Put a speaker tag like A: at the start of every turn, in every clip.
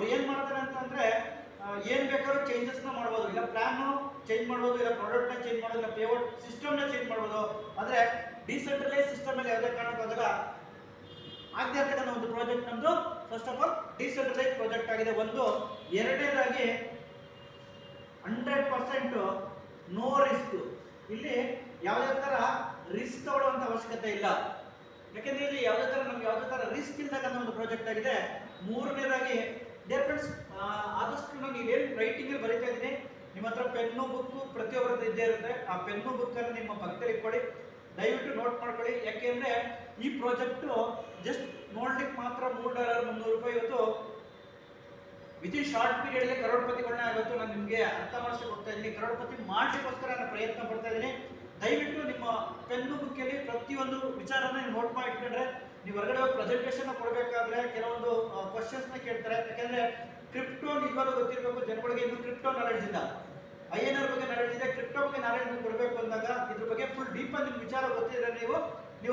A: ಅವ್ರು ಏನು ಮಾಡ್ತಾರೆ ಅಂತಂದರೆ ಏನು ಬೇಕಾದ್ರೂ ಚೇಂಜಸ್ನ ಮಾಡ್ಬೋದು, ಇಲ್ಲ ಪ್ಲಾನು ಚೇಂಜ್ ಮಾಡ್ಬೋದು, ಇಲ್ಲ ಪ್ರಾಡಕ್ಟ್ನ ಚೇಂಜ್ ಮಾಡ್ಬೋದು, ಇಲ್ಲ ಪೇಔಟ್ ಸಿಸ್ಟಮ್ನ ಚೇಂಜ್ ಮಾಡ್ಬೋದು. ಆದರೆ ಡಿಸೆಂಟ್ರಲೈಸ್ ಸಿಸ್ಟಮಲ್ಲಿ ಯಾವುದೇ ಕಾರಣಕ್ಕಾಗಲ್ಲ ಆಗದೆ ಇರ್ತಕ್ಕಂಥ ಒಂದು ಪ್ರಾಜೆಕ್ಟ್ ನಮ್ಮದು first of all decentralise project ಆಗಿದೆ ಒಂದು. ಎರಡನೇದಾಗಿ 100% ನೋ ರಿಸ್ಕ್. ಇಲ್ಲಿ ಯಾವುದೇ ಥರ ರಿಸ್ಕ್ ತಗೊಳ್ಳುವಂಥ ಅವಶ್ಯಕತೆ ಇಲ್ಲ, ಯಾಕೆಂದರೆ ಇಲ್ಲಿ ನಮ್ಗೆ ಯಾವುದೇ ಥರ ರಿಸ್ಕ್ ಇಲ್ತಕ್ಕಂಥ ಒಂದು ಪ್ರಾಜೆಕ್ಟ್ ಆಗಿದೆ. ಮೂರನೇದಾಗಿ ಡಿಯರ್ ಫ್ರೆಂಡ್ಸ್, ಆದಷ್ಟು ನಾನು ನೀವೇನು ರೈಟಿಂಗಲ್ಲಿ ಬರೀತಾ ಇದ್ದೀನಿ, ನಿಮ್ಮ ಹತ್ರ ಪೆನ್ನು ಬುಕ್ಕು ಪ್ರತಿಯೊಬ್ಬರದ್ದು ಇದ್ದೇ ಇರುತ್ತೆ. ಆ ಪೆನ್ನು ಬುಕ್ಕನ್ನು ನಿಮ್ಮ ಪಕ್ಕದಲ್ಲಿ ಇಟ್ಕೊಳ್ಳಿ, ದಯವಿಟ್ಟು ನೋಟ್ ಮಾಡ್ಕೊಳ್ಳಿ. ಯಾಕೆಂದರೆ ಈ ಪ್ರಾಜೆಕ್ಟು ಜಸ್ಟ್ ನೋಡ್ಲಿಕ್ಕೆ ಮಾತ್ರ $300-300 ಇವತ್ತು ವಿತಿನ್ ಶಾರ್ಟ್ ಪೀರಿಯಡಲ್ಲಿ ಕರೋಡ್ಪತಿಗಳನ್ನ ಇವತ್ತು ನಾನು ನಿಮಗೆ ಅರ್ಥ ಮಾಡಿಸಿ ಕೊಡ್ತಾ ಇದ್ದೀನಿ. ಕರೋಡ್ಪತಿ ಮಾಡಲಿಕ್ಕೋಸ್ಕರ ನಾನು ಪ್ರಯತ್ನ ಪಡ್ತಾ ಇದ್ದೀನಿ. ದಯವಿಟ್ಟು ನಿಮ್ಮ ಪೆನ್ನು ಬುಕ್ಕಲ್ಲಿ ಪ್ರತಿಯೊಂದು ವಿಚಾರನ ನೀವು ನೋಟ್ ಮಾಡಿ ಇಟ್ಕೊಂಡ್ರೆ ನೀವು ಹೊರಗಡೆ ಹೋಗಿ ಪ್ರೆಸೆಂಟೇಷನ್ ಕೊಡಬೇಕಾದ್ರೆ ಕೆಲವೊಂದು ಕ್ವಶನ್ಸ್ನ ಕೇಳ್ತಾರೆ. ಯಾಕೆಂದರೆ ಕ್ರಿಪ್ಟೋ ನಿಜವಾಗ್ಲೂ ಗೊತ್ತಿರಬೇಕು ಜನಗಳಿಗೆ. ಇನ್ನು ಕ್ರಿಪ್ಟೋ ನಾಲೆಡ್ಜ್ ಇಲ್ಲ, INR ಬಗ್ಗೆ ನಾಲೆಡ್ಜ್ ಇದೆ, ಕ್ರಿಪ್ಟೋ ಬಗ್ಗೆ ನಾಲೆಡ್ಜ್ ಕೊಡಬೇಕು ಅಂದಾಗ ಇದ್ರ ಬಗ್ಗೆ ಫುಲ್ ಡೀಪ್ ಆಗಿ ನಿಮ್ಗೆ ವಿಚಾರ ಗೊತ್ತಿದ್ರೆ ನೀವು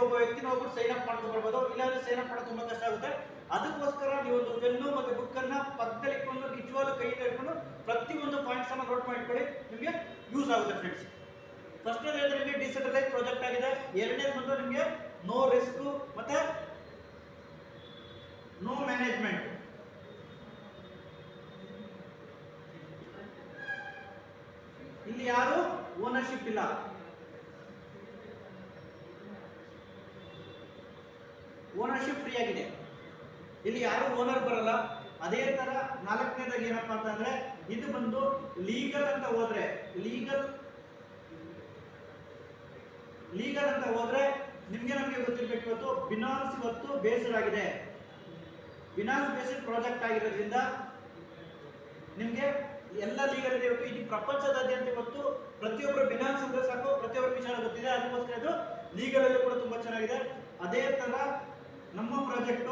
A: ಒಬ್ಬ ವ್ಯಕ್ತಿನ ಹೋಗ್ಬಿಟ್ಟು ಸೈನ್ ಅಪ್ ಮಾಡ್ಕೊಂಡು ಬರ್ಬೋದು. ಇಲ್ಲಾಂದ್ರೆ ಸೈನ್ ಅಪ್ ಮಾಡೋದು ತುಂಬ ಕಷ್ಟ ಆಗುತ್ತೆ. ಅದಕ್ಕೋಸ್ಕರ ನೀವು ಒಂದು ಪೆನ್ನು ಮತ್ತು ಬುಕ್ಕನ್ನು ಪಕ್ಕದಲ್ಲಿ ಇಟ್ಕೊಂಡು ನಿಜವಾಗ್ಲೂ ಕೈಯಲ್ಲಿ ಇಟ್ಕೊಂಡು ಪ್ರತಿಯೊಂದು ಪಾಯಿಂಟ್ಸನ್ನು ನೋಟ್ ಮಾಡಿಕೊಳ್ಳಿ, ನಿಮಗೆ ಯೂಸ್ ಆಗುತ್ತೆ ಫ್ರೆಂಡ್ಸ್. ಫಸ್ಟ್ನೇದು ಹೇಳಿದ್ರೆ ನಿಮಗೆ ಡಿಸೆಂಟ್ರಲೈಸ್ ಪ್ರಾಜೆಕ್ಟ್ ಆಗಿದೆ. ಎರಡನೇದು ಬಂದು ನಿಮಗೆ ನೋ ರಿಸ್ಕ್ ಮತ್ತೆ ನೋ ಮ್ಯಾನೇಜ್ಮೆಂಟ್. ಇಲ್ಲಿ ಯಾರು ಓನರ್ಶಿಪ್ ಇಲ್ಲ, ಓನರ್ಶಿಪ್ ಫ್ರೀ ಆಗಿದೆ, ಇಲ್ಲಿ ಯಾರು ಓನರ್ ಬರಲ್ಲ. ಅದೇ ತರ ನಾಲ್ಕನೇದಾಗಿ ಏನಪ್ಪಾ ಅಂತಂದ್ರೆ ಇದು ಬಂದು ಲೀಗಲ್ ಅಂತ ಹೋದ್ರೆ ನಿಮ್ಗೆ ನಮಗೆ ಗೊತ್ತಿರಬೇಕು, ಇವತ್ತು ಬಿನಾನ್ಸ್ ಇವತ್ತು ಬೇಸ್ಡ್ ಆಗಿದೆ. ಬಿನಾನ್ಸ್ ಬೇಸ್ಡ್ ಪ್ರಾಜೆಕ್ಟ್ ಆಗಿರೋದ್ರಿಂದ ನಿಮ್ಗೆ ಎಲ್ಲ ಲೀಗಲ್ ಇದೆ. ಇವತ್ತು ಇಡೀ ಪ್ರಪಂಚದಾದ್ಯಂತ ಇವತ್ತು ಪ್ರತಿಯೊಬ್ಬರು ಬಿನಾನ್ಸ್ ಅಂದ್ರೆ ಸಾಕು, ಪ್ರತಿಯೊಬ್ಬರು ವಿಚಾರ ಗೊತ್ತಿದೆ. ಅದಕ್ಕೋಸ್ಕರ ಇದು ಲೀಗಲ್ ಅಲ್ಲಿ ಕೂಡ ತುಂಬಾ ಚೆನ್ನಾಗಿದೆ. ಅದೇ ತರ ನಮ್ಮ ಪ್ರಾಜೆಕ್ಟ್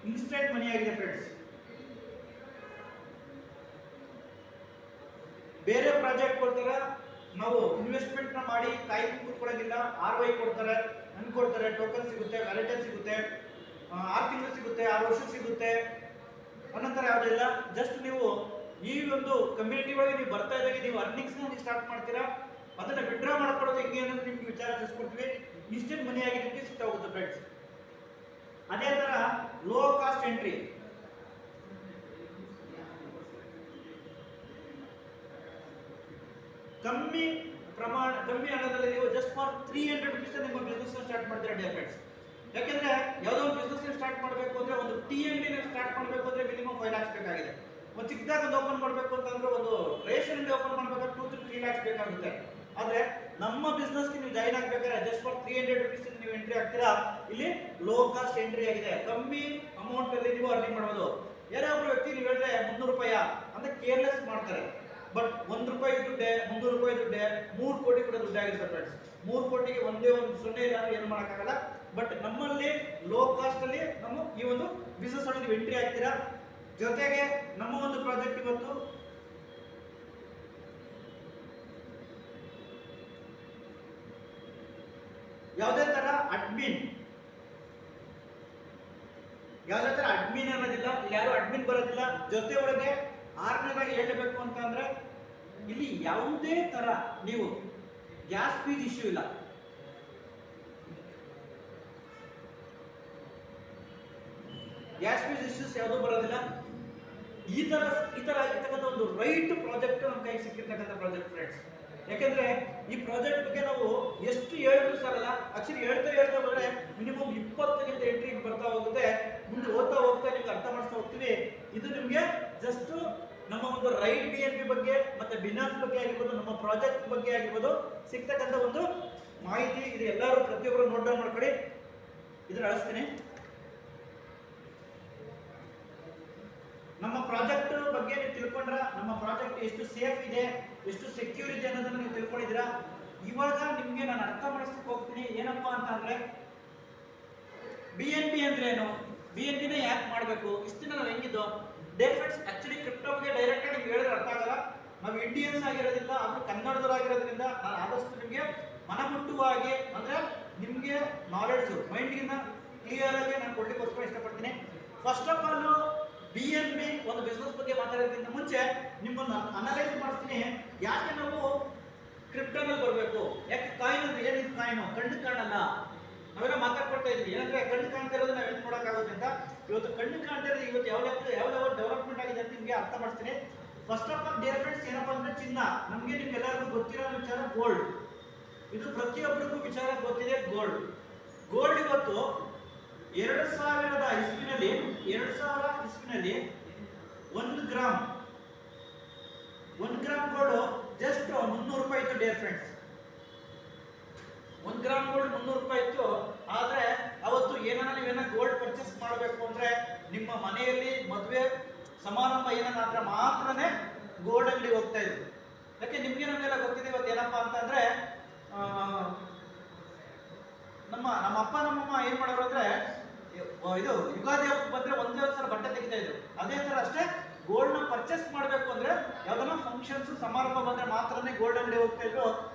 A: ಇನ್ಸ್ಟೆಂಟ್ ಮನಿ ಆಗಿದೆ ಫ್ರೆಂಡ್ಸ್. ಬೇರೆ ಪ್ರಾಜೆಕ್ಟ್ ಕೊಡ್ತಾರೆ, ನಾವು ಇನ್ವೆಸ್ಟ್ಮೆಂಟ್ ನ ಮಾಡಿ ಕಾಯ್ಕೊಂಡು ಕೂತ್ಕೊಳ್ಳೋದಿಲ್ಲ. ROI ಕೊಡ್ತಾರೆ, ಕೊಡ್ತಾರೆ, ಟೋಕನ್ ಸಿಗುತ್ತೆ, ವ್ಯಾಲೆಟರ್ ಸಿಗುತ್ತೆ, 6 ತಿಂಗಳು ಸಿಗುತ್ತೆ, 6 ವರ್ಷಕ್ಕೆ ಸಿಗುತ್ತೆ. ಅನಂತರ ಯಾವುದೂ ಇಲ್ಲ. ಜಸ್ಟ್ ನೀವು ಈ ಒಂದು ಕಮ್ಯುನಿಟಿ ಒಳಗೆ ನೀವು ಬರ್ತಾ ಇದ್ದಾಗ ನೀವು ಅರ್ನಿಂಗ್ಸ್ ನ ಸ್ಟಾರ್ಟ್ ಮಾಡ್ತೀರಾ, ಅದನ್ನ ವಿಡ್ರಾ ಮಾಡ್ಕೊಳ್ಳೋದು ಹೆಂಗೆ ಅನ್ನೋದು ನಿಮ್ಗೆ ವಿಚಾರ ತಿಳಿಸ್ಕೊಡ್ತೀವಿ. ಇನ್ಸ್ಟೆಂಟ್ ಮನಿ ಆಗಿ ನಿಮಗೆ ಸಿಗ್ತಾ ಹೋಗುತ್ತೆ ಫ್ರೆಂಡ್ಸ್. ಅದೇ ತರ ಲೋ ಕಾಸ್ಟ್ ಎಂಟ್ರಿ, ಕಮ್ಮಿ ಹಣದಲ್ಲಿ ನೀವು ಜಸ್ಟ್ ಫಾರ್ $300 ನಿಮ್ಮ ಬಿಸ್ನೆಸ್ ಸ್ಟಾರ್ಟ್ ಮಾಡ್ತೀರಾ ಡಿಯರ್ ಫ್ರೆಂಡ್ಸ್. ಯಾಕೆಂದ್ರೆ ಯಾವುದೋ ಒಂದು ಬಿಸ್ನೆಸ್ ಸ್ಟಾರ್ಟ್ ಮಾಡಬೇಕು ಅಂದ್ರೆ ಒಂದು ಟೀ ಅಂಗಡಿ ಸ್ಟಾರ್ಟ್ ಮಾಡಬೇಕು ಅಂದ್ರೆ ಮಿನಿಮಮ್ 5 lakhs ಬೇಕಾಗಿದೆ. ಒಂದು ಚಿಕ್ಕದಾಗ ಒಂದು ಓಪನ್ ಮಾಡಬೇಕು ಅಂತಂದ್ರೆ ಒಂದು ರೇಷನ್ ಅಂಗಡಿ ಓಪನ್ ಮಾಡಬೇಕಾದ್ರೆ 2-3 lakhs ಬೇಕಾಗುತ್ತೆ. ಆದ್ರೆ ನಮ್ಮ ಬಿಸ್ನೆಸ್ಗೆ ನೀವು ಜಾಯಿನ್ ಆಗಬೇಕಾದ್ರೆ ಜಸ್ಟ್ ಫಾರ್ $300 ನೀವು ಎಂಟ್ರಿ ಆಗ್ತೀರಾ. ಇಲ್ಲಿ ಲೋ ಕಾಸ್ಟ್ ಎಂಟ್ರಿ ಆಗಿದೆ, ಕಮ್ಮಿ ಅಮೌಂಟ್ ಅಲ್ಲಿ ನೀವು ಅರ್ನಿಂಗ್ ಮಾಡಬಹುದು. ಯಾರೋ ಒಬ್ಬರು ವ್ಯಕ್ತಿ ನೀವು ಹೇಳಿದ್ರೆ $300 ಅಂತ ಕೇರ್ಲೆಸ್ ಮಾಡ್ತಾರೆ. ಬಟ್ $1 ದುಡ್ಡೆ, $300 ದುಡ್ಡೆ, 3 ಕೋಟಿ ಕೂಡ ದುಡ್ಡಾಗಿರುತ್ತೆ ಫ್ರೆಂಡ್ಸ್. 3 ಕೋಟಿಗೆ ಒಂದೇ ಒಂದು 0 ಇಲ್ಲ ಅಂದ್ರೆ ಏನು ಮಾಡೋಕ್ಕಾಗಲ್ಲ. ಬಟ್ ನಮ್ಮಲ್ಲಿ ಲೋ ಕಾಸ್ಟ್ ಅಲ್ಲಿ ನಮ್ಮ ಈ ಒಂದು ಬಿಸ್ನೆಸ್ ಒಳಗೆ ನೀವು ಎಂಟ್ರಿ ಆಗ್ತೀರಾ. ಜೊತೆಗೆ ನಮ್ಮ ಒಂದು ಪ್ರಾಜೆಕ್ಟ್ ಇವತ್ತು ಯಾವುದೇ ತರ ಅಡ್ಮಿನ್ ಅನ್ನೋದಿಲ್ಲ, ಇಲ್ಲಿ ಯಾರು ಅಡ್ಮಿನ್ ಬರೋದಿಲ್ಲ. ಜೊತೆ ಒಳಗೆ 6ನೇದಾಗಿ ಹೇಳಬೇಕು ಅಂತ ಅಂದ್ರೆ ಇಲ್ಲಿ ಯಾವುದೇ ತರ ನೀವು ಗ್ಯಾಸ್ ಫೀಸ್ ಇಶ್ಯೂ ಇಲ್ಲ. ಗ್ಯಾಸ್ ಫೀಸ್ ಇಶ್ಯೂಸ್ ಯಾವುದೂ ಬರೋದಿಲ್ಲ. ಈ ತರ ಇರ್ತಕ್ಕಂಥ ಒಂದು ರೈಟ್ ಪ್ರಾಜೆಕ್ಟ್ ನಮ್ಮ ಕೈ ಸಿಕ್ಕಿರ್ತಕ್ಕಂಥ ಪ್ರಾಜೆಕ್ಟ್ ಫ್ರೆಂಡ್ಸ್. ಯಾಕೆಂದ್ರೆ ಈ ಪ್ರಾಜೆಕ್ಟ್ ಬಗ್ಗೆ ನಾವು ಎಷ್ಟು ಹೇಳಿದ್ರು ಸಾಲಲ್ಲ. ಆಕ್ಚುಲಿ ಹೇಳ್ತಾ ಬಂದ್ರೆ ಮಿನಿಮಮ್ 20ಗಿಂತ ಎಂಟ್ರಿ ಬರ್ತಾ ಹೋಗುತ್ತೆ. ಮುಂದೆ ಹೋಗ್ತಾ ನಿಮ್ಗೆ ಅರ್ಥ ಮಾಡಿಸ್ತಾ ಹೋಗ್ತೀವಿ. ಇದು ನಿಮ್ಗೆ ಜಸ್ಟ್ ನಮ್ಮ ಒಂದು ರೈಟ್ BNB ಬಗ್ಗೆ ಮತ್ತೆ ಬಿನಾನ್ಸ್ ಬಗ್ಗೆ ಆಗಿರ್ಬೋದು, ನಮ್ಮ ಪ್ರಾಜೆಕ್ಟ್ ಬಗ್ಗೆ ಆಗಿರ್ಬೋದು ಸಿಗ್ತಕ್ಕಂಥ ಒಂದು ಮಾಹಿತಿ. ಇದು ಎಲ್ಲರೂ ಪ್ರತಿಯೊಬ್ಬರು ನೋಟ್ ಡೌನ್ ಮಾಡ್ಕೊಳ್ಳಿ. ಇದನ್ನ ಅಳಿಸ್ತೀನಿ. ನಮ್ಮ ಪ್ರಾಜೆಕ್ಟ್ ಬಗ್ಗೆ ನೀವು ತಿಳ್ಕೊಂಡ್ರ, ನಮ್ಮ ಪ್ರಾಜೆಕ್ಟ್ ಎಷ್ಟು ಸೇಫ್ ಇದೆ, ಎಷ್ಟು ಸೆಕ್ಯೂರ್ ಇದೆ ಅನ್ನೋದನ್ನ ನೀವು ತಿಳ್ಕೊಂಡಿದ್ದೀರಾ. ಇವಾಗ ನಿಮ್ಗೆ ನಾನು ಅರ್ಥ ಮಾಡಿಸ್ಲಿಕ್ಕೆ ಹೋಗ್ತೀನಿ. ಏನಪ್ಪಾ ಅಂತ ಅಂದ್ರೆ BNB ಅಂದ್ರೆ ಏನು, BNB ನ ಯಾಕೆ ಮಾಡಬೇಕು, ಇಷ್ಟಿನ ನಾವು ಹೆಂಗಿದ್ದು ಡೇರ್ ಫ್ರೆಂಡ್ಸ್. ಆಕ್ಚುಲಿ ಕ್ರಿಪ್ಟೋ ಬಗ್ಗೆ ಡೈರೆಕ್ಟ್ ಆಗಿ ನೀವು ಹೇಳಿದ್ರೆ ಅರ್ಥ ಆಗಲ್ಲ. ನಾವು ಇಂಡಿಯನ್ಸ್ ಆಗಿರೋದ್ರಿಂದ, ಅದು ಕನ್ನಡದವರಾಗಿರೋದ್ರಿಂದ ನಾನು ಆದಷ್ಟು ನಿಮಗೆ ಮನಮುಟ್ಟುವಾಗಿ ಅಂದ್ರೆ ನಿಮಗೆ ನಾಲೆಡ್ಜ್ ಮೈಂಡ್ಗಿಂತ ಕ್ಲಿಯರ್ ಆಗಿ ನಾನು ಕೊಡ್ಲಿಕ್ಕೋಸ್ಕರ ಇಷ್ಟಪಡ್ತೀನಿ. ಫಸ್ಟ್ ಆಫ್ ಆಲ್ BNB ಒಂದು ಬಿಸ್ನೆಸ್ ಬಗ್ಗೆ ಮಾತಾಡೋದಕ್ಕಿಂತ ಮುಂಚೆ ನಿಮ್ಮನ್ನು ಅನಲೈಸ್ ಮಾಡ್ತೀನಿ. ಯಾಕೆ ನಾವು ಕ್ರಿಪ್ಟೋನಲ್ಲಿ ಬರಬೇಕು? ಯಾಕೆ ಕಾಯಿನ್ ಅಂದ್ರೆ ಏನಿದು? ಕಾಯಿನು ಕಣ್ಣು ಕಾಣಲ್ಲ. ನಾವೆಲ್ಲ ಮಾತಾಡ್ಕೊಳ್ತಾ ಇದ್ವಿ ಏನಂದ್ರೆ ಕಣ್ಣು ಕಾಣ್ತಾ ಇರೋದು ನಾವೇನು ಮಾಡೋಕ್ಕಾಗುತ್ತೆ ಅಂತ. ಇವತ್ತು ಕಣ್ಣು ಕಾಣ್ತಾ ಇರೋದು ಇವತ್ತು ಯಾವ ಲೆವೆಲ್ ಡೆವಲಪ್ಮೆಂಟ್ ಆಗಿದೆ ಅಂತ ನಿಮಗೆ ಅರ್ಥ ಮಾಡಿಸ್ತೀನಿ. First of all dear friends, ಏನಪ್ಪಾ ಅಂದ್ರೆ ಚಿನ್ನ. ನಮಗೆ ನಿಮ್ಗೆಲ್ಲರಿಗೂ ಗೊತ್ತಿರೋ ವಿಚಾರ ಗೋಲ್ಡ್. ಇದು ಪ್ರತಿಯೊಬ್ಬರಿಗೂ ವಿಚಾರ ಗೊತ್ತಿದೆ ಗೋಲ್ಡ್. ಗೋಲ್ಡ್ ಇವತ್ತು 2000 ಇಸ್ವಿನಲ್ಲಿ 1 ಗ್ರಾಮ್ ಗೋಲ್ಡ್ ಜಸ್ಟ್ 300 ರೂಪಾಯಿ ಇತ್ತು ಡಿಯರ್ ಫ್ರೆಂಡ್ಸ್. 1 ಗ್ರಾಮ್ ಗೋಲ್ಡ್ 300 ರೂಪಾಯಿ ಇತ್ತು. ಆದ್ರೆ ಅವತ್ತು ನೀವೇನ ಗೋಲ್ಡ್ ಪರ್ಚೇಸ್ ಮಾಡಬೇಕು ಅಂದ್ರೆ ನಿಮ್ಮ ಮನೆಯಲ್ಲಿ ಮದುವೆ ಸಮಾರಂಭ ಏನಾದ್ರೆ ಮಾತ್ರನೇ ಗೋಲ್ಡ್ ಅಂಗಡಿ ಹೋಗ್ತಾ ಇದ್ರು. ಯಾಕೆ ನಿಮ್ಗೆ ನಮಗೆಲ್ಲ ಗೊತ್ತಿದೆ ಇವತ್ತು ಏನಪ್ಪಾ ಅಂತಂದ್ರೆ ನಮ್ಮ ಅಪ್ಪ ನಮ್ಮಮ್ಮ ಏನ್ ಮಾಡೋರು ಅಂದ್ರೆ ಇದು ಯುಗಾದಿ ಹಬ್ಬಕ್ಕೆ ಬಂದ್ರೆ ಒಂದೇ ಸಲ ಬಟ್ಟೆ ತೆಗಿತಾ ಇದ್ರು. ಅದೇ ತರ ಅಷ್ಟೇ ಗೋಲ್ಡ್ ನ ಪರ್ಚೇಸ್ ಮಾಡಬೇಕು ಅಂದ್ರೆ ಯಾವ್ದನ್ನ ಫಂಕ್ಷನ್ಸ್ ಸಮಾರಂಭ ಬಂದ್ರೆ ಮಾತ್ರನೇ ಗೋಲ್ಡ್ ಅಂಗಡಿ ಹೋಗ್ತಾ ಇದ್ರು.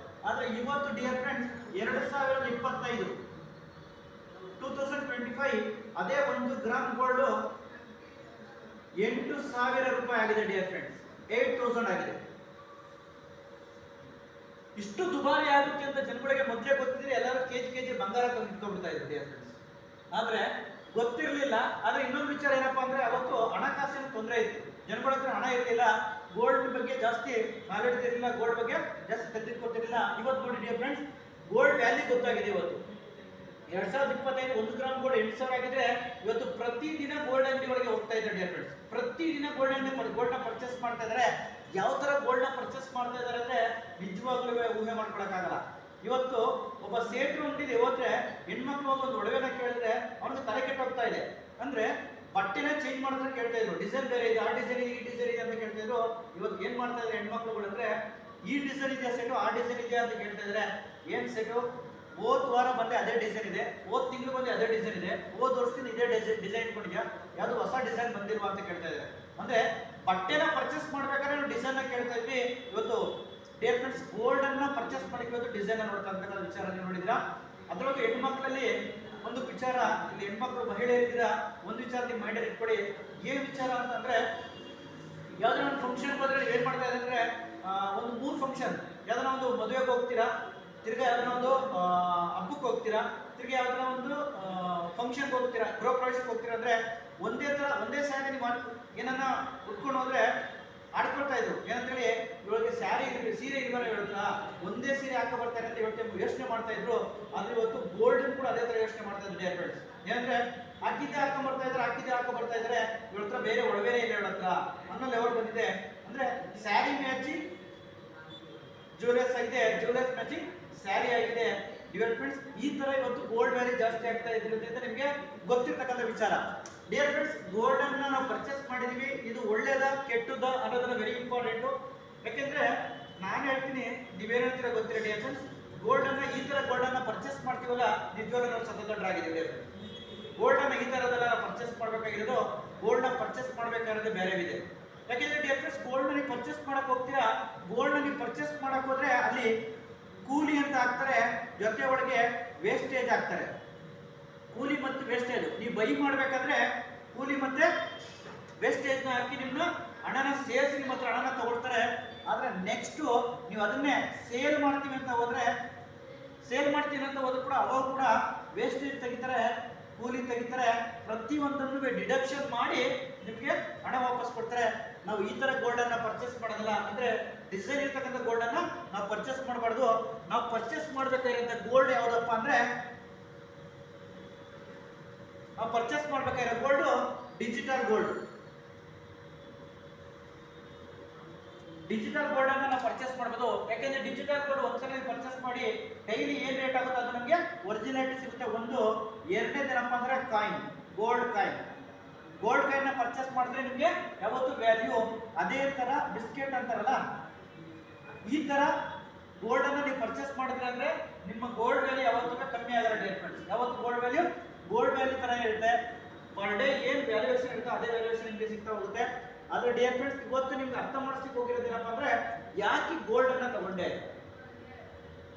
A: ಆದ್ರೆ ಇವತ್ತು ಡಿಯರ್ ಫ್ರೆಂಡ್ಸ್ 2025 2025 ಅದೇ 1 ಗ್ರಾಮ್ ಗೋಲ್ಡ್ 8,000 ರೂಪಾಯಿ ಆಗಿದೆ ಡಿಯರ್ ಫ್ರೆಂಡ್ಸ್. 8,000 ಆಗಿದೆ. ಇಷ್ಟು ದುಬಾರಿ ಆಗುತ್ತೆ ಅಂತ ಜನಗಳಿಗೆ ಮೊದಲೇ ಗೊತ್ತಿದ್ರೆ ಎಲ್ಲರೂ ಕೆಜಿ ಬಂಗಾರ ತಂದ್ಕೊಬಿಡ್ತಾ ಇದ್ರು ಡಿಯರ್ ಫ್ರೆಂಡ್ಸ್. ಆದ್ರೆ ಗೊತ್ತಿರಲಿಲ್ಲ. ಆದ್ರೆ ಇನ್ನೊಂದು ವಿಚಾರ ಏನಪ್ಪಾ ಅಂದ್ರೆ ಅವತ್ತು ಹಣಕಾಸಿನ ತೊಂದರೆ ಇತ್ತು. ಜನಗಳ ಹತ್ರ ಹಣ ಇರಲಿಲ್ಲ. ಗೋಲ್ಡ್ ಬಗ್ಗೆ ಜಾಸ್ತಿ ನಾಲೆಡ್ಜ್ ಇರಲಿಲ್ಲ. ಗೋಲ್ಡ್ ಬಗ್ಗೆ ಜಾಸ್ತಿ ತೆಗೆದುಕೊಟ್ಟಿರಲಿಲ್ಲ. ಇವತ್ತು ನೋಡಿ ಡಿಯರ್ ಫ್ರೆಂಡ್ಸ್, ಗೋಲ್ಡ್ ವ್ಯಾಲ್ಯೂ ಗೊತ್ತಾಗಿದೆ. ಇವತ್ತು 2025 1 ಗ್ರಾಮ್ ಗೋಲ್ಡ್ 8,000 ಆಗಿದೆ. ಇವತ್ತು ಪ್ರತಿದಿನ ಗೋಲ್ಡ್ ಅಂಗಡಿ ಒಳಗೆ ಹೋಗ್ತಾ ಇದ್ದಾರೆ ಡಿಯರ್ ಫ್ರೆಂಡ್ಸ್. ಪ್ರತಿದಿನ ಗೋಲ್ಡ್ ನ ಪರ್ಚೇಸ್ ಮಾಡ್ತಾ ಇದ್ದಾರೆ. ಯಾವ ತರ ಗೋಲ್ಡ್ ನ ಪರ್ಚೇಸ್ ಮಾಡ್ತಾ ಇದ್ದಾರೆ ಅಂದ್ರೆ ನಿಜವಾಗ್ಲೂ ಊಹೆ ಮಾಡ್ಕೊಳಕ್ಕಾಗಲ್ಲ. ಇವತ್ತು ಒಬ್ಬ ಸೇಟು ಅಂಗಡಿಗೆ ಹೋದ್ರೆ ಹೆಣ್ಮಕ್ಳು ಒಂದು ಒಡವೆನ ಕೇಳಿದ್ರೆ ಅವ್ನಿಗೆ ತಲೆ ಕೆಟ್ಟೋಗ್ತಾ ಇದೆ. ಅಂದ್ರೆ ಬಟ್ಟೆನ ಚೇಂಜ್ ಮಾಡಿದ್ರೆ ಕೇಳ್ತಾ ಇದ್ರು, ಡಿಸೈನ್ ಬೇರೆ ಇದೆ, ಆ ಡಿಸೈನ್ ಇದೆ, ಈ ಡಿಸೈನ್ ಇದೆ ಅಂತ ಕೇಳ್ತಾ ಇದ್ರು. ಇವತ್ತು ಏನ್ ಮಾಡ್ತಾ ಇದ್ದಾರೆ ಹೆಣ್ಮಕ್ಳುಗಳು ಅಂದ್ರೆ ಈ ಡಿಸೈನ್ ಇದೆಯಾ ಸೆಟು, ಆ ಡಿಸೈನ್ ಇದೆಯಾ ಅಂತ ಕೇಳ್ತಾ ಇದ್ದಾರೆ. ಏನ್ ಸೆಟು? ಹೋದ್ ವಾರ ಬಂದೆ ಅದೇ ಡಿಸೈನ್ ಇದೆ, ಹೋದ್ ತಿಂಗಳು ಬಂದೆ ಅದೇ ಡಿಸೈನ್ ಇದೆ, ಹೋದ್ ವರ್ಷದಿಂದ ಇದೇ ಡಿಸೈನ್ ಇಟ್ಕೊಂಡಿದ್ಯಾ, ಯಾವ್ದು ಹೊಸ ಡಿಸೈನ್ ಬಂದಿಲ್ವಾ ಅಂತ ಕೇಳ್ತಾ ಇದ್ದಾರೆ. ಅಂದ್ರೆ ಬಟ್ಟೆನ ಪರ್ಚೇಸ್ ಮಾಡ್ಬೇಕಾದ್ರೆ ನಾವು ಡಿಸೈನ್ ನ ಕೇಳ್ತಾ ಇದ್ವಿ. ಇವತ್ತು ಡಿಯರ್ ಫ್ರೆಂಡ್ಸ್, ಗೋಲ್ಡ್ ಅನ್ನ ಪರ್ಚೇಸ್ ಮಾಡಕ್ಕೆ ಇವತ್ತು ಡಿಸೈನ್ ನೋಡ್ತಾ ವಿಚಾರ ನೀವು ನೋಡಿದ್ರಾ. ಅದರೊಳಗೆ ಹೆಣ್ಮಕ್ಳಲ್ಲಿ ಒಂದು ವಿಚಾರ, ಇಲ್ಲಿ ಹೆಣ್ಮಕ್ಳು ಮಹಿಳೆಯರಿದ್ದೀರಾ, ಒಂದು ವಿಚಾರ ನಿಮ್ಮ ಮೈಂಡಲ್ಲಿ ಇಟ್ಕೊಳ್ಳಿ. ಏನ್ ವಿಚಾರ ಅಂತಂದ್ರೆ ಯಾವ್ದಾರ ಒಂದು ಫಂಕ್ಷನ್ ಹೋದ್ರೆ ಏನ್ ಮಾಡ್ತಾ ಇದೆ ಅಂದ್ರೆ ಒಂದು 3 ಫಂಕ್ಷನ್, ಯಾವ್ದಾರ ಒಂದು ಮದುವೆಗೆ ಹೋಗ್ತೀರಾ, ತಿರ್ಗಾ ಯಾವ್ದಾರ ಒಂದು ಹಬ್ಬಕ್ಕೆ ಹೋಗ್ತೀರಾ, ತಿರ್ಗಿ ಯಾವ್ದಾರ ಒಂದು ಫಂಕ್ಷನ್ಗೆ ಹೋಗ್ತೀರಾ, ಗೃಹ ಪ್ರವೇಶಕ್ಕೆ ಹೋಗ್ತೀರಾ ಅಂದ್ರೆ ಒಂದೇ ಸ್ಯಾರಿ ನೀವು ಏನನ್ನ ಉಟ್ಕೊಂಡು ಹೋದ್ರೆ ಆಡ್ಕೊಳ್ತಾ ಇದ್ರು. ಏನಂತೇಳಿ ಇವಾಗ ಸೀರೆ ಇಲ್ವಲ್ಲ ಹೇಳ್ತಾ ಒಂದೇ ಸೀರೆ ಹಾಕ ಬರ್ತಾರೆ ಅಂತ ಯೋಚನೆ ಮಾಡ್ತಾ ಇದ್ರು. ಆದ್ರೆ ಇವತ್ತು ಗೋಲ್ಡ್ ಕೂಡ ಅದೇ ತರ ಯೋಚನೆ ಮಾಡ್ತಾ ಇದ್ರು ಡಿಯರ್ ಫ್ರೆಂಡ್ಸ್. ಏನಂದ್ರೆ ಹಾಕಿದ್ದೆ ಹಾಕ ಬರ್ತಾ ಇದ್ದಾರೆ ಇವ್ರ ಹತ್ರ ಬೇರೆ ಒಡವೆನೇ ಇಲ್ಲ ಇವಳ ಹತ್ರ ಅನ್ನೋ ಲೆವೆಲ್ ಬಂದಿದೆ. ಅಂದ್ರೆ ಸ್ಯಾರಿ ಮ್ಯಾಚಿಂಗ್ ಜ್ಯುವೆಲರ್ಸ್ ಆಗಿದೆ, ಜ್ಯುವೆಲರ್ಸ್ ಮ್ಯಾಚಿಂಗ್ ಸ್ಯಾರಿ ಆಗಿದೆ ಡಿಯರ್ ಫ್ರೆಂಡ್ಸ್. ಈ ತರ ಇವತ್ತು ಗೋಲ್ಡ್ ವ್ಯಾಲ್ಯೂ ಜಾಸ್ತಿ ಆಗ್ತಾ ಇದ್ರಿಂದ ಅಂತ ನಿಮಗೆ ಗೊತ್ತಿರ್ತಕ್ಕಂಥ ವಿಚಾರ. ಡಿಯರ್ ಫ್ರೆಂಡ್ಸ್, ಗೋಲ್ಡ್ ಅನ್ನ ನಾವು ಪರ್ಚೇಸ್ ಮಾಡಿದೀವಿ, ಇದು ಒಳ್ಳೇದ ಕೆಟ್ಟದ ಅನ್ನೋದನ್ನ ವೆರಿ ಇಂಪಾರ್ಟೆಂಟ್. ಯಾಕೆಂದ್ರೆ ನಾನು ಹೇಳ್ತೀನಿ, ನೀವೇನ್ ಹೇಳ್ತೀರಾ ಗೊತ್ತಿಲ್ಲ ಡಿಯರ್ ಫ್ರೆಂಡ್ಸ್, ಗೋಲ್ಡ್ ಅನ್ನ ಈ ತರ ಗೋಲ್ಡ್ ಅನ್ನ ಪರ್ಚೇಸ್ ಮಾಡ್ತೀವಲ್ಲ ನಿಜವಾಗ್ಲೂ ನಾವು ಸ್ವತಂತ್ರರಾಗಿದ್ದೀವಿ ಡಿಯರ್ ಫ್ರೆಂಡ್ಸ್. ಗೋಲ್ಡ್ ಅನ್ನ ಈ ತರದೆಲ್ಲ ನಾವು ಪರ್ಚೇಸ್ ಮಾಡ್ಬೇಕಾಗಿರೋದು, ಗೋಲ್ಡ್ ನ ಪರ್ಚೇಸ್ ಮಾಡ್ಬೇಕಾಗಿರೋದು ಬೇರೆ ಇದೆ. ಯಾಕೆಂದ್ರೆ ಡಿಯರ್ ಫ್ರೆಂಡ್ಸ್, ಗೋಲ್ಡ್ ನ ನೀವು ಪರ್ಚೇಸ್ ಮಾಡಕ್ ಹೋಗ್ತೀರಾ, ಗೋಲ್ಡ್ ನ ನೀವು ಪರ್ಚೇಸ್ ಮಾಡಕ್ ಹೋದ್ರೆ ಅಲ್ಲಿ ಕೂಲಿ ಅಂತ ಹಾಕ್ತಾರೆ, ಜೊತೆ ಒಳಗೆ ವೇಸ್ಟೇಜ್ ಹಾಕ್ತಾರೆ. ಕೂಲಿ ಮತ್ತು ವೇಸ್ಟೇಜ್ ನೀವು ಬೈ ಮಾಡ್ಬೇಕಾದ್ರೆ ಕೂಲಿ ಮತ್ತೆ ವೇಸ್ಟೇಜ್ ನ ಹಾಕಿ ನಿಮ್ಮ ಹಣನ ಸೇರಿಸಿ ನಿಮ್ಮ ಹತ್ರ ಹಣನ ತಗೊಳ್ತಾರೆ. ಆದ್ರೆ ನೆಕ್ಸ್ಟ್ ನೀವು ಅದನ್ನೇ ಸೇಲ್ ಮಾಡ್ತೀವಿ ಅಂತ ಹೋದ್ರೆ ಕೂಡ ಅವಾಗ ಕೂಡ ವೇಸ್ಟೇಜ್ ತೆಗಿತಾರೆ, ಕೂಲಿ ತೆಗಿತಾರೆ, ಪ್ರತಿಯೊಂದನ್ನು ಡಿಡಕ್ಷನ್ ಮಾಡಿ ನಿಮಗೆ ಹಣ ವಾಪಸ್ ಕೊಡ್ತಾರೆ. ನಾವು ಈ ತರ ಗೋಲ್ಡ್ ಅನ್ನ ಪರ್ಚೇಸ್ ಮಾಡೋದಿಲ್ಲ. ಅಂದ್ರೆ ಡಿಸೈನ್ ಇರ್ತಕ್ಕಂಥ ಗೋಲ್ಡ್ ಅನ್ನ ನಾವು ಪರ್ಚೇಸ್ ಮಾಡಬಾರ್ದು. ನಾವು ಪರ್ಚೇಸ್ ಮಾಡಬೇಕಾಗಿರೋ ಗೋಲ್ಡ್ ಯಾವ್ದಪ್ಪ ಅಂದ್ರೆ ನಾವು ಪರ್ಚೇಸ್ ಮಾಡ್ಬೇಕಾಗಿರೋ gold digital gold. Digital gold ಅನ್ನ ನಾವು ಪರ್ಚೇಸ್ ಮಾಡಬಹುದು. ಯಾಕಂದ್ರೆ ಡಿಜಿಟಲ್ ಗೋಲ್ಡ್ ಒಂದ್ಸಲ ಪರ್ಚೇಸ್ ಮಾಡಿ ಡೈಲಿ ಏನ್ ರೇಟ್ ಆಗುತ್ತೆ ಅದು ನಮಗೆ ಒರಿಜಿನಾಲಿಟಿ ಸಿಗುತ್ತೆ. ಒಂದು ಎರಡನೇದೇನಪ್ಪ ಅಂದ್ರೆ ಕಾಯಿನ್, ಗೋಲ್ಡ್ ಕಾಯಿನ್ ನ ಪರ್ಚೇಸ್ ಮಾಡಿದ್ರೆ ನಿಮಗೆ ಯಾವತ್ತು ವ್ಯಾಲ್ಯೂ. ಅದೇ ತರ ಬಿಸ್ಕೆಟ್ ಅಂತಾರಲ್ಲ, ಈ ತರ ಗೋಲ್ಡ್ ಅನ್ನ ನೀವು ಪರ್ಚೇಸ್ ಮಾಡಿದ್ರೆ ಅಂದ್ರೆ ನಿಮ್ಮ ಗೋಲ್ಡ್ ವ್ಯಾಲ್ಯೂ ಯಾವತ್ತೂ ಕಮ್ಮಿ ಆಗಲ್ಲ ಡಿಯರ್ ಫ್ರೆಂಡ್ಸ್. ಯಾವತ್ತು ಗೋಲ್ಡ್ ವ್ಯಾಲ್ಯೂ ತರ ಇರುತ್ತೆ. ಪರ್ ಡೇ ಏನ್ ವ್ಯಾಲ್ಯೂಯೇಷನ್ ಇರುತ್ತೆ ಅದೇ ವ್ಯಾಲ್ಯೂಯೇಷನ್ ನಿಮಗೆ ಸಿಗ್ತಾ ಹೋಗುತ್ತೆ. ಆದ್ರೆ ಡಿಯರ್ ಫ್ರೆಂಡ್ಸ್, ಇವತ್ತು ನಿಮ್ಗೆ ಅರ್ಥ ಮಾಡಿಸ್ಲಿಕ್ಕೆ ಹೋಗಿರೋದೇನಪ್ಪ ಅಂದ್ರೆ ಯಾಕೆ ಗೋಲ್ಡ್ ಅನ್ನ ತಗೊಂಡೆ.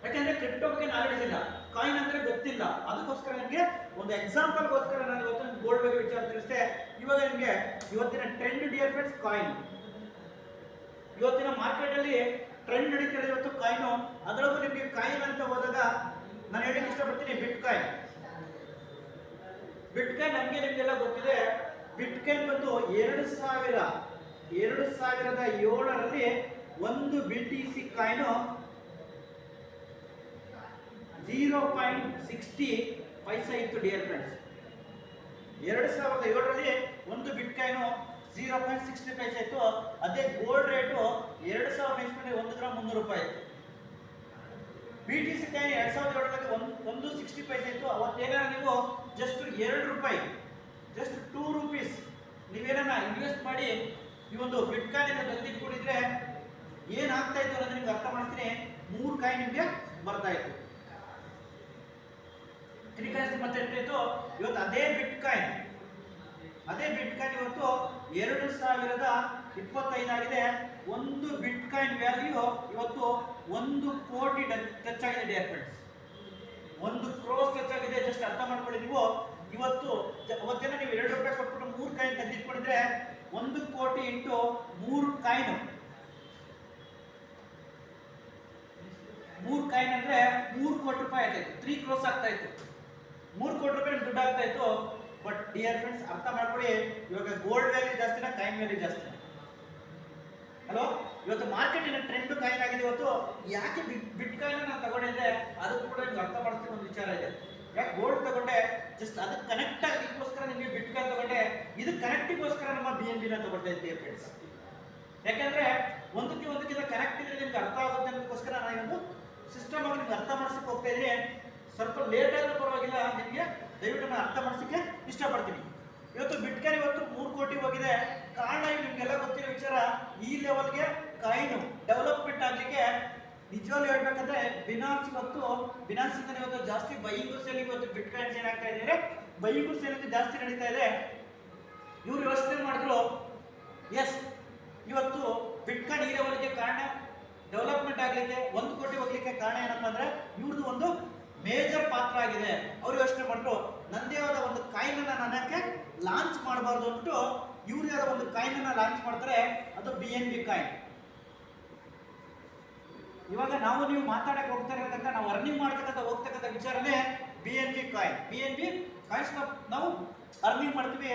A: ಯಾಕಂದ್ರೆ ಕ್ರಿಪ್ಟೋ ಬಗ್ಗೆ ನಾಲೆಡ್ಜ್ ಇಲ್ಲ, ಕಾಯಿನ್ ಅಂದ್ರೆ ಗೊತ್ತಿಲ್ಲ. ಅದಕ್ಕೋಸ್ಕರ ನಿಮಗೆ ಒಂದು ಎಕ್ಸಾಂಪಲ್ಗೋಸ್ಕರ ನಾನು ಇವತ್ತು ಗೋಲ್ಡ್ ಬಗ್ಗೆ ವಿಚಾರ ತಿಳಿಸಿದೆ. ಇವಾಗ ನಿಮಗೆ ಇವತ್ತಿನ ಟ್ರೆಂಡ್ ಡಿಯರ್ ಫ್ರೆಂಡ್ಸ್ ಕಾಯಿನ್. ಇವತ್ತಿನ ಮಾರ್ಕೆಟ್ ಅಲ್ಲಿ ಟ್ರೆಂಡ್ ನಡೀತಿದೆ ಇವತ್ತು ಕಾಯಿನ್. ಅದರಲ್ಲೂ ನಿಮಗೆ ಕಾಯಿನ್ ಅಂತ ಹೋದಾಗ ನಾನು ಹೇಳಕ್ಕೆ ಇಷ್ಟಪಡ್ತೀನಿ ಬಿಟ್ ಕಾಯಿನ್. ಬಿಟ್ ಕಾಯಿನ್ ನಮಗೆ ನಿಮಗೆಲ್ಲ ಗೊತ್ತಿದೆ. ಬಿಟ್ ಕಾಯಿನ್ ಬಂದು 2007ರಲ್ಲಿ ಒಂದು BTC ಕಾಯಿನ್ 0.60 ಪೈಸಾ ಇತ್ತು ಡಿಯರ್ ಫ್ರೆಂಡ್ಸ್. 2007ರಲ್ಲಿ ಒಂದು ಬಿಟ್ ಕಾಯಿನ್ 0.60 ಪೈಸಾ ಇತ್ತು. ಅದೇ ಗೋಲ್ಡ್ ರೇಟು 2000 1 ಗ್ರಾಮ್ 300 ರೂಪಾಯಿ ಇತ್ತು. BTC ಕಾಯಿನ್ 2007ರಲ್ಲಿ 1.60 ಪೈಸಾ ಇತ್ತು. ಅವತ್ತೇನಾರ ನೀವು ಜಸ್ಟ್ 2 ರೂಪಾಯಿ, ಜಸ್ಟ್ 2 ರೂಪೀಸ್ ನೀವೇನ ಇನ್ವೆಸ್ಟ್ ಮಾಡಿ ಈ ಒಂದು ಬಿಟ್ ಕಾಯಿನ್ ತಂದಿಟ್ಕೊಂಡಿದ್ರೆ ಏನಾಗ್ತಾ ಇತ್ತು ಅನ್ನೋದು ನಿಮ್ಗೆ ಅರ್ಥ ಮಾಡ್ತೀನಿ. 3 ಕಾಯಿನ್ ನಿಮಗೆ ಬರ್ತಾ ಇತ್ತು. 3 ಕಾಯಿನ್ ಮತ್ತೆ ಎಷ್ಟಾಯ್ತು ಇವತ್ತು? ಅದೇ ಬಿಟ್ ಕಾಯಿನ್ ಇವತ್ತು 2025 ಆಗಿದೆ. ಒಂದು ಬಿಟ್ ಕಾಯಿನ್ ವ್ಯಾಲ್ಯೂ ಇವತ್ತು 1 ಕೋಟಿ ಟಚ್ ಆಗಿದೆ ಡಿಯರ್ ಫ್ರೆಂಡ್ಸ್. 1 ಕ್ರೋರ್ ಟಚ್ ಆಗಿದೆ. ಜಸ್ಟ್ ಅರ್ಥ ಮಾಡ್ಕೊಳ್ಳಿ ನೀವು. ಇವತ್ತು ಅವತ್ತೇನ ನೀವು 2 ರೂಪಾಯಿ ಕೊಟ್ಬಿಟ್ಟು 3 ಕಾಯಿನ್ ತಂದಿಟ್ಕೊಂಡಿದ್ರೆ 1 ಕೋಟಿ ಇಂಟು 3 ಕಾಯಿನ್, 3 ಕಾಯಿನ್ ಅಂದ್ರೆ 3 ಕೋಟಿ ರೂಪಾಯಿ ಆಗ್ತಾ ಇತ್ತು. 3 ಕ್ರೋರ್ಸ್ ಆಗ್ತಾ ಇತ್ತು. 3 ಕೋಟಿ ರೂಪಾಯಿ ದುಡ್ಡು ಆಗ್ತಾ ಇತ್ತು. ಬಟ್ ಡಿಯರ್ ಫ್ರೆಂಡ್ಸ್ ಅರ್ಥ ಮಾಡ್ಕೊಳ್ಳಿ, ಇವಾಗ ಗೋಲ್ಡ್ ವ್ಯಾಲ್ಯೂ ಜಾಸ್ತಿನಾ ಕಾಯಿನ್ ವ್ಯಾಲ್ಯೂ ಜಾಸ್ತಿನಾ? ಹಲೋ, ಇವತ್ತು ಮಾರ್ಕೆಟಿನ ಟ್ರೆಂಡ್ ಕಾಯಿನ್ ಆಗಿದೆ. ಇವತ್ತು ಯಾಕೆ ಬಿಟ್ ಕಾಯಿನ್ ನಾನು ತಗೊಂಡಿದ್ದೆ ಅದಕ್ಕೂ ಕೂಡ ನಿಮ್ಗೆ ಅರ್ಥ ಮಾಡಿಸ್ತೀನಿ. ಒಂದು ವಿಚಾರ ಇದೆ. ಯಾಕೆ ಗೋಲ್ಡ್ ತಗೊಂಡೆ? ಜಸ್ಟ್ ಅದಕ್ಕೆ ಕನೆಕ್ಟ್ ಆಗಲಿಕ್ಕೋಸ್ಕರ ನಿಮಗೆ ಬಿಟ್ ಕಾಯಿನ್ ತಗೊಂಡೆ. ಇದು ಕನೆಕ್ಟಿಗೋಸ್ಕರ ನಮ್ಮ BNB ನ ತಗೊಳ್ತಾ ಇದ್ದೀವಿ ಫ್ರೆಂಡ್ಸ್. ಯಾಕಂದ್ರೆ ಒಂದಕ್ಕಿಂತ ಕನೆಕ್ಟ್ ಇದ್ರೆ ನಿಮ್ಗೆ ಅರ್ಥ ಆಗುತ್ತೆ ಅನ್ನೋದಕ್ಕೋಸ್ಕರ ನಾನು ಒಂದು ಸಿಸ್ಟಮ್ ಆಗಿ ನಿಮ್ಗೆ ಅರ್ಥ ಮಾಡಿಸಕ್ಕೆ ಹೋಗ್ತಾ ಇದ್ದೀನಿ. ಸ್ವಲ್ಪ ಲೇಟ್ ಆದ್ರೂ ಪರವಾಗಿಲ್ಲ, ನಿಮಗೆ ದಯವಿಟ್ಟು ನಾನು ಅರ್ಥ ಮಾಡಿಸಕ್ಕೆ ಇಷ್ಟಪಡ್ತೀನಿ. ಇವತ್ತು ಬಿಟ್ ಕಾಯಿನ್ ಇವತ್ತು 3 ಕೋಟಿ ಹೋಗಿದೆ. ಕಾರಣ ನಿಮ್ಗೆಲ್ಲ ಗೊತ್ತಿರೋ ವಿಚಾರ. ಈ ಲೆವೆಲ್ಗೆ ಕಾಯಿನ್ ಡೆವಲಪ್ಮೆಂಟ್ ಆಗ್ಲಿಕ್ಕೆ ನಿಜವಾಗ್ಲೂ ಹೇಳ್ಬೇಕಂದ್ರೆ ಬಿನಾನ್ಸ್ ಇಂದ ಇವತ್ತು ಜಾಸ್ತಿ ಬೈಯಿಂಗು ಸೇಲಿಂಗ್, ಇವತ್ತು ಬಿಟ್ ಕಾಯಿನ್ಸ್ ಏನಾಗ್ತಾ ಇದೆ, ಬೈಯಿಂಗು ಸೇಲಿಂಗ್ ಜಾಸ್ತಿ ನಡೀತಾ ಇದೆ. ಇವ್ರು ಯೋಚನೆ ಮಾಡಿದ್ರು, ಎಸ್ ಇವತ್ತು ಬಿಟ್ ಕಾಯಿನ್ ಈ ಲೆವೆಲ್ಗೆ ಕಾರಣ ಡೆವಲಪ್ಮೆಂಟ್ ಆಗ್ಲಿಕ್ಕೆ 1 ಕೋಟಿ ಹೋಗ್ಲಿಕ್ಕೆ ಕಾರಣ ಏನಪ್ಪಾ ಅಂದ್ರೆ ಇವ್ರದ್ದು ಒಂದು ಮೇಜರ್ ಪಾತ್ರ ಆಗಿದೆ. ಅವ್ರು ಯೋಚನೆ ಮಾಡಿದ್ರು, ನಂದೇ ಆದ ಒಂದು ಕಾಯಿನ್ ಅನ್ನ ನನಗೆ ಲಾಂಚ್ ಮಾಡಬಾರ್ದು ಅಂದ್ಬಿಟ್ಟು ಇವ್ರು ಯಾವ್ದೋ ಒಂದು ಕಾಯಿನ್ ಅನ್ನ ಲಾಂಚ್ ಮಾಡ್ತಾರೆ. ಅದು BNB ಕಾಯಿನ್. ಇವಾಗ ನೀವು ಮಾತಾಡಕ್ಕೆ ಹೋಗ್ತಾ ಇರತಕ್ಕಂಥ, ನಾವು ಅರ್ನಿಂಗ್ ಮಾಡ್ತಕ್ಕಂಥ ಹೋಗ್ತಕ್ಕಂಥ ವಿಚಾರನೇ BNB ಕಾಯಿನ್. BNB ಕಾಯಿನ್ಸ್ ನಾವು ಅರ್ನಿಂಗ್ ಮಾಡ್ತೀವಿ.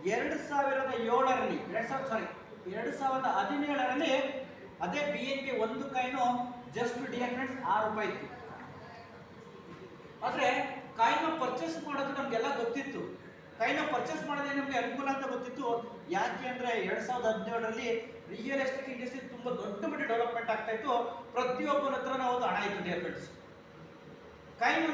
A: 2017ರಲ್ಲಿ ಅದೇ BNB ಒಂದು ಕಾಯಿನ್ ಜಸ್ಟ್ ಡಿಯರ್ ಫ್ರೆಂಡ್ಸ್ 6 ರೂಪಾಯಿ ಇತ್ತು. ಆದ್ರೆ ಕಾಯಿನ್ ಪರ್ಚೇಸ್ ಮಾಡೋದು ನಮ್ಗೆಲ್ಲ ಗೊತ್ತಿತ್ತು. ಕಾಯಿನ್ ಪರ್ಚೇಸ್ ಮಾಡೋದೇ ನಮ್ಗೆ ಅನುಕೂಲ ಅಂತ ಗೊತ್ತಿತ್ತು. ಯಾಕೆ ಅಂದ್ರೆ 2017ರಲ್ಲಿ ರಿಯಲ್ ಎಸ್ಟೇಟ್ ಇಂಡಸ್ಟ್ರಿ ತುಂಬಾ ದೊಡ್ಡ ಮಟ್ಟ ಡೆವಲಪ್ಮೆಂಟ್ ಆಗ್ತಾ ಇತ್ತು. ಪ್ರತಿಯೊಬ್ಬರ ಹತ್ರ ನಾವು ಹಣ ಇತ್ತು ಡಿಯರ್ ಫ್ರೆಂಡ್ಸ್. ಕಾಯಿನ್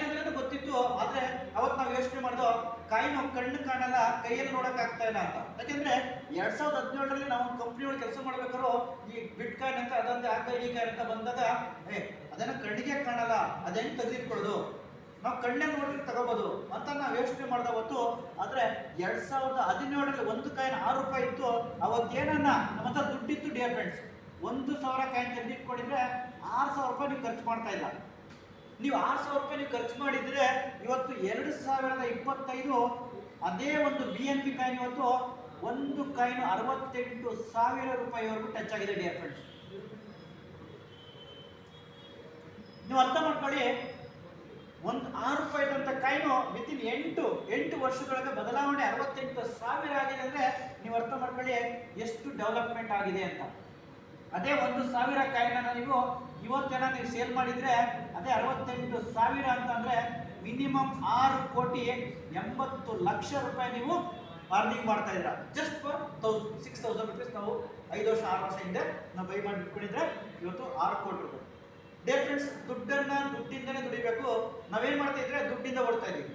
A: ಅಂದ್ರೆ ಗೊತ್ತಿತ್ತು. ಆದ್ರೆ ಅವತ್ತು ನಾವು ಯೋಚನೆ ಮಾಡಿದ್ವು, ಕಾಯಿನ್ ಕಣ್ಣು ಕಾಣಲ್ಲ, ಕೈಯಲ್ಲಿ ನೋಡಕ್ ಆಗ್ತಾ ಇಲ್ಲ ಅಂತ. ಯಾಕಂದ್ರೆ 2017ರಲ್ಲಿ ನಾವು ಒಂದು ಕಂಪ್ನಿ ಒಳಗೆ ಕೆಲಸ ಮಾಡ್ಬೇಕಾದ್ರು ಈ ಬಿಟ್ ಕಾಯಿನ್ ಅಂತ ಅದಂತೆ ಆ ಕಾಯಿನ್ ಈ ಕಾಯಿನ್ ಅಂತ ಬಂದಾಗ ಅದನ್ನ ಕಣ್ಣಿಗೆ ಕಾಣಲ್ಲ, ಅದನ್ನ ತೆಗೆದಿಟ್ಕೊಳ್ಳೋದು, ನಾವು ಕಣ್ಣಲ್ಲಿ ನೋಡಿದ್ರೆ ತಗೋಬಹುದು ಅಂತ ನಾವು ಯೋಚನೆ ಮಾಡಿದ ಅವತ್ತು. ಆದ್ರೆ 2017ರಲ್ಲಿ ಒಂದು ಕಾಯಿನ್ 6 ರೂಪಾಯಿ ಇತ್ತು. ಅವತ್ತೇನನ್ನ ನಮ್ಮ ಹತ್ರ ದುಡ್ಡಿತ್ತು ಡಿಯರ್ ಫ್ರೆಂಡ್ಸ್. 1,000 ಕಾಯಿನ್ ತೆಗೆದಿಟ್ಕೊಂಡಿದ್ರೆ 6,000 ರೂಪಾಯಿ ನೀವು ಖರ್ಚು ಮಾಡ್ತಾ ಇಲ್ಲ. ನೀವು 6,000 ರೂಪಾಯಿ ನೀವು ಖರ್ಚು ಮಾಡಿದ್ರೆ ಇವತ್ತು 2025 ಅದೇ ಒಂದು BNB ಕಾಯಿನ್ ಇವತ್ತು ಒಂದು ಕಾಯಿನ್ 68,000 ರೂಪಾಯಿವರೆಗೂ ಟಚ್ ಆಗಿದೆ ಡಿಯರ್ ಫ್ರೆಂಡ್ಸ್. ನೀವು ಅರ್ಥ ಮಾಡ್ಕೊಳ್ಳಿ, ಒಂದು 6 ರೂಪಾಯಿ ಇದ್ದಂತ ಕಾಯಿನ್ ವಿತಿನ್ 8 ವರ್ಷದೊಳಗೆ ಬದಲಾವಣೆ 68,000 ಆಗಿದೆ ಅಂದ್ರೆ ನೀವು ಅರ್ಥ ಮಾಡ್ಕೊಳ್ಳಿ ಎಷ್ಟು ಡೆವಲಪ್ಮೆಂಟ್ ಆಗಿದೆ ಅಂತ. ಅದೇ 1,000 ಕಾಯಿನ್ ಅನ್ನ ನೀವು ಇವತ್ತೇನ ನೀವು ಸೇಲ್ ಮಾಡಿದ್ರೆ ಅದೇ 68,000 ಅಂತಂದ್ರೆ ಮಿನಿಮಮ್ 6,80,00,000 ರೂಪಾಯಿ ನೀವು ಅರ್ನಿಂಗ್ ಮಾಡ್ತಾ ಇದ್ದೀರಾ. ಜಸ್ಟ್ ಫಾರ್ 6,000 ರೂಪೀಸ್ ನಾವು 5 ವರ್ಷ 6 ವರ್ಷ ಹಿಂದೆ ನಾವು ಬೈ ಮಾಡಿ ಇಟ್ಕೊಂಡಿದ್ರೆ ಇವತ್ತು 6 ಕೋಟಿ ರೂಪಾಯಿ. ಡಿಯರ್ ಫ್ರೆಂಡ್ಸ್, ದುಡ್ಡಿಂದನೇ ದುಡಿಬೇಕು. ನಾವೇನ್ ಮಾಡ್ತಾ ಇದ್ರೆ ದುಡ್ಡಿಂದ ಓಡ್ತಾ ಇದೀವಿ.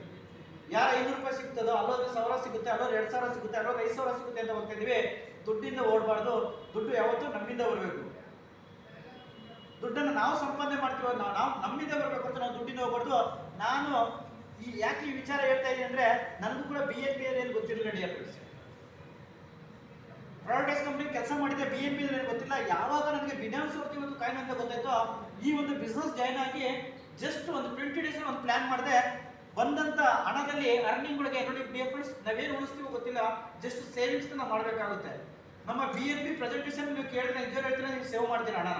A: ಯಾರು 500 ರೂಪಾಯಿ ಸಿಗ್ತದೋ ಅಲ್ಲೋದ್ರೆ 1,000 ಸಿಗುತ್ತೆ, ಅಲ್ಲೋದ್ರೆ 2,000 ಸಿಗುತ್ತೆ, ಅಲ್ಲೋದ್ರೆ 5,000 ಸಿಗುತ್ತೆ ಅಂತ ಹೋಗ್ತಾ ಇದೀವಿ. ದುಡ್ಡಿಂದ ಓಡಬಾರ್ದು. ದುಡ್ಡು ಯಾವತ್ತೂ ನಮ್ಮಿಂದ ಬರಬೇಕು. ದುಡ್ಡನ್ನು ನಾವು ಸಂಪಾದನೆ ಮಾಡ್ತೀವಿ, ನಾವು ನಮ್ಮಿಂದ ಬರಬೇಕು ಅಂತ ನಾವು ದುಡ್ಡಿಂದ ಹೋಗ್ಬಾರ್ದು. ನಾನು ಯಾಕೆ ಈ ವಿಚಾರ ಹೇಳ್ತಾ ಇದ್ದೀನಿ ಅಂದ್ರೆ ನನಗೂ ಕೂಡ BNB ಏನು ಗೊತ್ತಿರಲಿಲ್ಲ ಡಿಯರ್ ಫ್ರೆಂಡ್ಸ್. ಪ್ರಾಡಕ್ಟ್ಸ್ ಕಂಪ್ನಿ ಕೆಲಸ ಮಾಡಿದೆ, BNB ಏನು ಗೊತ್ತಿಲ್ಲ. ಯಾವಾಗ ನನಗೆ ಬಿನಾನ್ಸ್ ಇವತ್ತು ಕಾಯಿನ್ ಅಂತ ಗೊತ್ತಾಯ್ತೋ ಈ ಒಂದು ಬಿಸ್ನೆಸ್ ಜಾಯ್ನ್ ಆಗಿ ಜಸ್ಟ್ ಒಂದು 20 ಡೇಸ್ ಒಂದು ಪ್ಲಾನ್ ಮಾಡಿದೆ. ಬಂದಂತ ಹಣದಲ್ಲಿ ಅರ್ನಿಂಗ್ಗಳಿಗೆ ನೋಡಿ ಡಿಯರ್ ಫ್ರೆಂಡ್ಸ್, ನಾವೇನು ಉಳಿಸ್ತೀವೋ ಗೊತ್ತಿಲ್ಲ, ಜಸ್ಟ್ ಸೇವಿಂಗ್ಸ್ ನಾವು ಮಾಡಬೇಕಾಗುತ್ತೆ. ನಮ್ಮ BNB ಪ್ರೆಸೆಂಟೇಷನ್ ನೀವು ಕೇಳಿದ್ರೆ ನಿಜ ಹೇಳ್ತೀರಾ, ನೀವು ಸೇವ್ ಮಾಡ್ತೀರಾ ಹಣ,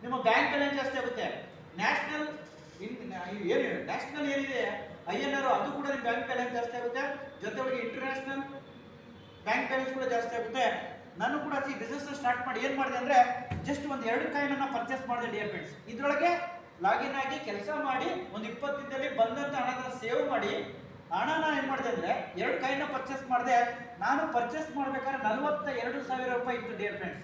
A: ನಿಮ್ಮ ಬ್ಯಾಂಕ್ ಬ್ಯಾಲೆನ್ಸ್ ಜಾಸ್ತಿ ಆಗುತ್ತೆ. ನ್ಯಾಷನಲ್ ಏನಿದೆ INR ಅದು ಕೂಡ ನಿಮ್ಮ ಬ್ಯಾಂಕ್ ಬ್ಯಾಲೆನ್ಸ್ ಜಾಸ್ತಿ ಆಗುತ್ತೆ, ಜೊತೆಗೆ ಇಂಟರ್ನ್ಯಾಷನಲ್ ಬ್ಯಾಂಕ್ ಬ್ಯಾಲೆನ್ಸ್ ಕೂಡ ಜಾಸ್ತಿ ಆಗುತ್ತೆ. ನಾನು ಕೂಡ ಈ ಬಿಸ್ನೆಸ್ ಸ್ಟಾರ್ಟ್ ಮಾಡಿ ಏನ್ ಮಾಡಿದೆ ಅಂದ್ರೆ ಜಸ್ಟ್ ಒಂದು 2 ಕಾಯಿನ್ ಪರ್ಚೇಸ್ ಮಾಡಿದೆ ಡಿಯರ್ ಫ್ರೆಂಡ್ಸ್. ಇದ್ರೊಳಗೆ ಲಾಗಿನ್ ಆಗಿ ಕೆಲಸ ಮಾಡಿ ಒಂದು 20 ದಿನದಲ್ಲಿ ಬಂದಂತ ಹಣನ ಸೇವ್ ಮಾಡಿ ಹಣನ ಏನ್ ಮಾಡಿದೆ ಅಂದ್ರೆ 2 ಕಾಯಿನ್ ಪರ್ಚೇಸ್ ಮಾಡಿದೆ. ನಾನು ಪರ್ಚೇಸ್ ಮಾಡ್ಬೇಕಾದ್ರೆ 42,000 ರೂಪಾಯಿ ಇತ್ತು ಡಿಯರ್ ಫ್ರೆಂಡ್ಸ್.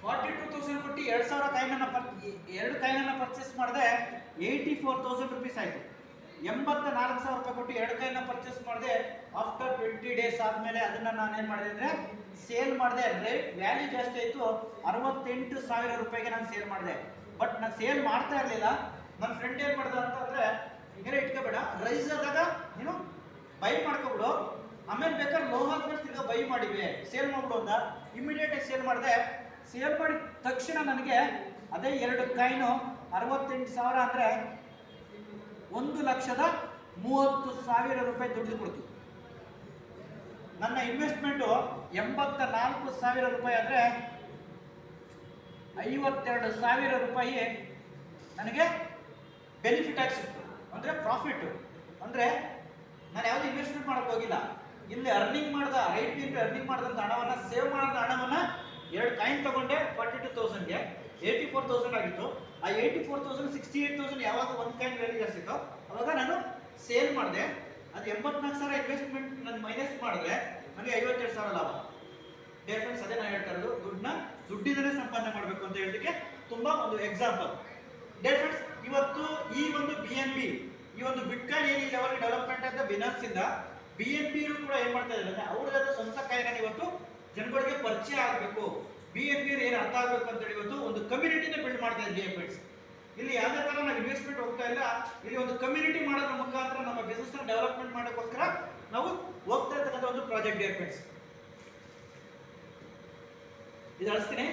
A: 42,000 ಕೊಟ್ಟು 2 ಕಾಯಿನ್ ಪರ್ಚೇಸ್ ಮಾಡಿದೆ, 84,000 ರುಪೀಸ್ ಆಯ್ತು. 84,000 ರೂಪಾಯಿ ಕೊಟ್ಟು 2 ಕಾಯಿನ್ ಪರ್ಚೇಸ್ ಮಾಡಿದೆ. ಆಫ್ಟರ್ 20 ಡೇಸ್ ಆದ್ಮೇಲೆ ಅದನ್ನ ನಾನು ಏನ್ ಮಾಡಿದೆ ಅಂದ್ರೆ ಸೇಲ್ ಮಾಡಿದೆ. ರೇಟ್ ವ್ಯಾಲ್ಯೂ ಜಾಸ್ತಿ ಆಯ್ತು, 68,000 ರೂಪಾಯಿಗೆ ನಾನು ಸೇಲ್ ಮಾಡಿದೆ. ಬಟ್ ನಾನು ಸೇಲ್ ಮಾಡ್ತಾ ಇರಲಿಲ್ಲ. ನನ್ನ ಫ್ರೆಂಡ್ ಏನ್ ಮಾಡ್ದ ಅಂತಂದ್ರೆ, ಹಿಂಗೆ ಇಟ್ಕೋಬೇಡ, ರೈಸ್ ಆದಾಗ ನೀನು ಬೈ ಮಾಡ್ಕೊಬಿಡು, ಆಮೇಲೆ ಬೇಕಾದ್ರೆ ಲೋ ಆದ್ಮೇಲೆ ತಿರ್ಗಾ ಬೈ ಮಾಡಿವೆ ಸೇಲ್ ಮಾಡ್ಬಿಡು ಅಂತ ಇಮಿಡಿಯೇಟ್ ಆಗಿ ಸೇಲ್ ಮಾಡಿದೆ. ಸೇಲ್ ಮಾಡಿದ ತಕ್ಷಣ ನನಗೆ ಅದೇ 2 ಕಾಯಿನು 68,000 ಅಂದ್ರೆ 1,30,000 ರೂಪಾಯಿ ದುಡ್ಡು ಕೊಡ್ತು. ನನ್ನ ಇನ್ವೆಸ್ಟ್ಮೆಂಟ್ 84,000 ರೂಪಾಯಿ ಆದ್ರೆ 52,000 ರೂಪಾಯಿ ನನಗೆ ಬೆನಿಫಿಟ್ ಆಗಿ ಸಿಕ್ತು, ಅಂದ್ರೆ ಪ್ರಾಫಿಟ್. ಅಂದ್ರೆ ನಾನು ಯಾವ್ದು ಇನ್ವೆಸ್ಟ್ಮೆಂಟ್ ಮಾಡಕ್ ಹೋಗಿಲ್ಲ, ಇಲ್ಲಿ ಅರ್ನಿಂಗ್ ಅರ್ನಿಂಗ್ ಮಾಡಿದಂತ ಹಣವನ್ನ ಸೇವ್ ಮಾಡಿದ ಹಣವನ್ನ 2 ಕಾಯಿನ್ ತಗೊಂಡೆ. 42,000ಗೆ 84,000 ಆಗಿತ್ತು. ಆ 84,000 68,000 ಯಾವಾಗ 1 ಕಾಯಿನ್ ವ್ಯಾಲ್ಯೂ ಜಾಸ್ತಿ ಇತ್ತು ಅವಾಗ ನಾನು ಸೇಲ್ ಮಾಡಿದೆ. ಅದು 84,000 ಇನ್ವೆಸ್ಟ್ಮೆಂಟ್ ನಾನು ಮೈನಸ್ ಮಾಡಿದ್ರೆ ನನಗೆ 52,000 ಲಾಭ. ಡಿಯರ್ ಫ್ರೆಂಡ್ಸ್, ಅದೇ ನಾನು ಹೇಳ್ತಾ ಇರೋದು, ದುಡ್ಡಿಂದಲೇ ಸಂಪಾದನೆ ಮಾಡಬೇಕು ಅಂತ ಹೇಳೋದಕ್ಕೆ ತುಂಬಾ ಒಂದು ಎಕ್ಸಾಂಪಲ್. ಡಿಯರ್ ಫ್ರೆಂಡ್ಸ್, ಇವತ್ತು ಈ ಒಂದು BNB, ಈ ಒಂದು ಬಿಟ್ಕಾಯಿನ್ ಏನು ಈ ಲೆವೆಲ್ ಡೆವಲಪ್ಮೆಂಟ್ ಅಂತ ಬಿನಾನ್ಸ್ ಇಂದ BNB ಕೂಡ ಏನ್ ಮಾಡ್ತಾ ಇದ್ದಾರೆ, ಅವ್ರದಾದ ಸ್ವಂತ ಕಾಯಿನ ಇವತ್ತು ಜನಗಳಿಗೆ ಪರಿಚಯ ಆಗಬೇಕು, BNB ಏನು ಅರ್ಥ ಆಗಬೇಕು ಅಂತ ಹೇಳಿ ಇವತ್ತು ಒಂದು ಕಮ್ಯುನಿಟಿನ ಬಿಲ್ಡ್ ಮಾಡ್ತಾ ಇದ್ದೀವಿ ಡಿಯರ್ ಫ್ರೆಂಡ್ಸ್. ಇಲ್ಲಿ ಯಾವುದೇ ತರ ನಾವು ಇನ್ವೆಸ್ಟ್ಮೆಂಟ್ ಹೋಗ್ತಾ ಇಲ್ಲ, ಇಲ್ಲಿ ಒಂದು ಕಮ್ಯುನಿಟಿ ಮಾಡೋದ್ರ ಮುಖಾಂತರ ನಮ್ಮ ಬಿಸ್ನೆಸ್ ನ ಡೆವಲಪ್ಮೆಂಟ್ ಮಾಡೋಕ್ಕೋಸ್ಕರ ನಾವು ಹೋಗ್ತಾ ಇರ್ತಕ್ಕಂಥ ಒಂದು ಪ್ರಾಜೆಕ್ಟ್ ಡಿಯರ್ ಫ್ರೆಂಡ್ಸ್. ಇದು ಅಳಿಸ್ತೀನಿ.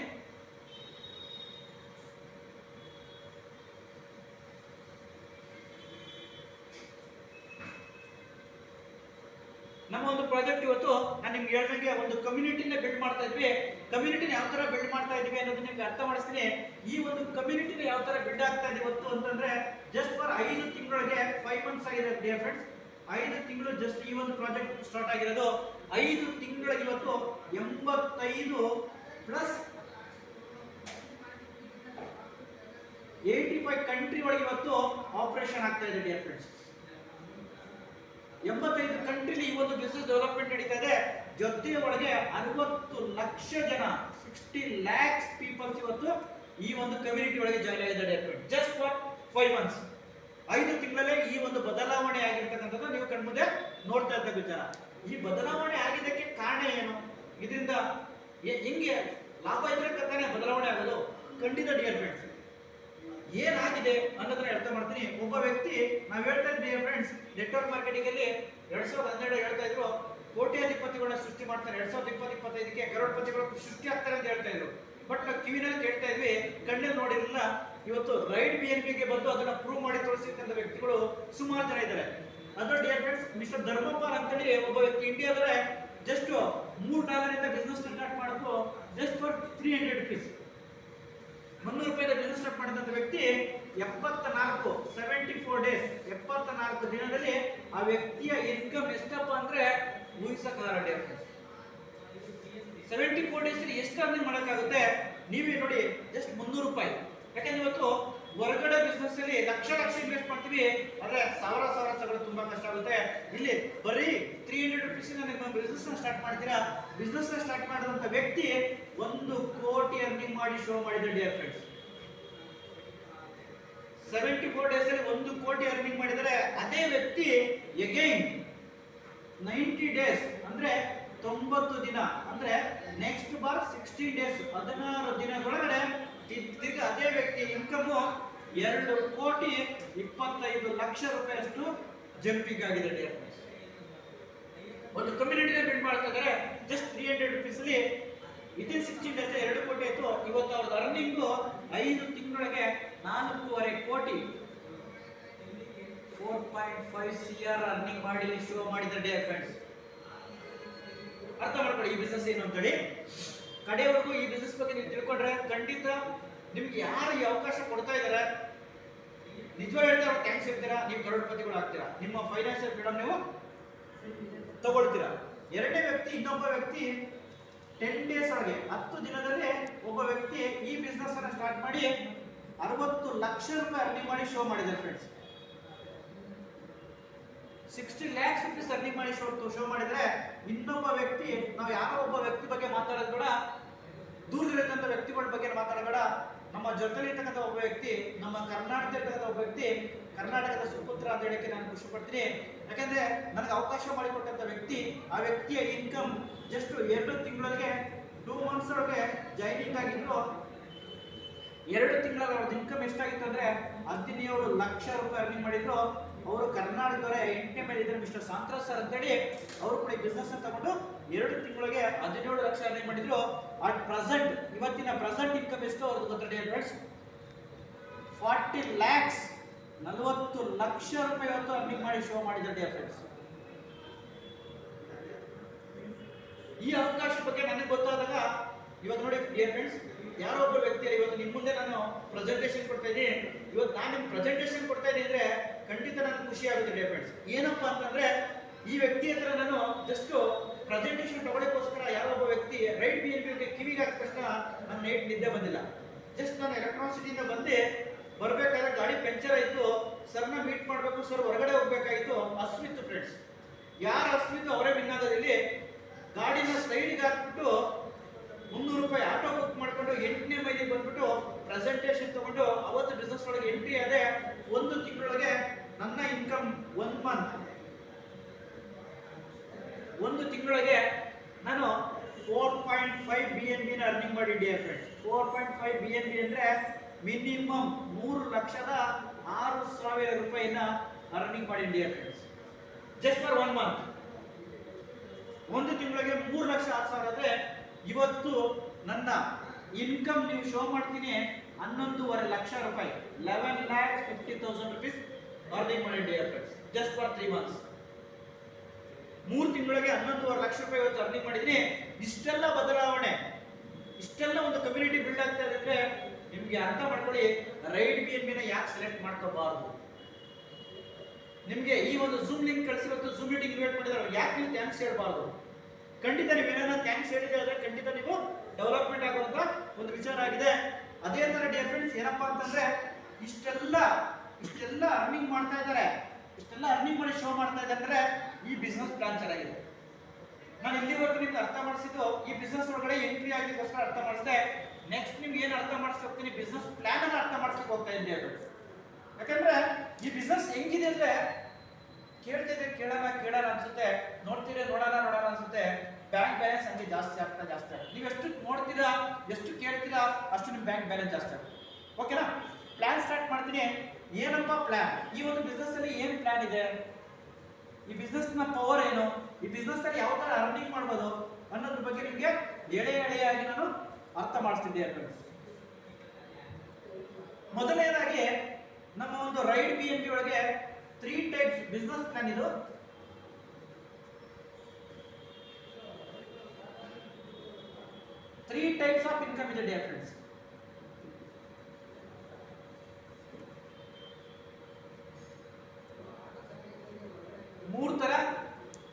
A: ನಮ್ಮ ಒಂದು ಪ್ರಾಜೆಕ್ಟ್ ಇವತ್ತು ನಾನು ನಿಮ್ಗೆ ಹೇಳ್ದಂಗೆ ಒಂದು ಕಮ್ಯುನಿಟಿನ ಬಿಲ್ಡ್ ಮಾಡ್ತಾ ಇದ್ವಿ. ಕಮ್ಯುನಿಟಿನ ಯಾವ ತರ ಬಿಲ್ಡ್ ಮಾಡ್ತಾ ಇದೀವಿ ಅನ್ನೋದನ್ನ ನಿಮ್ಗೆ ಅರ್ಥ ಮಾಡಿಸ್ತೀನಿ. ಈ ಒಂದು ಕಮ್ಯುನಿಟಿನ ಯಾವ ತರ ಬಿಲ್ಡ್ ಆಗ್ತಾ ಇದೆ ಇವತ್ತು ಅಂತಂದ್ರೆ ಜಸ್ಟ್ ಫಾರ್ 5 ತಿಂಗಳಿಗೆ 5 ಮಂತ್ಸ್ ಆಗಿದೆ ಡಿಯರ್ ಫ್ರೆಂಡ್ಸ್. 5 ತಿಂಗಳು ಜಸ್ಟ್ ಈ ಒಂದು ಪ್ರಾಜೆಕ್ಟ್ ಸ್ಟಾರ್ಟ್ ಆಗಿರೋದು. 5 ತಿಂಗಳಿಗೆ ಇವತ್ತು 85 ಪ್ಲಸ್ 85 ಕಂಟ್ರಿ ಒಳಗೆ ಇವತ್ತು ಆಪರೇಷನ್ ಆಗ್ತಾ ಇದೆ ಡಿಯರ್ ಫ್ರೆಂಡ್ಸ್. 85 ಕಂಟ್ರಿಲಿ ಈ ಒಂದು ಬಿಸಿನೆಸ್ ಡೆವಲಪ್ಮೆಂಟ್ ನಡೀತಾ ಇದೆ. ಜೊತೆ ಒಳಗೆ 60 ಲಕ್ಷ ಜನ 60 ಲ್ಯಾಕ್ಸ್ ಪೀಪಲ್ಸ್ ಇವತ್ತು ಈ ಒಂದು ಕಮ್ಯುನಿಟಿ ಒಳಗೆ ಜಾಯ್ನ್ ಆಗಿದ್ದಾರೆ ಜಸ್ಟ್ ಫಾರ್ 5 ಮಂತ್ಸ್. 5 ತಿಂಗಳಲ್ಲೇ ಈ ಒಂದು ಬದಲಾವಣೆ ಆಗಿರ್ತಕ್ಕಂಥದ್ದು ನೀವು ಕಣ್ಮುಂದೆ ನೋಡ್ತಾ ಇದ್ದ ವಿಚಾರ. ಈ ಬದಲಾವಣೆ ಆಗಿದ್ದಕ್ಕೆ ಕಾರಣ ಏನು, ಇದರಿಂದ ಹೆಂಗೆ ಲಾಭ ಇದ್ರೆ ತಾನೇ ಬದಲಾವಣೆ ಆಗೋದು? ಖಂಡಿತ ಡಿಯರ್ ಫ್ರೆಂಡ್ಸ್, ಏನಾಗಿದೆ ಅನ್ನೋದನ್ನ ಅರ್ಥ ಮಾಡ್ತೀನಿ. ಒಬ್ಬ ವ್ಯಕ್ತಿ, ನಾವು ಹೇಳ್ತಾ ಇದ್ವಿ ಡಿಯರ್ ಫ್ರೆಂಡ್ಸ್, ನೆಟ್ವರ್ಕ್ ಮಾರ್ಕೆಟಿಂಗ್ ಅಲ್ಲಿ 2012 ಹೇಳ್ತಾ ಇದ್ರು ಕೋಟ್ಯಾಧಿಪತಿಗಳನ್ನ ಸೃಷ್ಟಿ ಮಾಡ್ತಾರೆ, 2020-25ಕ್ಕೆ ಕರೋಡ್ಪತಿಗಳು ಸೃಷ್ಟಿ ಆಗ್ತಾರೆ ಅಂತ ಹೇಳ್ತಾ ಇದ್ರು. ಬಟ್ ನಾವು ಕಿವಿನಲ್ಲಿ ಕೇಳ್ತಾ ಇದ್ವಿ, ಕಣ್ಣಲ್ಲಿ ನೋಡಿರಲಿಲ್ಲ. ಇವತ್ತು ರೈಟ್ BNBಗೆ ಬಂದು ಅದನ್ನ ಪ್ರೂವ್ ಮಾಡಿ ತೋರಿಸಿದಂತ ವ್ಯಕ್ತಿಗಳು ಸುಮಾರು ಜನ ಇದ್ದಾರೆ. ಅದು ಡಿಯರ್ ಫ್ರೆಂಡ್ಸ್, ಮಿಸ್ಟರ್ ಧರ್ಮಪಾಲ್ ಅಂತೇಳಿ ಒಬ್ಬ ವ್ಯಕ್ತಿ ಇಂಡಿಯಾದಲ್ಲೇ ಜಸ್ಟ್ $3 ಬಿಸ್ನೆಸ್ ಸ್ಟಾರ್ಟ್ ಮಾಡೋದು ಜಸ್ಟ್ ಫಾರ್ 300 ರುಪೀಸ್, 300 ರೂಪಾಯಿದ ಬಿಸ್ನೆಸ್ ಸ್ಟಾರ್ಟ್ ಮಾಡಿದಂತ ವ್ಯಕ್ತಿ 74 ಡೇಸ್ 74 ದಿನದಲ್ಲಿ ಆ ವ್ಯಕ್ತಿಯ ಇನ್ಕಮ್ ಎಷ್ಟಪ್ಪ ಅಂದ್ರೆ ಊಹಿಸಕ್ಕಾಗಲ್ಲ ಡಿಯರ್ ಫ್ರೆಂಡ್ಸ್. 74 ಡೇಸ್ ಎಷ್ಟು ಅರ್ನಿಂಗ್ ಮಾಡೋಕ್ಕಾಗುತ್ತೆ ನೀವೇ ನೋಡಿ, ಜಸ್ಟ್ 300 ರೂಪಾಯಿ. ಯಾಕಂದ್ರೆ ಇವತ್ತು ಹೊರಗಡೆ ಬಿಸ್ನೆಸ್ ಅಲ್ಲಿ ಲಕ್ಷ ಇನ್ವೆಸ್ಟ್ ಮಾಡ್ತೀವಿ, ಆದ್ರೆ ಸಾವಿರ ತಗೊಳ್ಳೋದು ತುಂಬಾ ಕಷ್ಟ ಆಗುತ್ತೆ. ಇಲ್ಲಿ ಬರೀ 300 ರುಪೀಸ್ ನಿಮ್ಮ ಬಿಸ್ನೆಸ್ ಸ್ಟಾರ್ಟ್ ಮಾಡ್ತೀರಾ. ಬಿಸ್ನೆಸ್ ಸ್ಟಾರ್ಟ್ ಮಾಡಿದಂತ ವ್ಯಕ್ತಿ 1 ಕೋಟಿ ಅರ್ನಿಂಗ್ ಮಾಡಿ ಶೋ ಮಾಡಿದ ಡಿಯರ್ ಫ್ರೆಂಡ್ಸ್. 74 ಡೇಸ್ ಅಲ್ಲಿ 1 ಕೋಟಿ ಅರ್ನಿಂಗ್ ಮಾಡಿದರೆ ಅದೇ ವ್ಯಕ್ತಿ ಅಗೈನ್ 90 ಡೇಸ್ ಅಂದ್ರೆ 90 ದಿನ ಅಂದ್ರೆ ನೆಕ್ಸ್ಟ್ ಬಾರ್ 16 ಡೇಸ್ 16 ದಿನದೊಳಗಡೆ ತಿರ್ಗಿ ಅದೇ ವ್ಯಕ್ತಿ ಇನ್ಕಮ್ 2,25,00,000 ರೂಪಾಯಿಯಷ್ಟು ಜಂಪಿಂಗ್ ಆಗಿದೆ ಡಿಯರ್ ಫ್ರೆಂಡ್ಸ್. ಒಂದು ಕಮ್ಯುನಿಟಿನ ಬಿಲ್ಡ್ ಮಾಡ್ತಾ ಇದ್ದಾರೆ ಜಸ್ಟ್ 300 ರುಪೀಸ್ ಅಲ್ಲಿ. ವಿತಿನ್ 16 ಡೇಸ್ 2 ಕೋಟಿ ಆಯ್ತು. ಇವತ್ತು ಅವ್ರದ್ದು ಅರ್ನಿಂಗು 5 ತಿಂಗಳೊಳಗೆ 4.25 ಕೋಟಿ. 4.5 CR ಅರ್ನಿಂಗ್ ಮಾಡಿ ಶೋ ಮಾಡಿದ ಡಿಯರ್ ಫ್ರೆಂಡ್ಸ್. ಅರ್ಥ ಮಾಡ್ಕೊಳ್ಳಿ ಈ ಬಿಸ್ನೆಸ್ ಏನು ಅಂತೇಳಿ. ಕಡೆಯವರೆಗೂ ಈ ಬಿಸ್ನೆಸ್ ಬಗ್ಗೆ ನೀವು ತಿಳ್ಕೊಂಡ್ರೆ ಖಂಡಿತ ನಿಮ್ಗೆ ಯಾರು ಈ ಅವಕಾಶ ಕೊಡ್ತಾ ಇದ್ದಾರೆ ನಿಜವಾಗ್ಲೂ ಹೇಳ್ತಾ ಥ್ಯಾಂಕ್ಸ್ ಹೇಳ್ತೀರಾ, ನೀವು ಕರೋಡ್ಪತಿಗಳು ಆಗ್ತೀರಾ, ನಿಮ್ಮ ಫೈನಾನ್ಷಿಯಲ್ ಫ್ರೀಡಮ್ ನೀವು ತಗೊಳ್ತೀರಾ. ಎರಡನೇ ವ್ಯಕ್ತಿ, ಇನ್ನೊಬ್ಬ ವ್ಯಕ್ತಿ 10 ಡೇಸ್ ಒಳಗೆ 10 ದಿನದಲ್ಲಿ ಒಬ್ಬ ವ್ಯಕ್ತಿ ಈ ಬಿಸ್ನೆಸ್ ಅನ್ನ ಸ್ಟಾರ್ಟ್ ಮಾಡಿ 60 ಲಕ್ಷ ರೂಪಾಯಿ ಅರ್ನಿಂಗ್ ಮಾಡಿ ಶೋ ಮಾಡಿದ್ದಾರೆ ಫ್ರೆಂಡ್ಸ್. 60 lakhs rupees ಅರ್ನಿಂಗ್ ಮಾಡಿ ಶೋ ಮಾಡಿದ್ರೆ ಇನ್ನೊಬ್ಬ ವ್ಯಕ್ತಿ, ನಾವು ಯಾರೋ ಒಬ್ಬ ವ್ಯಕ್ತಿ ಬಗ್ಗೆ ಮಾತಾಡೋದು ಬೇಡ, ದೂರದಲ್ಲಿರ್ತಕ್ಕಂಥ ವ್ಯಕ್ತಿಗಳ ಬಗ್ಗೆ ಮಾತಾಡಬೇಡ, ನಮ್ಮ ಜೊತೆಲಿ ಇರ್ತಕ್ಕಂಥ ಒಬ್ಬ ವ್ಯಕ್ತಿ, ನಮ್ಮ ಕರ್ನಾಟಕದ ಒಬ್ಬ ವ್ಯಕ್ತಿ, ಕರ್ನಾಟಕದ ಸುಪುತ್ರ ಅಂತ ಹೇಳಕ್ಕೆ ನಾನು ಖುಷಿ ಪಡ್ತೀನಿ. ಯಾಕಂದ್ರೆ ನನಗೆ ಅವಕಾಶ ಮಾಡಿಕೊಟ್ಟಂತ ವ್ಯಕ್ತಿ, ಆ ವ್ಯಕ್ತಿಯ ಇನ್ಕಮ್ ಜಸ್ಟ್ 2 ತಿಂಗಳಿಗೆ 2 ಮಂತ್ಸ್ ಒಳಗೆ ಜಾಯ್ನಿಂಗ್ ಆಗಿದ್ರು. 2 ತಿಂಗಳ ಅವ್ರದ್ದು ಇನ್ಕಮ್ ಎಷ್ಟಾಗಿತ್ತು ಅಂದ್ರೆ 17 ಲಕ್ಷ ರೂಪಾಯಿ ಅರ್ನಿಂಗ್ ಮಾಡಿದ್ರು. ಅವರು ಕರ್ನಾಟಕದವರೇ 8ನೇ ಮೇಲೆ ಇದ್ದಾರೆ, ಮಿಸ್ಟರ್ ಸಾಂತ್ರಾಸ್ ಸರ್ ಅಂತೇಳಿ. ಅವರು ಕೂಡ ಈ ಬಿಸ್ನೆಸ್ ಅನ್ನು ತಗೊಂಡು 2 ತಿಂಗಳಿಗೆ 17 ಲಕ್ಷ ಅರ್ನಿಂಗ್ ಮಾಡಿದ್ರು. ಅಟ್ ಪ್ರೆಸೆಂಟ್, ಇವತ್ತಿನ ಪ್ರೆಸೆಂಟ್ ಇನ್ಕಮ್ ಎಷ್ಟು ಅವ್ರದ್ದು ಗೊತ್ತಾ ಡಿಯರ್ ಫ್ರೆಂಡ್ಸ್? 40 lakhs, 40 ಲಕ್ಷ ರೂಪಾಯಿ ಇವತ್ತು ಅರ್ನಿಂಗ್ ಮಾಡಿ ಶೋ ಮಾಡಿದ್ದಾರೆ ಡಿಯರ್ ಫ್ರೆಂಡ್ಸ್. ಈ ಅವಕಾಶ ಬಗ್ಗೆ ನನಗೆ ಗೊತ್ತಾದಾಗ ಇವತ್ತು ನೋಡಿ ಡಿಯರ್ ಫ್ರೆಂಡ್ಸ್, ಯಾರೋ ಒಬ್ಬ ವ್ಯಕ್ತಿಯಲ್ಲಿ ಇವತ್ತು ನಿಮ್ಮ ಮುಂದೆ ನಾನು ಪ್ರೆಸೆಂಟೇಷನ್ ಕೊಡ್ತಾ ಇದ್ದೀನಿ. ಇವತ್ತು ನಾನು ನಿಮ್ಗೆ ಪ್ರೆಸೆಂಟೇಷನ್ ಕೊಡ್ತಾ ಇದ್ದೀನಿ ಅಂದ್ರೆ ಖಂಡಿತ ನನಗೆ ಖುಷಿ ಆಗುತ್ತೆ ಡಿಯರ್ ಫ್ರೆಂಡ್ಸ್. ಏನಪ್ಪಾ ಅಂತಂದ್ರೆ ಈ ವ್ಯಕ್ತಿ ಹತ್ರ ನಾನು ಜಸ್ಟ್ ಪ್ರೆಸೆಂಟೇಷನ್ ತಗೊಳ್ಳೋಕ್ಕೋಸ್ಕರ ಯಾರೋ ಒಬ್ಬ ವ್ಯಕ್ತಿ ರೈಟ್ BNB ಕಿವಿಗೆ ಹಾಕಿದ ತಕ್ಷಣ ನನ್ನ ನೈಟ್ ನಿದ್ದೆ ಬಂದಿಲ್ಲ. ಜಸ್ಟ್ ನಾನು ಎಲೆಕ್ಟ್ರಾನಿಸಿಟಿಯಿಂದ ಬಂದು ಬರಬೇಕಾದ್ರೆ ಗಾಡಿ ಪಂಚರ್ ಆಯಿತು, ಸರ್ನ ಮೀಟ್ ಮಾಡಬೇಕು, ಸರ್ ಹೊರಗಡೆ ಹೋಗ್ಬೇಕಾಗಿತ್ತು. ಅಸ್ಮಿತ್ ಫ್ರೆಂಡ್ಸ್, ಯಾರು ಅಸ್ಮಿತ್ ಅವರೇ ವಿನ್ ಆಗೋದಿಲ್ಲಿ. ಗಾಡಿನ ಸೈಡ್ಗೆ ಹಾಕ್ಬಿಟ್ಟು 300 ರೂಪಾಯಿ ಆಟೋ ಬುಕ್ ಮಾಡ್ಕೊಂಡು 8ನೇ ಮೈಲಿಗೆ ಬಂದ್ಬಿಟ್ಟು ಪ್ರೆಸೆಂಟೇಷನ್ ತಗೊಂಡು ಅವತ್ತು ಬಿಸ್ನೆಸ್ ಒಳಗೆ ಎಂಟ್ರಿ ಆದೆ. 1 ತಿಂಗಳೊಳಗೆ ನನ್ನ ಇನ್ಕಮ್ 1 ತಿಂಗಳೊಳಗೆ ನಾನು 4.5 BNB ಅರ್ನಿಂಗ್ ಮಾಡಿ ಡಿಯರ್ ಫ್ರೆಂಡ್ಸ್. 4.5 BNB ಅಂದ್ರೆ ಮಿನಿಮಮ್ 3,06,000 ರೂಪಾಯಿನ ಅರ್ನಿಂಗ್ ಮಾಡಿ dear friends. Just for 1 month. 1 ತಿಂಗಳಿಗೆ 3,06,000 ಆದ್ರೆ ಇವತ್ತು ನನ್ನ ಇನ್ಕಮ್ ನೀವು ಶೋ ಮಾಡ್ತೀನಿ 11.5 ಲಕ್ಷ ರೂಪಾಯಿ, 11,50,000 rupees ಅರ್ನಿಂಗ್ ಮಾಡಿ dear friends. Just for 3 months. 3 ತಿಂಗಳಿಗೆ 11.5 ಲಕ್ಷ ರೂಪಾಯಿ ಇವತ್ತು ಅರ್ನಿಂಗ್ ಮಾಡಿದ್ದೀನಿ. ಇಷ್ಟೆಲ್ಲ ಬದಲಾವಣೆ, ಇಷ್ಟೆಲ್ಲ ಒಂದು ಕಮ್ಯುನಿಟಿ ಬಿಲ್ಡ್ ಆಗ್ತಾ ಇದೆ ಅಂದ್ರೆ ನಿಮ್ಗೆ ಅರ್ಥ ಮಾಡ್ಕೊಳ್ಳಿ, ರೈಡ್ BNB ಯಾಕೆ ಸೆಲೆಕ್ಟ್ ಮಾಡ್ಕೋಬಾರ್ದು. ನಿಮ್ಗೆ ಈ ಒಂದು ಝೂಮ್ ಲಿಂಕ್ ಕಳಿಸಿರೋದು ಝೂಮ್ ಮೀಟಿಂಗ್ ಇನ್ವೈಟ್ ಮಾಡಿದ್ರೆ ಯಾಕೆ ನೀವು ಥ್ಯಾಂಕ್ಸ್ ಹೇಳ್ಬಾರ್ದು? ಖಂಡಿತ ನೀವು ಏನಾರ ಥ್ಯಾಂಕ್ಸ್ ಹೇಳಿದ್ರೆ ಆದ್ರೆ ಖಂಡಿತ ನೀವು ಡೆವಲಪ್ಮೆಂಟ್ ಆಗುವಂತ ಒಂದು ವಿಚಾರ ಆಗಿದೆ. ಅದೇ ತರ ಡಿಯರ್ ಫ್ರೆಂಡ್ಸ್, ಏನಪ್ಪಾ ಅಂತಂದ್ರೆ ಇಷ್ಟೆಲ್ಲ ಅರ್ನಿಂಗ್ ಮಾಡ್ತಾ ಇದ್ದಾರೆ, ಇಷ್ಟೆಲ್ಲ ಅರ್ನಿಂಗ್ ಮಾಡಿ ಶೋ ಮಾಡ್ತಾ ಇದ್ದಾರೆ ಅಂದ್ರೆ ಈ ಬಿಸ್ನೆಸ್ ಪ್ಲಾನ್ ಚೆನ್ನಾಗಿದೆ. ನಾನು ಇಲ್ಲಿವರೆಗೂ ನಿಮ್ಗೆ ಅರ್ಥ ಮಾಡಿಸಿದ್ದು ಈ ಬಿಸ್ನೆಸ್ ಒಳಗಡೆ ಎಂಟ್ರಿ ಆಗಲಿಕ್ಕೋಸ್ಕರ ಅರ್ಥ ಮಾಡಿಸಿದೆ. ನೆಕ್ಸ್ಟ್ ನಿಮ್ಗೆ ಏನು ಅರ್ಥ ಮಾಡಿಸ್ತಾ ಹೋಗ್ತೀನಿ, ಬಿಸ್ನೆಸ್ ಪ್ಲಾನ್ ಅನ್ನು ಅರ್ಥ ಮಾಡಿಸ್ಲಿಕ್ಕೆ ಹೋಗ್ತಾ ಇದ್ದೆ ಅದು. ಯಾಕಂದ್ರೆ ಈ ಬಿಸ್ನೆಸ್ ಹೆಂಗಿದೆ ಅಂದ್ರೆ ಕೇಳ್ತಿದ್ರೆ ಕೇಳೋಣ ಅನ್ಸುತ್ತೆ, ನೋಡೋಣ ಅನ್ಸುತ್ತೆ. ಬ್ಯಾಂಕ್ ಬ್ಯಾಲೆನ್ಸ್ ಹಂಗೆ ಜಾಸ್ತಿ ಆಗ್ತಾ. ನೀವು ಎಷ್ಟು ನೋಡ್ತೀರಾ, ಎಷ್ಟು ಕೇಳ್ತೀರಾ ಅಷ್ಟು ನಿಮ್ಮ ಬ್ಯಾಂಕ್ ಬ್ಯಾಲೆನ್ಸ್ ಜಾಸ್ತಿ ಆಗುತ್ತೆ. ಓಕೆನಾ? ಪ್ಲಾನ್ ಸ್ಟಾರ್ಟ್ ಮಾಡ್ತೀನಿ. ಏನಪ್ಪ ಪ್ಲಾನ್? ಈ ಒಂದು ಬಿಸ್ನೆಸ್ ಅಲ್ಲಿ ಏನು ಪ್ಲಾನ್ ಇದೆ, ಈ ಬಿಸ್ನೆಸ್ ನ ಪವರ್ ಏನು, ಈ ಬಿಸ್ನೆಸ್ ಅಲ್ಲಿ ಯಾವ ತರ ಅರ್ನಿಂಗ್ ಮಾಡ್ಬೋದು ಅನ್ನೋದ್ರ ಬಗ್ಗೆ ನಿಮಗೆ ಎಳೆಯಾಗಿ ನಾನು ಅರ್ಥ ಮಾಡಿಸ್ತಿದ್ದೆ ಫ್ರೆಂಡ್ಸ್. ಮೊದಲನೇದಾಗಿ ನಮ್ಮ ಒಂದು ರೈಡ್ BNB ಒಳಗೆ 3 ಟೈಪ್ಸ್ ಬಿಸ್ನೆಸ್ ಪ್ಲಾನ್ ಇದು. Three types of income ಇದೆ dear friends. ಮೂರು ತರ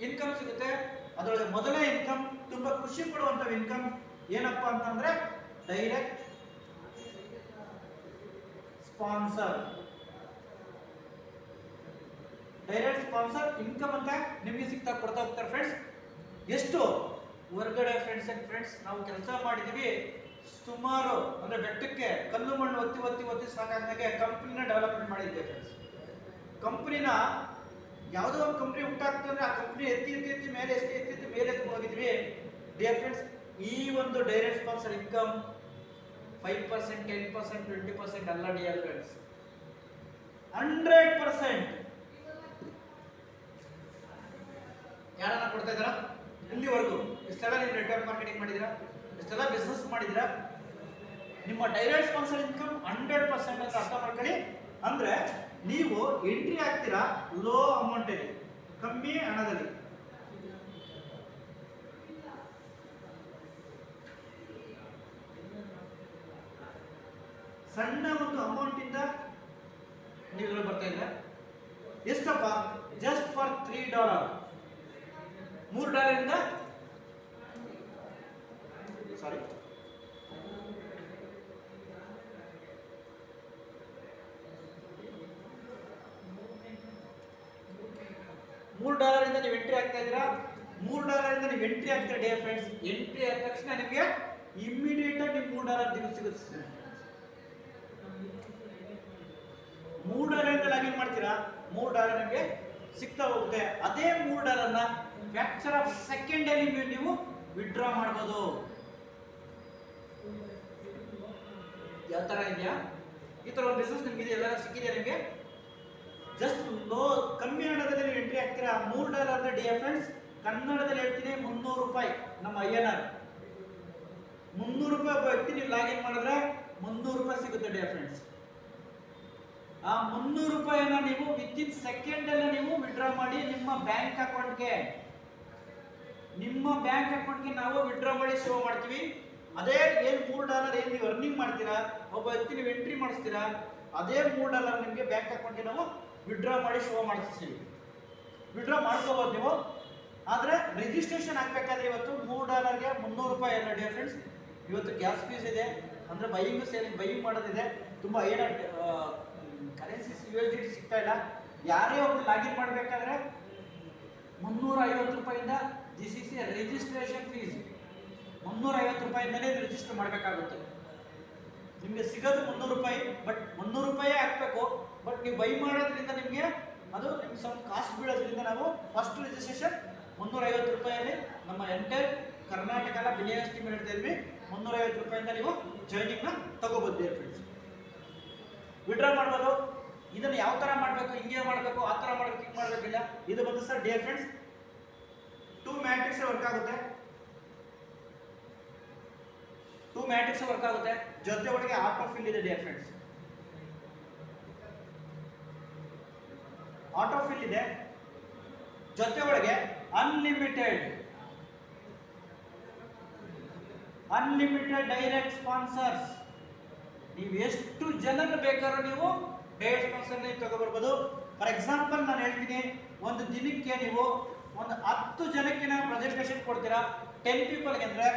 A: ಇನ್ಕಮ್ ಸಿಗುತ್ತೆ. ಅದರೊಳಗೆ ಮೊದಲನೇ ಇನ್ಕಮ್ ತುಂಬಾ ಖುಷಿ ಪಡುವಂತ ಇನ್ಕಮ್ ಏನಪ್ಪಾ ಅಂತಂದ್ರೆ direct sponsor. Direct sponsor income ಅಂತ ನಿಮಗೆ ಕೊಡ್ತಾ ಹೋಗ್ತಾರೆ ಫ್ರೆಂಡ್ಸ್. ಎಷ್ಟು ಹೊರಗಡೆ ಫ್ರೆಂಡ್ಸ್ ನಾವು ಕೆಲಸ ಮಾಡಿದೀವಿ, ಸುಮಾರು ಅಂದ್ರೆ ಬೆಟ್ಟಕ್ಕೆ ಕಲ್ಲು ಮಣ್ಣು ಒತ್ತಿ ಸಾಕಾಗದಾಗೆ ಕಂಪ್ನಿನ ಡೆವಲಪ್ಮೆಂಟ್ ಮಾಡಿದ್ದೆ ಫ್ರೆಂಡ್ಸ್. ಕಂಪ್ನಿನ ಯಾವುದೋ ಒಂದು ಕಂಪ್ನಿ ಉಂಟಾಗ್ತದೆ ಅಂದ್ರೆ ಆ ಕಂಪ್ನಿ ಎತ್ತಿ ಮೇಲೆ ಎತ್ಕೊಂಡು ಹೋಗಿದ್ವಿ ಡಿಯರ್ ಫ್ರೆಂಡ್ಸ್. ಈ ಒಂದು ಡೈರೆಕ್ಟ್ ಸ್ಪಾನ್ಸರ್ ಇನ್ಕಮ್ 5%, 10%, 20% ಅಲ್ಲ ಡಿಯರ್ ಫ್ರೆಂಡ್ಸ್, 100% ಯಾರನ್ನ ಕೊಡ್ತಾ ಇದ್ದಾರಾ ಇಲ್ಲಿವರೆಗೂ. ಇಷ್ಟೆಲ್ಲ ನೀವು ನೆಟ್ವರ್ಕ್ ಮಾರ್ಕೆಟಿಂಗ್ ಮಾಡಿದಿರಾ, ಇಷ್ಟೆಲ್ಲ ಬಿಸ್ನೆಸ್ ಮಾಡಿದಿರಾ, ನಿಮ್ಮ ಡೈರೆಕ್ಟ್ ಸ್ಪಾನ್ಸರ್ ಇನ್ಕಮ್ 100% ಅಂತ ಅರ್ಥ ಮಾಡ್ಕೊಳ್ಳಿ. ಅಂದ್ರೆ ನೀವು ಎಂಟ್ರಿ ಆಗ್ತೀರಾ ಲೋ ಅಮೌಂಟ್ ಅಲ್ಲಿ, ಕಮ್ಮಿ ಹಣದಲ್ಲಿ. ಸಣ್ಣ ಒಂದು ಅಮೌಂಟ್ ಇಂದ ನೀವು ಬರ್ತಾ ಇದ್ರೆ ಎಷ್ಟಪ್ಪ, ಜಸ್ಟ್ ಫಾರ್ $3, $3 ಇಂದ ಸಾರಿ $3 ಇಂದ ನೀವು ಎಂಟ್ರಿ ಆಗ್ತಾ ಇದ್ದೀರಾ. $3 ಇಂದ ನೀವು ಎಂಟ್ರಿ ಆಗ್ತೀರಾ ಡಿಯರ್ ಫ್ರೆಂಡ್ಸ್. ಎಂಟ್ರಿ ಆದ ತಕ್ಷಣ ನಿಮಗೆ ಇಮಿಡಿಯೇಟ್ ಆಗಿ ನಿಮ್ಗೆ $3 ಸಿಗುತ್ತೆ. $3 ಇಂದ ಲಾಗಿನ್ ಮಾಡ್ತೀರಾ, $3 ನಿಮಗೆ ಸಿಗ್ತಾ ಹೋಗುತ್ತೆ. ಅದೇ $3 ಫ್ಯಾಕ್ಚರ್ ಆಫ್ ಸೆಕೆಂಡ್ ಅಲ್ಲಿ ನೀವು ವಿಡ್ರಾ ಮಾಡಬಹುದು. ಯಾವ ತರ ಇದೆಯಾ, ಈ ತರ ಒಂದು ಬಿಸ್ನೆಸ್ ನಿಮ್ಗೆ ಎಲ್ಲ ಸಿಕ್ಕಿದೆ ನಿಮಗೆ. ಜಸ್ಟ್ ಲೋ ಕಮ್ಮಿ ಹಣದಲ್ಲಿ ನೀವು ಎಂಟ್ರಿ ಆಗ್ತೀರಾ. $3 ಅಂದ್ರೆ ಡಿಯರ್ ಫ್ರೆಂಡ್ಸ್ ಕನ್ನಡದಲ್ಲಿ ಹೇಳ್ತೀನಿ ₹300. ನಮ್ಮ INR ₹300 ಒಬ್ಬ ವ್ಯಕ್ತಿ ನೀವು ಲಾಗಿನ್ ಮಾಡಿದ್ರೆ ₹300 ಸಿಗುತ್ತೆ ಡಿಯರ್ ಫ್ರೆಂಡ್ಸ್. ಆ ₹300 ನೀವು ವಿತಿನ್ ಸೆಕೆಂಡ್ ಅಲ್ಲೇ ನೀವು ವಿಡ್ರಾ ಮಾಡಿ ನಿಮ್ಮ ಬ್ಯಾಂಕ್ ಅಕೌಂಟ್ಗೆ ನಾವು ವಿಡ್ರಾ ಮಾಡಿ ಶೋ ಮಾಡ್ತೀವಿ. ಅದೇ ಏನ್ $3 ಏನ್ ನೀವು ಅರ್ನಿಂಗ್ ಮಾಡ್ತೀರಾ, ಒಬ್ಬ ವ್ಯಕ್ತಿ ನೀವು ಎಂಟ್ರಿ ಮಾಡಿಸ್ತೀರಾ, ಅದೇ $3 ನಿಮಗೆ ಬ್ಯಾಂಕ್ ಅಕೌಂಟ್ಗೆ ನಾವು ವಿಡ್ರಾ ಮಾಡಿ ಶೋ ಮಾಡಿಸ್ತೀವಿ. ವಿಡ್ರಾ ಮಾಡ್ಕೋಬಹುದು ನೀವು. ಆದ್ರೆ ರಿಜಿಸ್ಟ್ರೇಷನ್ ಆಗ್ಬೇಕಾದ್ರೆ ಇವತ್ತು $3ಗೆ ₹300 ಅಲ್ಲ ಡಿಯರ್ ಫ್ರೆಂಡ್ಸ್. ಇವತ್ತು ಗ್ಯಾಸ್ ಫೀಸ್ ಇದೆ, ಅಂದ್ರೆ ಬೈಯಿಂಗ್ ಸೇಲಿಂಗ್ ಬೈಯಿಂಗ್ ಮಾಡೋದಿದೆ. ತುಂಬಾ ಕರೆನ್ಸಿ USDT ಸಿಗ್ತಾ ಇಲ್ಲ. ಯಾರೇ ಒಬ್ರು ಲಾಗಿನ್ ಮಾಡಬೇಕಾದ್ರೆ ₹350 ಇಂದ this is A registration fees. ₹350 register ಮಾಡಬೇಕಾಗುತ್ತೆ. ನಿಮಗೆ ಸಿಗೋದು ₹300, ಬಟ್ ₹300 ಹಾಕ್ಬೇಕು. ಬಟ್ ನೀವು ಬೈ ಮಾಡೋದ್ರಿಂದ ನಿಮಗೆ ಅದು ನಿಮ್ಗೆ ಸ್ವಲ್ಪ ಕಾಸ್ಟ್ ಬೀಳೋದ್ರಿಂದ ನಾವು ಫಸ್ಟ್ ರಿಜಿಸ್ಟ್ರೇಷನ್ ₹350 ನಮ್ಮ ಎಂಟೈರ್ ಕರ್ನಾಟಕ ಬಿಲಿಯನ್ಸ್ ಟೀಮ್ ಹೇಳ್ತಾ ಇದ್ವಿ. ₹350 ನೀವು ಜಾಯ್ನಿಂಗ್ ನ ತಗೋಬಹುದು ಡಿಯರ್ ಫ್ರೆಂಡ್ಸ್. ವಿಡ್ರಾ ಮಾಡ್ಬೋದು. ಇದನ್ನು ಯಾವ ತರ ಮಾಡಬೇಕು, ಹಿಂಗೆ ಮಾಡಬೇಕು, ಆ ತರ ಮಾಡಬೇಕು, ಹಿಂಗೆ ಮಾಡಬೇಕಿಲ್ಲ. ಇದು ಬಂದು sir dear friends 2 matrix work ಆಗುತ್ತೆ. 2 ಮ್ಯಾಟ್ರಿಕ್ಸ್ ವರ್ಕ್ ಆಗುತ್ತೆ. ಜೊತೆ ಒಳಗೆ ಆಟೋ ಫಿಲ್ ಇದೆ ಡಿಯರ್ ಫ್ರೆಂಡ್ಸ್. ಆಟೋ ಫಿಲ್ ಇದೆ, ಜೊತೆ ಒಳಗೆ ಅನ್ಲಿಮಿಟೆಡ್ ಡೈರೆಕ್ಟ್ ಸ್ಪಾನ್ಸರ್ಸ್. ನೀವು ಎಷ್ಟು ಜನರು ಬೇಕಾದ್ರೂ ನೀವು ಡೈರೆಕ್ಟ್ ಸ್ಪಾನ್ಸರ್ ನೀವು ತಗೋಬರ್ಬೋದು. ಫಾರ್ ಎಕ್ಸಾಂಪಲ್ ನಾನು ಹೇಳ್ತೀನಿ, ಒಂದು ದಿನಕ್ಕೆ ನೀವು ಒಂದು 10 ಜನಕ್ಕೆ ನಾವು ಪ್ರೆಸೆಂಟೇಷನ್ ಕೊಡ್ತೀರಾ. 10 ಪೀಪಲ್ಗೆ ಅಂದ್ರೆ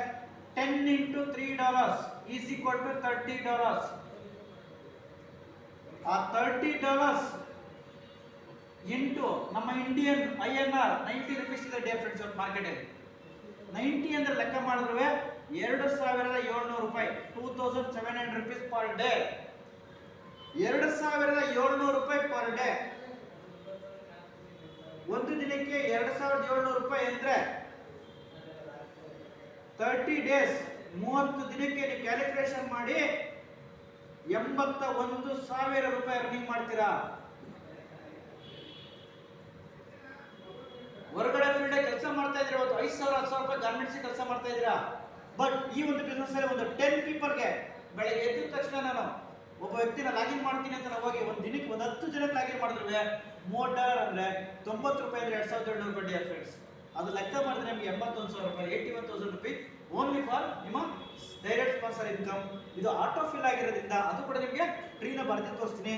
A: 10 × $3 ಈಸ್ ಈಕ್ವಲ್ ಟು $30. ಆ $30 ಇಂಟು ನಮ್ಮ ಇಂಡಿಯನ್ INR ₹90 ಇದೆ ಡಿಯರ್ ಫ್ರೆಂಡ್ಸ್. ಮಾರ್ಕೆಟ್ ಅಲ್ಲಿ 90 ಅಂದ್ರೆ ಲೆಕ್ಕ ಮಾಡಿದ್ರೆ ₹2,700, ₹2,700 ಪರ್ ಡೇ. ₹2,700 per day. ಒಂದು ದಿನಕ್ಕೆ ₹2,700 ಅಂದ್ರೆ 30 ಡೇಸ್, 30 ದಿನಕ್ಕೆ ನೀವು ಕ್ಯಾಲ್ಕುಲೇಷನ್ ಮಾಡಿ ₹81,000 ಅರ್ನಿಂಗ್ ಮಾಡ್ತೀರಾ. ಹೊರಗಡೆ ಫೀಲ್ಡ್ ಕೆಲಸ ಮಾಡ್ತಾ ಇದ್ರೆ ಇವತ್ತು ₹5,000-10,000 ಗಾರ್ಮೆಂಟ್ಸ್ ಕೆಲಸ ಮಾಡ್ತಾ ಇದ್ದೀರಾ. ಬಟ್ ಈ ಒಂದು ಬಿಸ್ನೆಸ್ ಅಲ್ಲಿ ಒಂದು 10 ಪೀಪಲ್ಗೆ ಬೆಳಗ್ಗೆ ಎದ್ದ ತಕ್ಷಣ ನಾನು ಒಬ್ಬ ವ್ಯಕ್ತಿನ ಲಾಗಿನ್ ಮಾಡ್ತೀನಿ ಅಂತ ನಾವು ಹೋಗಿ ಒಂದು ದಿನಕ್ಕೆ ಒಂದು 10 ಜನಕ್ಕೆ ಲಾಗಿನ್ ಮಾಡಿದ್ರೆ ಮೋಟರ್ ಅಂದ್ರೆ ₹90 ಅಂದ್ರೆ ₹2,700 ಡಿಯರ್ ಫ್ರೆಂಡ್ಸ್. ಅದು ಲೆಕ್ಕ ಮಾಡಿದ್ರೆ ನಿಮಗೆ ₹81,000, ₹81,000 ಓನ್ಲಿ ಫಾರ್ ನಿಮ್ಮ ಡೈರೆಕ್ಟ್ ಸ್ಪಾನ್ಸರ್ ಇನ್ಕಮ್. ಇದು ಆಟೋ ಫಿಲ್ ಆಗಿರೋದ್ರಿಂದ ಅದು ಕೂಡ ನಿಮಗೆ ಟ್ರೀನ ಬರ್ತಿ ತೋರಿಸ್ತೀನಿ.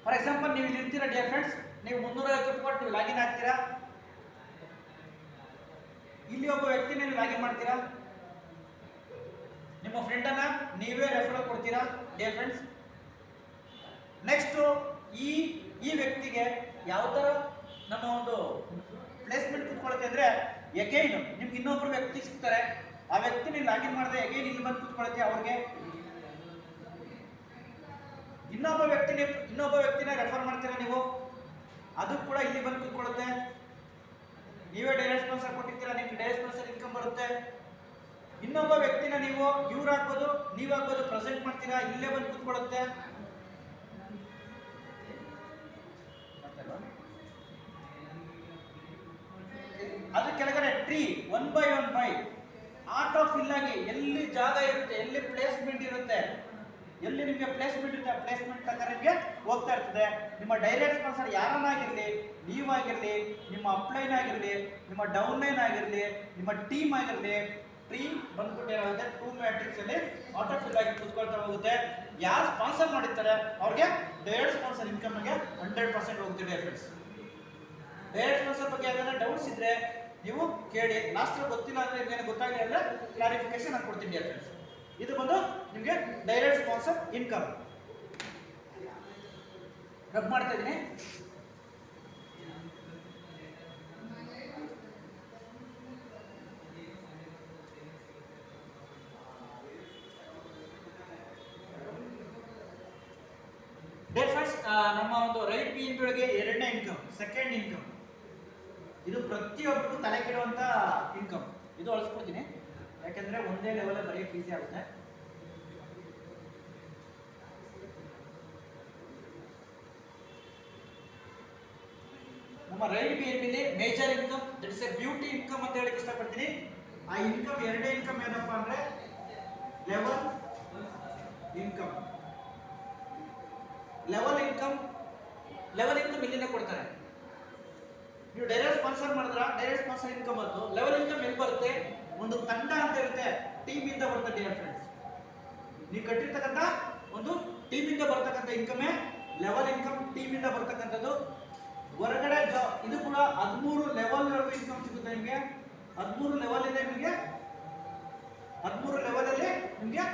A: ಫಾರ್ ಎಕ್ಸಾಂಪಲ್ ನೀವು ಇಲ್ಲಿ ಇರ್ತೀರಾ ಡಿಯರ್ ಫ್ರೆಂಡ್ಸ್, ನೀವು ₹350 ಕೊಟ್ಟು ನೀವು ಲಾಗಿನ್ ಆಗ್ತೀರಾ. ಇಲ್ಲಿ ಒಬ್ಬ ವ್ಯಕ್ತಿನ ನೀವು ಲಾಗಿನ್ ಮಾಡ್ತೀರಾ, ನಿಮ್ಮ ಫ್ರೆಂಡ್ ಅನ್ನ ನೀವೇ ರೆಫರಲ್ ಕೊಡ್ತೀರಾ ಡಿಯರ್ ಫ್ರೆಂಡ್ಸ್. ನೆಕ್ಸ್ಟ್ ಈ ವ್ಯಕ್ತಿಗೆ ಯಾವ ತರ ನಮ್ಮ ಒಂದು ಪ್ಲೇಸ್ಮೆಂಟ್ ಕುತ್ಕೊಳ್ಳುತ್ತೆ ಅಂದ್ರೆ, ಎಗೈನ್ ನಿಮ್ಗೆ ಇನ್ನೊಬ್ರು ವ್ಯಕ್ತಿ ಸಿಗ್ತಾರೆ. ಆ ವ್ಯಕ್ತಿ ನೀವು ಲಾಗಿನ್ ಮಾಡಿದ್ರೆ ಎಗೈನ್ ಇಲ್ಲಿ ಬಂದು ಕುತ್ಕೊಳ್ಳುತ್ತೆ. ಅವ್ರಿಗೆ ಇನ್ನೊಬ್ಬ ವ್ಯಕ್ತಿನ ರೆಫರ್ ಮಾಡ್ತೀರಾ ನೀವು, ಅದು ಕೂಡ ಇಲ್ಲಿ ಬಂದು ಕುತ್ಕೊಳ್ಳುತ್ತೆ. ನೀವೇ ಡೈರೆಕ್ಟ್ ಸ್ಪಾನ್ಸರ್ ಕೊಟ್ಟಿರ್ತೀರಾ, ನಿಮ್ಗೆ ಡೈರೆಕ್ಟ್ ಸ್ಪಾನ್ಸರ್ ಇನ್ಕಮ್ ಬರುತ್ತೆ. ಇನ್ನೊಬ್ಬ ವ್ಯಕ್ತಿನ ನೀವು ಇವ್ರು ಹಾಕ್ಬೋದು, ನೀವು ಹಾಕ್ಬೋದು, ಪ್ರೆಸೆಂಟ್ ಮಾಡ್ತೀರಾ, ಇಲ್ಲೇ ಬಂದು ಕುತ್ಕೊಳ್ಳುತ್ತೆ. ಅದ್ರ ಕೆಳಗಡೆ ಟ್ರೀ 1 by 1 ಆಟೋ ಫಿಲ್ ಆಗಿ ಎಲ್ಲಿ ಜಾಗ ಇರುತ್ತೆ, ಎಲ್ಲಿ ಪ್ಲೇಸ್ಮೆಂಟ್ ಇರುತ್ತೆ ಎಲ್ಲಿ ನಿಮಗೆ ಪ್ಲೇಸ್ಮೆಂಟ್ ಇರುತ್ತೆ ಆ ಪ್ಲೇಸ್ಮೆಂಟ್ ಪ್ರಕಾರ ನಿಮಗೆ ಹೋಗ್ತಾ ಇರ್ತದೆ. ನಿಮ್ಮ ಡೈರೆಕ್ಟ್ ಸ್ಪಾನ್ಸರ್ ಯಾರನ್ನಾಗಿರಲಿ, ನೀವಾಗಿರಲಿ, ನಿಮ್ಮ ಅಪ್ಲೈನ್ ಆಗಿರಲಿ, ನಿಮ್ಮ ಡೌನ್ಲೈನ್ ಆಗಿರಲಿ, ನಿಮ್ಮ ಟೀಮ್ ಆಗಿರಲಿ, ಟೀಮ್ ಬಂದ್ಬಿಟ್ಟು ಏನಾಗುತ್ತೆ 2 ಮ್ಯಾಟ್ರಿಕ್ಸ್ ಅಲ್ಲಿ ಆಟೋ ಫಿಲ್ ಆಗಿ ಕುತ್ಕೊಳ್ತಾ ಹೋಗುತ್ತೆ. ಯಾರು ಸ್ಪಾನ್ಸರ್ ಮಾಡಿರ್ತಾರೆ ಅವ್ರಿಗೆ ಡೈರೆಕ್ಟ್ ಸ್ಪಾನ್ಸರ್ ಇನ್ಕಮ್ಗೆ 100% ಹೋಗ್ತಿದೆ ಫ್ರೆಂಡ್ಸ್. ಡೈರೆಕ್ಟ್ ಸ್ಪಾನ್ಸರ್ ಬಗ್ಗೆ ಏನಾದ್ರು ಡೌಟ್ಸ್ ಇದ್ರೆ ನೀವು ಕೇಳಿ. ಲಾಸ್ಟ್ ಗೊತ್ತಿಲ್ಲ ಅಂದ್ರೆ ನಿಮಗೆ ಗೊತ್ತಾಗಲಿ ಅಂದ್ರೆ ಕ್ಲಾರಿಫಿಕೇಶನ್ ನಾನು ಕೊಡ್ತೀನಿ ಫ್ರೆಂಡ್ಸ್. ಇದು ಬಂದು ನಿಮಗೆ ಡೈರೆಕ್ಟ್ ಸ್ಪಾನ್ಸರ್ ಇನ್ಕಮ್. ರಬ್ ಮಾಡ್ತಾ ಇದ್ದೀನಿ. ನಮ್ಮ ಒಂದು ರೈಟ್ BNB ಒಳಗೆ ಎರಡನೇ ಇನ್ಕಮ್, ಸೆಕೆಂಡ್ ಇನ್ಕಮ್. ಇದು ಪ್ರತಿಯೊಬ್ಬರಿಗೂ ತಲೆ ಕೆಡುವಂತ ಇನ್ಕಮ್. ಇದು ಅಳಿಸ್ಕೊಡ್ತೀನಿ ಯಾಕಂದ್ರೆ ಒಂದೇ ಲೆವೆಲ್ ಬರೆಯಕ್ಕೆ ಈಸಿ ಆಗುತ್ತೆ. ನಮ್ಮ right BNB major income, that is A beauty income ಅಂತ ಹೇಳಕ್ಕೆ ಇಷ್ಟಪಡ್ತೀನಿ. ಆ ಇನ್ಕಮ್ ಎರಡನೇ ಇನ್ಕಮ್ ಏನಪ್ಪಾ ಅಂದ್ರೆ ಲೆವೆಲ್ ಇನ್ಕಮ್. ಲೆವೆಲ್ ಇನ್ಕಮ್ ಇಲ್ಲಿಂದ ಕೊಡ್ತಾರೆ. ನೀವು ಡೈರೆಕ್ಟ್ ಸ್ಪಾನ್ಸರ್ ಮಾಡಿದ್ರ ಡೈರೆಕ್ಟ್ ಸ್ಪಾನ್ಸರ್ ಇನ್ಕಮ್ ಬಂತು. ಲೆವೆಲ್ ಇನ್ಕಮ್ ಎಲ್ಲಿ ಬರುತ್ತೆ? ಒಂದು ತಂಡ ಅಂತ ಇರುತ್ತೆ, ಟೀಮ್ ಇಂದ ಬರುತ್ತೆ ಡಿಯರ್ ಫ್ರೆಂಡ್ಸ್. ನೀವು ಕಟ್ಟಿರ್ತಕ್ಕಂಥ ಒಂದು ಟೀಮ್ ಇಂದ ಬರ್ತಕ್ಕಂಥ ಇನ್ಕಮೇ ಲೆವೆಲ್ ಇನ್ಕಮ್. ಟೀಮ್ ಇಂದ ಬರ್ತಕ್ಕಂಥದ್ದು ಹೊರಗಡೆ ಇದು ಕೂಡ 13 ಲೆವೆಲ್ ವರೆಗೂ ಇನ್ಕಮ್ ಸಿಗುತ್ತೆ ನಿಮಗೆ. 13 ಲೆವೆಲ್ ಇದೆ ನಿಮಗೆ. 13 ಲೆವೆಲ್ ಅಲ್ಲಿ ನಿಮಗೆ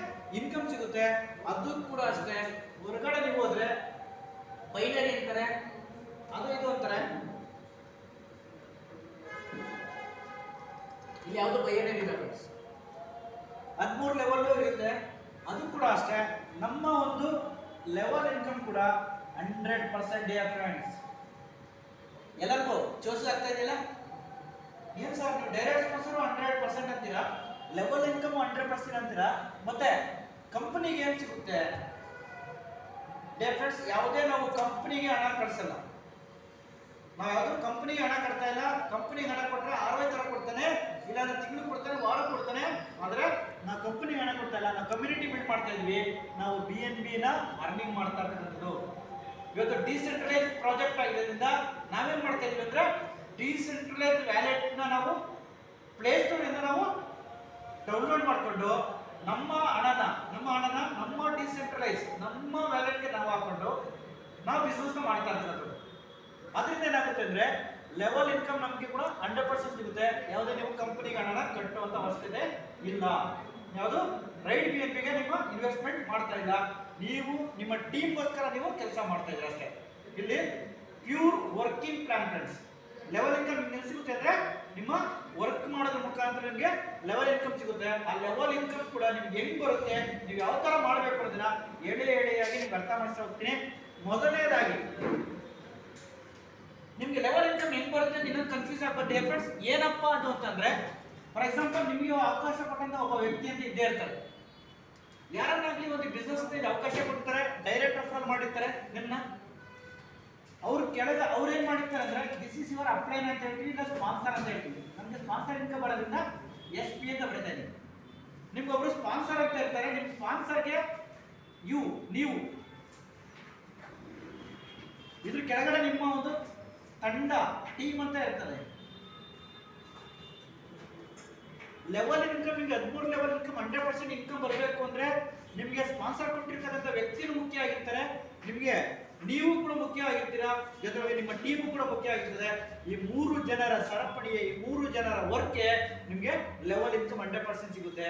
A: ಇನ್ಕಮ್ ಸಿಗುತ್ತೆ. ಅದು ಕೂಡ ಅಷ್ಟೇ. ಹೊರಗಡೆ ನೀವು ಹೋದ್ರೆ ಬೈನರಿ ಅಂತಾರೆ, ಅದು ಇದು ಅಂತಾರೆ. ಇಲ್ಲಿ ಯಾವುದು ಬೈನರಿ ಇಲ್ಲ ಫ್ರೆಂಡ್ಸ್. 13 ಲೆವೆಲ್ ಇರುತ್ತೆ. ಅದು ಕೂಡ ಅಷ್ಟೇ. ನಮ್ಮ ಒಂದು ಲೆವೆಲ್ ಇನ್ಕಮ್ ಕೂಡ 100% ಡಿಯರ್ ಫ್ರೆಂಡ್ಸ್. ಎಲ್ಲರಿಗೂ ಚೋಸ್ ಆಗ್ತಾ ಇದೆಯಲ್ಲ? ಏನ್ ಸರ್ ನೀವು ಡೈರೆಕ್ಟ್ ಸ್ಪಾನ್ಸರ್ 100% ಅಂತೀರಾ, ಲೆವೆಲ್ ಇನ್ಕಮ್ 100% ಅಂತೀರಾ, ಮತ್ತೆ ಕಂಪನಿಗೆ ಏನ್ ಸಿಗುತ್ತೆ? ಡಿಯರ್ ಫ್ರೆಂಡ್ಸ್, ಯಾವುದೇ ನಾವು ಕಂಪನಿಗೆ ಹಣ ಕಳಿಸಲ್ಲ. ನಾವು ಯಾವ್ದು ಕಂಪನಿಗೆ ಹಣ ಕಟ್ತಾ ಇಲ್ಲ. ಕಂಪನಿಗೆ ಹಣ ಕೊಟ್ಟರೆ ROI ತರ ಕೊಡ್ತಾನೆ, ಇಲ್ಲಾಂದ್ರೆ ತಿಂಗಳು ಕೊಡ್ತಾನೆ, ವಾರ ಕೊಡ್ತಾನೆ. ಆದ್ರೆ ನಾವು ಕಂಪನಿಗೆ ಹಣ ಕೊಡ್ತಾ ಇಲ್ಲ. ನಾವು ಕಮ್ಯುನಿಟಿ ಬಿಲ್ಡ್ ಮಾಡ್ತಾ ಇದ್ವಿ. ನಾವು BNB ನ ಅರ್ನಿಂಗ್ ಮಾಡ್ತಾ ಇರ್ತಕ್ಕಂಥದ್ದು. ಇವತ್ತು ಡಿಸೆಂಟ್ರಲೈಸ್ ಪ್ರಾಜೆಕ್ಟ್ ಆಗಿರೋದ್ರಿಂದ ನಾವೇನ್ ಮಾಡ್ತಾ ಇದೀವಿ ಅಂದ್ರೆ ಡಿಸೆಂಟ್ರಲೈಸ್ ವ್ಯಾಲೆಟ್ ನ ನಾವು ಪ್ಲೇ ಸ್ಟೋರ್ ಇಂದ ನಾವು ಡೌನ್ಲೋಡ್ ಮಾಡಿಕೊಂಡು ನಮ್ಮ ಹಣನ ನಮ್ಮ ಡಿಸೆಂಟ್ರಲೈಸ್ ನಮ್ಮ ವ್ಯಾಲೆಟ್ಗೆ ನಾವು ಹಾಕೊಂಡು ನಾವು ಬಿಸ್ನೆಸ್ ಮಾಡ್ತಾ ಇರ್ತಕ್ಕಂಥದ್ದು. ಅದರಿಂದ ಏನಾಗುತ್ತೆ ಅಂದ್ರೆ ಲೆವೆಲ್ ಇನ್ಕಮ್ ನಮಗೆ ಕೂಡ 100% ಸಿಗುತ್ತೆ. ಯಾವುದೇ ನೀವು ಕಂಪನಿಗೆ ಹಣನ ಕಟ್ಟುವಂತ ಅವಶ್ಯಕತೆ ಇಲ್ಲ. ಯಾವುದು ರೈಟ್ BNB ಗೆ ನಿಮ್ಮ ಇನ್ವೆಸ್ಟ್ಮೆಂಟ್ ಮಾಡ್ತಾ ಇಲ್ಲ. ನೀವು ನಿಮ್ಮ ಟೀಮ್ಗೋಸ್ಕರ ನೀವು ಕೆಲಸ ಮಾಡ್ತಾ ಇದ್ದೀರಾ ಅಷ್ಟೇ. ಇಲ್ಲಿ pure working plan friends. Level income ನಿಮ್ಗೆ ಸಿಗುತ್ತೆ ಅಂದ್ರೆ ನಿಮ್ಮ ವರ್ಕ್ ಮಾಡೋದ್ರ ಮುಖಾಂತರ ನಿಮಗೆ ಲೆವೆಲ್ ಇನ್ಕಮ್ ಸಿಗುತ್ತೆ. ಆ ಲೆವೆಲ್ ಇನ್ಕಮ್ ಕೂಡ ನಿಮ್ಗೆ ಹೆಂಗ್ ಬರುತ್ತೆ, ನೀವು ಯಾವ ತರ ಮಾಡಬೇಕು ಅನ್ನೋದನ್ನ ಎಳೆಯಾಗಿ ನಿಮ್ಗೆ ಅರ್ಥ ಮಾಡಿಸ್ತಾ ಹೋಗ್ತೀನಿ. ಮೊದಲನೇದಾಗಿ ನಿಮ್ಗೆ ಲೆವೆಲ್ ಇನ್ಕಮ್ ಹೆಂಗ್ ಬರುತ್ತೆ ಅಂತ ಇನ್ನೊಂದು ಕನ್ಫ್ಯೂಸ್ ಆಗ್ಬೋದು ಫ್ರೆಂಡ್ಸ್. ಏನಪ್ಪಾ ಅದು ಅಂತಂದ್ರೆ, ಫಾರ್ ಎಕ್ಸಾಂಪಲ್ ನಿಮಗೆ ಅವಕಾಶ ಕೊಟ್ಟಂತ ಒಬ್ಬ ವ್ಯಕ್ತಿ ಅಂತ ಇದ್ದೇ ಇರ್ತಾರೆ. ಯಾರನ್ನಾಗ್ಲಿ ಒಂದು ಬಿಸ್ನೆಸ್ ಅವಕಾಶ ಕೊಡ್ತಾರೆ, ಡೈರೆಕ್ಟ್ ರೆಫರಲ್ ಮಾಡಿರ್ತಾರೆ ನಿಮ್ಮನ್ನ. ಅವ್ರ ಕೆಳಗೆ ಅವ್ರು ಏನ್ ಮಾಡಿರ್ತಾರೆ ಅಂದ್ರೆ ದಿಸ್ ಇಸ್ ಯುವರ್ ಅಪ್ಲೈನ್ ಅಂತ ಹೇಳ್ತೀವಿ, ಇಲ್ಲ ಸ್ಪಾನ್ಸರ್ ಅಂತ ಹೇಳ್ತೀವಿ. ನಮ್ಗೆ ಸ್ಪಾನ್ಸರ್ ಇನ್ಕಮ್ ಬರೋದ್ರಿಂದ SP ಅಂತ ಬರೀತಾ ಇದೀವಿ. ನಿಮ್ಗೆ ಒಬ್ರು ಸ್ಪಾನ್ಸರ್ ಅಂತ ಇರ್ತಾರೆ. ನಿಮ್ ಸ್ಪಾನ್ಸರ್ಗೆ ನೀವು ಇದ್ರ ಕೆಳಗಡೆ ನಿಮ್ಮ ಒಂದು ತಂಡ ಟೀಮ್ ಅಂತ ಇರ್ತದೆ. ಲೆವೆಲ್ ಇನ್ಕಮ್ ನಿಮ್ಗೆ 13 ಲೆವೆಲ್ ಇನ್ಕಮ್ 100% ಇನ್ಕಮ್ ಬರಬೇಕು ಅಂದ್ರೆ ನಿಮಗೆ ಸ್ಪಾನ್ಸರ್ ಕೊಟ್ಟಿರ್ತಕ್ಕಂಥ ವ್ಯಕ್ತಿನೂ ಮುಖ್ಯ ಆಗಿರ್ತಾರೆ, ನಿಮಗೆ ನೀವು ಕೂಡ ಮುಖ್ಯ ಆಗಿರ್ತೀರಾ, ಜೊತೆಗೆ ನಿಮ್ಮ ಟೀಮ್ ಕೂಡ ಮುಖ್ಯ ಆಗಿರ್ತದೆ. ಈ 3 ಜನರ ಸರಪಣಿಯ ಈ 3 ಜನರ ವರ್ಕ್ಗೆ ನಿಮಗೆ ಲೆವೆಲ್ ಇನ್ಕಮ್ 100% ಸಿಗುತ್ತೆ.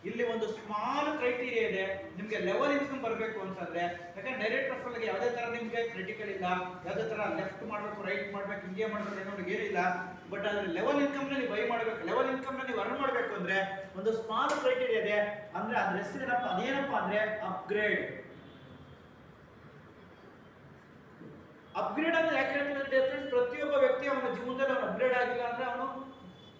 A: ಇಲ್ಲಿ ಒಂದು ಸ್ಮಾಲ್ ಕ್ರೈಟೀರಿಯಾ ಇದೆ ನಿಮಗೆ ಲೆವೆಲ್ ಇನ್ಕಮ್ ಬರಬೇಕು ಅಂತಂದ್ರೆ. ಯಾಕಂದ್ರೆ ಡೈರೆಕ್ಟ್ ರೆಫರಲ್ಗೆ ಯಾವುದೇ ತರ ನಿಮಗೆ ಕ್ರಿಟಿಕಲ್ ಇಲ್ಲ, ಯಾವುದೇ ತರ ಲೆಫ್ಟ್ ಮಾಡಬೇಕು ರೈಟ್ ಮಾಡಬೇಕು ಹಿಂಗೆ ಮಾಡಬೇಕು ಅನ್ನೋದು ಏನಿಲ್ಲ. ಬಟ್ ಅದ್ರ ಲೆವೆಲ್ ಇನ್ಕಮ್ ನಲ್ಲಿ ಬೈ ಮಾಡಬೇಕು, ಲೆವೆಲ್ ಇನ್ಕಮ್ ನಲ್ಲಿ ಅರ್ನ್ ಮಾಡಬೇಕು ಅಂದ್ರೆ ಒಂದು ಸ್ಮಾಲ್ ಕ್ರೈಟೀರಿಯಾ ಇದೆ. ಅಂದ್ರೆ ಅದ್ರ ಹೆಸರೇನಪ್ಪ, ಅದೇನಪ್ಪಾ ಅಂದ್ರೆ ಅಪ್ಗ್ರೇಡ್. ಅಪ್ಗ್ರೇಡ್ ಅಂದ್ರೆ ಯಾಕೆ ಹೇಳ್ತೀವಿ ಡಿಫರೆನ್ಸ್, ಪ್ರತಿಯೊಬ್ಬ ವ್ಯಕ್ತಿ ಅವನ ಜೀವನದಲ್ಲಿ ಅವನು ಅಪ್ಗ್ರೇಡ್ ಆಗಿಲ್ಲ ಅಂದ್ರೆ ಅವನು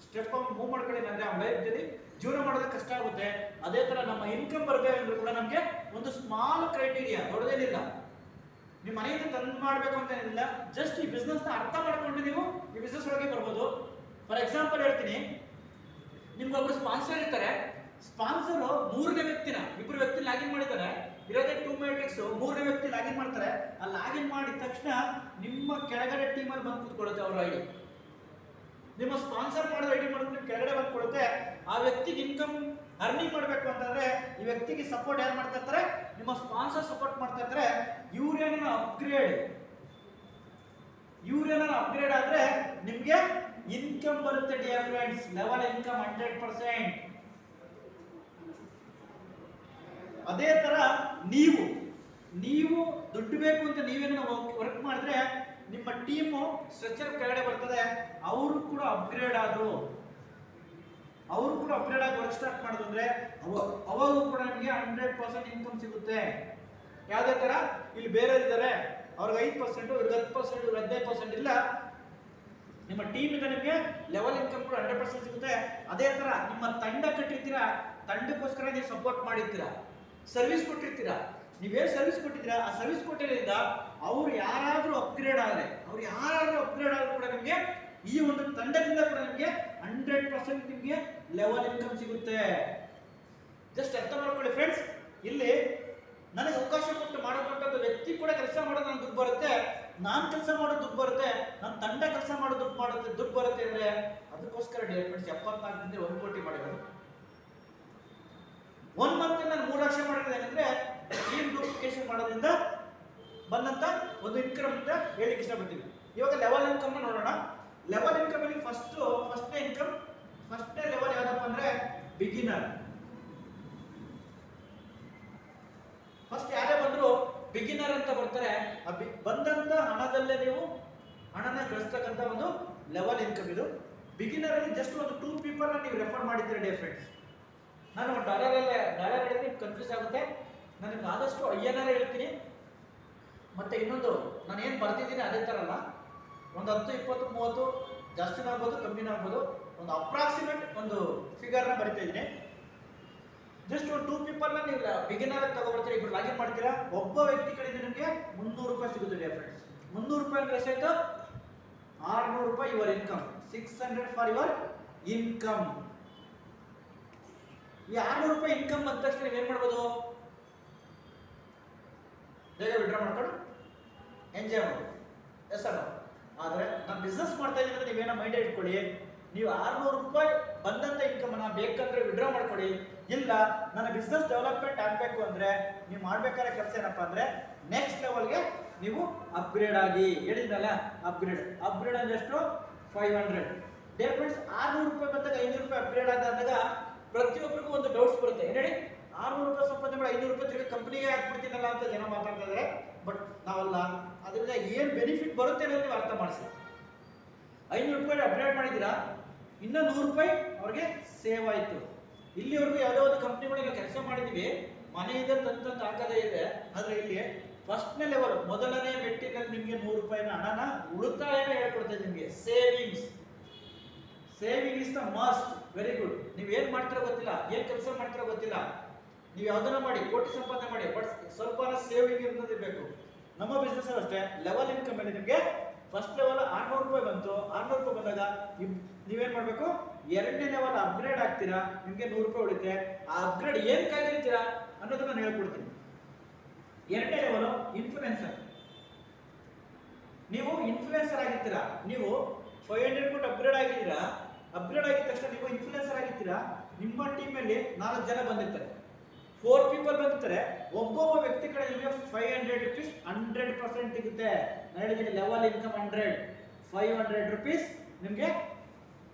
A: ಸ್ಟೆಪ್ ಮೂವ್ ಮಾಡ್ಕೊಳ್ಳಿ ಅಂದ್ರೆ ಅವನ ಲೈಫ್ನಲ್ಲಿ ಜೀವನ ಮಾಡೋದಕ್ಕೆ ಕಷ್ಟ ಆಗುತ್ತೆ. ಅದೇ ತರ ನಮ್ಮ ಇನ್ಕಮ್ ಬರಬೇಕಂದ್ರೂ ಕೂಡ ನಮಗೆ ಒಂದು ಸ್ಮಾಲ್ ಕ್ರೈಟೀರಿಯಾ, ದೊಡ್ಡದೇನಿಲ್ಲ. ನೀವು ಮನೆಯಿಂದ ತಂದು ಮಾಡಬೇಕು ಅಂತ ಏನಿಲ್ಲ, ಜಸ್ಟ್ ಈ ಬಿಸ್ನೆಸ್ ನ ಅರ್ಥ ಮಾಡ್ಕೊಂಡು ನೀವು ಈ ಬಿಸ್ನೆಸ್ ಒಳಗೆ ಬರ್ಬೋದು. ಫಾರ್ ಎಕ್ಸಾಂಪಲ್ ಹೇಳ್ತೀನಿ, ನಿಮ್ಗೆ ಒಬ್ರು ಸ್ಪಾನ್ಸರ್ ಇರ್ತಾರೆ. ಸ್ಪಾನ್ಸರ್ 3ನೇ ವ್ಯಕ್ತಿನ 2 ವ್ಯಕ್ತಿ ಲಾಗಿನ್ ಮಾಡಿದ್ದಾರೆ. ಇರೋದೇ 2 ಮ್ಯಾಟ್ರಿಕ್ಸ್. ಮೂರನೇ ವ್ಯಕ್ತಿ ಲಾಗಿನ್ ಮಾಡ್ತಾರೆ. ಆ ಲಾಗಿನ್ ಮಾಡಿದ ತಕ್ಷಣ ನಿಮ್ಮ ಕೆಳಗಡೆ ಟೀಮಲ್ಲಿ ಬಂದು ಕೂತ್ಕೊಳ್ಳುತ್ತೆ ಅವರ ಐಡಿ. ನಿಮ್ಮ ಸ್ಪಾನ್ಸರ್ ಮಾಡೋದು ಐಡಿ ಮಾಡೋದು ನಿಮ್ಮ ಕೆಳಗಡೆ ಬಂದು ಕೊಡುತ್ತೆ. ಆ ವ್ಯಕ್ತಿಗೆ ಇನ್ಕಮ್ ಅರ್ನಿಂಗ್ ಮಾಡಬೇಕು ಅಂತಂದ್ರೆ ಈ ವ್ಯಕ್ತಿಗೆ ಸಪೋರ್ಟ್ ಯಾರು ಮಾಡ್ತಾ ಇರ್ತಾರೆ? ನಿಮ್ಮ ಸ್ಪಾನ್ಸರ್ ಸಪೋರ್ಟ್ ಮಾಡ್ತಾ ಇರ್ತಾರೆ. ಇವ್ರೇನ ಅಪ್ಗ್ರೇಡ್ ಆದ್ರೆ ನಿಮ್ಗೆ ಇನ್ಕಮ್ ಬರುತ್ತೆ ಡಿಯರ್ ಫ್ರೆಂಡ್ಸ್. Level income 100%. ಅದೇ ತರ ನೀವು ದುಡ್ಡು ಬೇಕು ಅಂತ ನೀವೇನೋ ವರ್ಕ್ ಮಾಡಿದ್ರೆ ನಿಮ್ಮ ಟೀಮು ಸ್ಟ್ರಕ್ಚರ್ ಕೆಳಗಡೆ ಬರ್ತದೆ. ಅವರು ಕೂಡ ಅಪ್ಗ್ರೇಡ್ ಆಗಿ ವರ್ಕ್ ಸ್ಟಾರ್ಟ್ ಮಾಡಿದ್ರೆ ಅವಾಗೂ ಕೂಡ ನಿಮಗೆ 100% ಇನ್ಕಮ್ ಸಿಗುತ್ತೆ. ಯಾವುದೇ ತರ ಇಲ್ಲಿ ಬೇರೆ ಇದ್ದಾರೆ ಅವ್ರಿಗೆ 5%, ಇವ್ರಿಗೆ 10%, ಇವ್ರಿಗೆ 15% ಇಲ್ಲ. ನಿಮ್ಮ ಟೀಮ್ ಇಂದ ನಿಮಗೆ ಲೆವೆಲ್ ಇನ್ಕಮ್ ಕೂಡ 100% ಸಿಗುತ್ತೆ. ಅದೇ ತರ ನಿಮ್ಮ ತಂಡ ಕಟ್ಟಿರ್ತೀರಾ, ತಂಡಕ್ಕೋಸ್ಕರ ನೀವು ಸಪೋರ್ಟ್ ಮಾಡಿರ್ತೀರಾ, ಸರ್ವಿಸ್ ಕೊಟ್ಟಿರ್ತೀರಾ. ನೀವೇನು ಸರ್ವಿಸ್ ಕೊಟ್ಟಿದ್ದೀರಾ ಆ ಸರ್ವಿಸ್ ಕೊಟ್ಟಿರೋದ್ರಿಂದ ಅವ್ರು ಯಾರಾದ್ರೂ ಅಪ್ಗ್ರೇಡ್ ಆದ್ರೆ ಕೂಡ ನಿಮಗೆ ಈ ಒಂದು ತಂಡದಿಂದ ಕೂಡ ನಿಮಗೆ 100% ನಿಮಗೆ ಲೆವೆಲ್ ಇನ್ಕಮ್ ಸಿಗುತ್ತೆ. ಜಸ್ಟ್ ಅರ್ಥ ಮಾಡ್ಕೊಳ್ಳಿ ಫ್ರೆಂಡ್ಸ್. ಇಲ್ಲಿ ನನಗೆ ಅವಕಾಶ ಕೊಟ್ಟು ಮಾಡತಕ್ಕಂಥ ವ್ಯಕ್ತಿ ಕೂಡ ಕೆಲಸ ಮಾಡೋದು ನನಗೆ ದುಡ್ಡು ಬರುತ್ತೆ, ನಾನು ಕೆಲಸ ಮಾಡೋದು ದುಡ್ಡು ಬರುತ್ತೆ, ನನ್ನ ತಂಡ ಕೆಲಸ ಮಾಡೋದು ದುಡ್ಡು ಬರುತ್ತೆ ಅಂದ್ರೆ ಅದಕ್ಕೋಸ್ಕರ ಡಿಯರ್ ಫ್ರೆಂಡ್ಸ್ 74 ದಿನದಲ್ಲಿ 1 ಕೋಟಿ ಮಾಡಿರೋದು. 1 ಮಂತ್ ನಾನು 3 ಲಕ್ಷ ಮಾಡಿರೋದು ಏನಂದ್ರೆ ಟೀಮ್ ಡೂಪ್ಲಿಕೇಶನ್ ಮಾಡೋದ್ರಿಂದ ಬಂದಂತ ಒಂದು ಇನ್ಕಮ್ ಅಂತ ಹೇಳಿಕ್ಕೆ ಇಷ್ಟಪಡ್ತೀವಿ. ಇವಾಗ ಲೆವೆಲ್ ಇನ್ಕಮ್ ನೋಡೋಣ. ಲೆವೆಲ್ ಇನ್ಕಮ್ ಅಲ್ಲಿ ಫಸ್ಟ್ನೇ ಲೆವೆಲ್ ಯಾವ್ದಪ್ಪ ಅಂದ್ರೆ ಬಿಗಿನರ್. ಫಸ್ಟ್ ಯಾರೇ ಬಂದ್ರು ಬಿಗಿನರ್ ಅಂತ ಬರ್ತಾರೆ. ಬಂದಂತ ಹಣದಲ್ಲೇ ನೀವು ಹಣನ ಗಳಿಸ್ತಕ್ಕಂಥ ಒಂದು ಲೆವೆಲ್ ಇನ್ಕಮ್ ಇದು. ಬಿಗಿನರ್ ಅಲ್ಲಿ ಜಸ್ಟ್ ಒಂದು 2 ಪೀಪಲ್ ನೀವು ರೆಫರ್ ಮಾಡಿದ್ರೆ ಡಿಯರ್ ಫ್ರೆಂಡ್ಸ್. ನಾನು ಡಾಲರ್ ಹೇಳಿದ್ರೆ ಕನ್ಫ್ಯೂಸ್ ಆಗುತ್ತೆ. ನಾನು ಆದಷ್ಟು INR ಹೇಳ್ತೀನಿ. ಮತ್ತೆ ಇನ್ನೊಂದು ನಾನು ಏನು ಬರ್ತಿದ್ದೀನಿ ಅದೇ ಥರ ಅಲ್ಲ, ಒಂದು 10, 20, 30 ಜಾಸ್ತಿನೂ ಆಗ್ಬೋದು ಕಮ್ಮಿನೂ ಆಗ್ಬೋದು, ಒಂದು ಅಪ್ರಾಕ್ಸಿಮೇಟ್ ಒಂದು ಫಿಗರ್ನ ಬರಿತಾ ಇದ್ದೀನಿ. ಜಸ್ಟ್ ಒಂದು 2 ಪೀಪಲ್ನ ನೀವು ಬಿಗಿನರ್ ತಗೊಬರ್ತೀರಾ, ಇಬ್ರು ಲಾಗಿನ್ ಮಾಡ್ತೀರಾ. ಒಬ್ಬ ವ್ಯಕ್ತಿ ಕಡೆಯಿಂದ ನಿಮಗೆ 300 ರೂಪಾಯಿ ಸಿಗುತ್ತೆ ಡಿಯರ್ ಫ್ರೆಂಡ್ಸ್. 300 ರೂಪಾಯಿ ಅಂದ್ರೆ ಎಷ್ಟಾಯ್ತು? 600 ರೂಪಾಯಿ your income. 600 for your income. ಈ 600 ರೂಪಾಯಿ ಇನ್ಕಮ್ ಬಂದ ತಕ್ಷಣ ನೀವು ಏನು ಮಾಡ್ಬೋದು? ಬೇಗ ವಿಡ್ರಾ ಮಾಡ್ಕೊಂಡು ಎಂಜಾಯ್ ಮಾಡ್ಬೋದು. ಎಸ್ ಅಲ್ಲ? ಆದರೆ ನಾನು ಬಿಸ್ನೆಸ್ ಮಾಡ್ತಾ ಇದ್ದೀನಿ ಅಂದ್ರೆ ನೀವೇನೋ ಮೈಂಡ್ ಇಟ್ಕೊಳ್ಳಿ. ನೀವು 600 ರೂಪಾಯಿ ಬಂದಂತ ಇನ್ಕಮ್ ಅನ್ನ ಬೇಕಂದ್ರೆ ವಿಡ್ರಾ ಮಾಡ್ಕೊಳ್ಳಿ. ಇಲ್ಲ ನನ್ನ ಬಿಸ್ನೆಸ್ ಡೆವಲಪ್ಮೆಂಟ್ ಆಗಬೇಕು ಅಂದ್ರೆ ನೀವು ಮಾಡ್ಬೇಕಾದ ಕೆಲಸ ಏನಪ್ಪಾ ಅಂದ್ರೆ ನೆಕ್ಸ್ಟ್ ಲೆವೆಲ್ಗೆ ನೀವು ಅಪ್ಗ್ರೇಡ್ ಆಗಿ. ಹೇಳಿದ್ನಲ್ಲ ಅಪ್ಗ್ರೇಡ್ ಅಂದ್ರೆ ಎಷ್ಟು? 500. ಡಿಯರ್ ಫ್ರೆಂಡ್ಸ್ 600 ರೂಪಾಯಿ ಬಂದಾಗ 500 ರೂಪಾಯಿ ಅಪ್ಗ್ರೇಡ್ ಆದಾಗ ಪ್ರತಿಯೊಬ್ಬರಿಗೂ ಒಂದು ಡೌಟ್ಸ್ ಬರುತ್ತೆ. ಏನು ಹೇಳಿ? 600 ರೂಪಾಯಿ ಸಂಪಾದನೆ ಮಾಡಿ 500 ರೂಪಾಯಿ ತಿರುಗಿ ಕಂಪ್ನಿಗೆ ಹಾಕ್ಬಿಡ್ತೀನಲ್ಲ ಅಂತ ಜನ ಮಾತಾಡ್ತಾ ಇದ್ದಾರೆ. ಬಟ್ ನಾವಲ್ಲ. ಅದರಿಂದ ಏನು ಬೆನಿಫಿಟ್ ಬರುತ್ತೆ ಅನ್ನೋದು ನೀವು ಅರ್ಥ ಮಾಡಿಸಿ. 500 ರೂಪಾಯಿ ಅಪ್ಗ್ರೇಡ್ ಮಾಡಿದ್ದೀರಾ, ಇನ್ನೂ 100 ರೂಪಾಯಿ ಅವ್ರಿಗೆ ಸೇವ್ ಆಯಿತು. ಇಲ್ಲಿವರೆಗೂ ಯಾವುದೋ ಒಂದು ಕಂಪ್ನಿಗಳಿಗೆ ಕೆಲಸ ಮಾಡಿದ್ದೀವಿ, ಮನೆಯಿಂದ ತಂದು ಹಾಕದೇ ಇದೆ. ಆದರೆ ಇಲ್ಲಿ ಫಸ್ಟ್ನೇ ಲೆವೆಲ್ ಮೊದಲನೇ ಮೆಟ್ಟಿನಲ್ಲಿ ನಿಮಗೆ 100 ರೂಪಾಯಿನ ಹಣನ ಉಳಿತಾಯನ ಹೇಳ್ಕೊಡ್ತಾ ಇದ್ದೀನಿ ನಿಮಗೆ. Saving is the must. Very good. ನೀವು ಏನು ಮಾಡ್ತಿರೋ ಗೊತ್ತಿಲ್ಲ, ಏನು ಕೆಲಸ ಮಾಡ್ತಿರೋ ಗೊತ್ತಿಲ್ಲ, ನೀವು ಯಾವ್ದನ್ನ ಮಾಡಿ ಕೋಟಿ ಸಂಪಾದನೆ ಮಾಡಿ, ಬಟ್ ಸ್ವಲ್ಪ ಸೇವಿಂಗ್ ಇರಬೇಕು. ನಮ್ಮ ಬಿಸ್ನೆಸ್ ಅಷ್ಟೇ ಲೆವೆಲ್ ಇನ್ಕಮ್ ಅಲ್ಲಿ ನಿಮಗೆ ಫಸ್ಟ್ ಲೆವೆಲ್ 600 ರೂಪಾಯಿ ಬಂತು. 600 ರೂಪಾಯಿ ಬಂದಾಗ ನೀವೇನ್ ಮಾಡಬೇಕು? 2ನೇ ಲೆವೆಲ್ ಅಪ್ಗ್ರೇಡ್ ಆಗ್ತೀರಾ, ನಿಮಗೆ 100 ರೂಪಾಯಿ ಉಳಿತೆ. ಆ ಅಪ್ಗ್ರೇಡ್ ಏನ್ ಕಾಯ್ದಿರ್ತೀರಾ ಅನ್ನೋದನ್ನ ನಾನು ಹೇಳ್ಕೊಡ್ತೀನಿ. 2ನೇ ಲೆವೆಲ್ ಇನ್ಫ್ಲುಯೆನ್ಸರ್. ನೀವು ಇನ್ಫ್ಲುಯೆನ್ಸರ್ ಆಗಿರ್ತೀರಾ. ನೀವು 500 ಕೊಟ್ಟು ಅಪ್ಗ್ರೇಡ್ ಆಗಿದ್ದೀರಾ. ಅಪ್ಗ್ರೇಡ್ ಆಗಿದ ತಕ್ಷಣ ನೀವು ಇನ್ಫ್ಲುಯೆನ್ಸರ್ ಆಗಿರ್ತೀರಾ. ನಿಮ್ಮ ಟೀಮಲ್ಲಿ 4 ಜನ ಬಂದಿರ್ತಾರೆ, 4 ಪೀಪಲ್ ಬಂದಿರ್ತಾರೆ. ಒಬ್ಬೊಬ್ಬ ವ್ಯಕ್ತಿ ಕಡೆ ನಿಮಗೆ 500 ರೂಪೀಸ್ 100% ಸಿಗುತ್ತೆ. ನಾನು ಹೇಳಿದ್ದೀನಿ ಲೆವೆಲ್ ಇನ್ಕಮ್ 100. 500 ರೂಪೀಸ್ ನಿಮಗೆ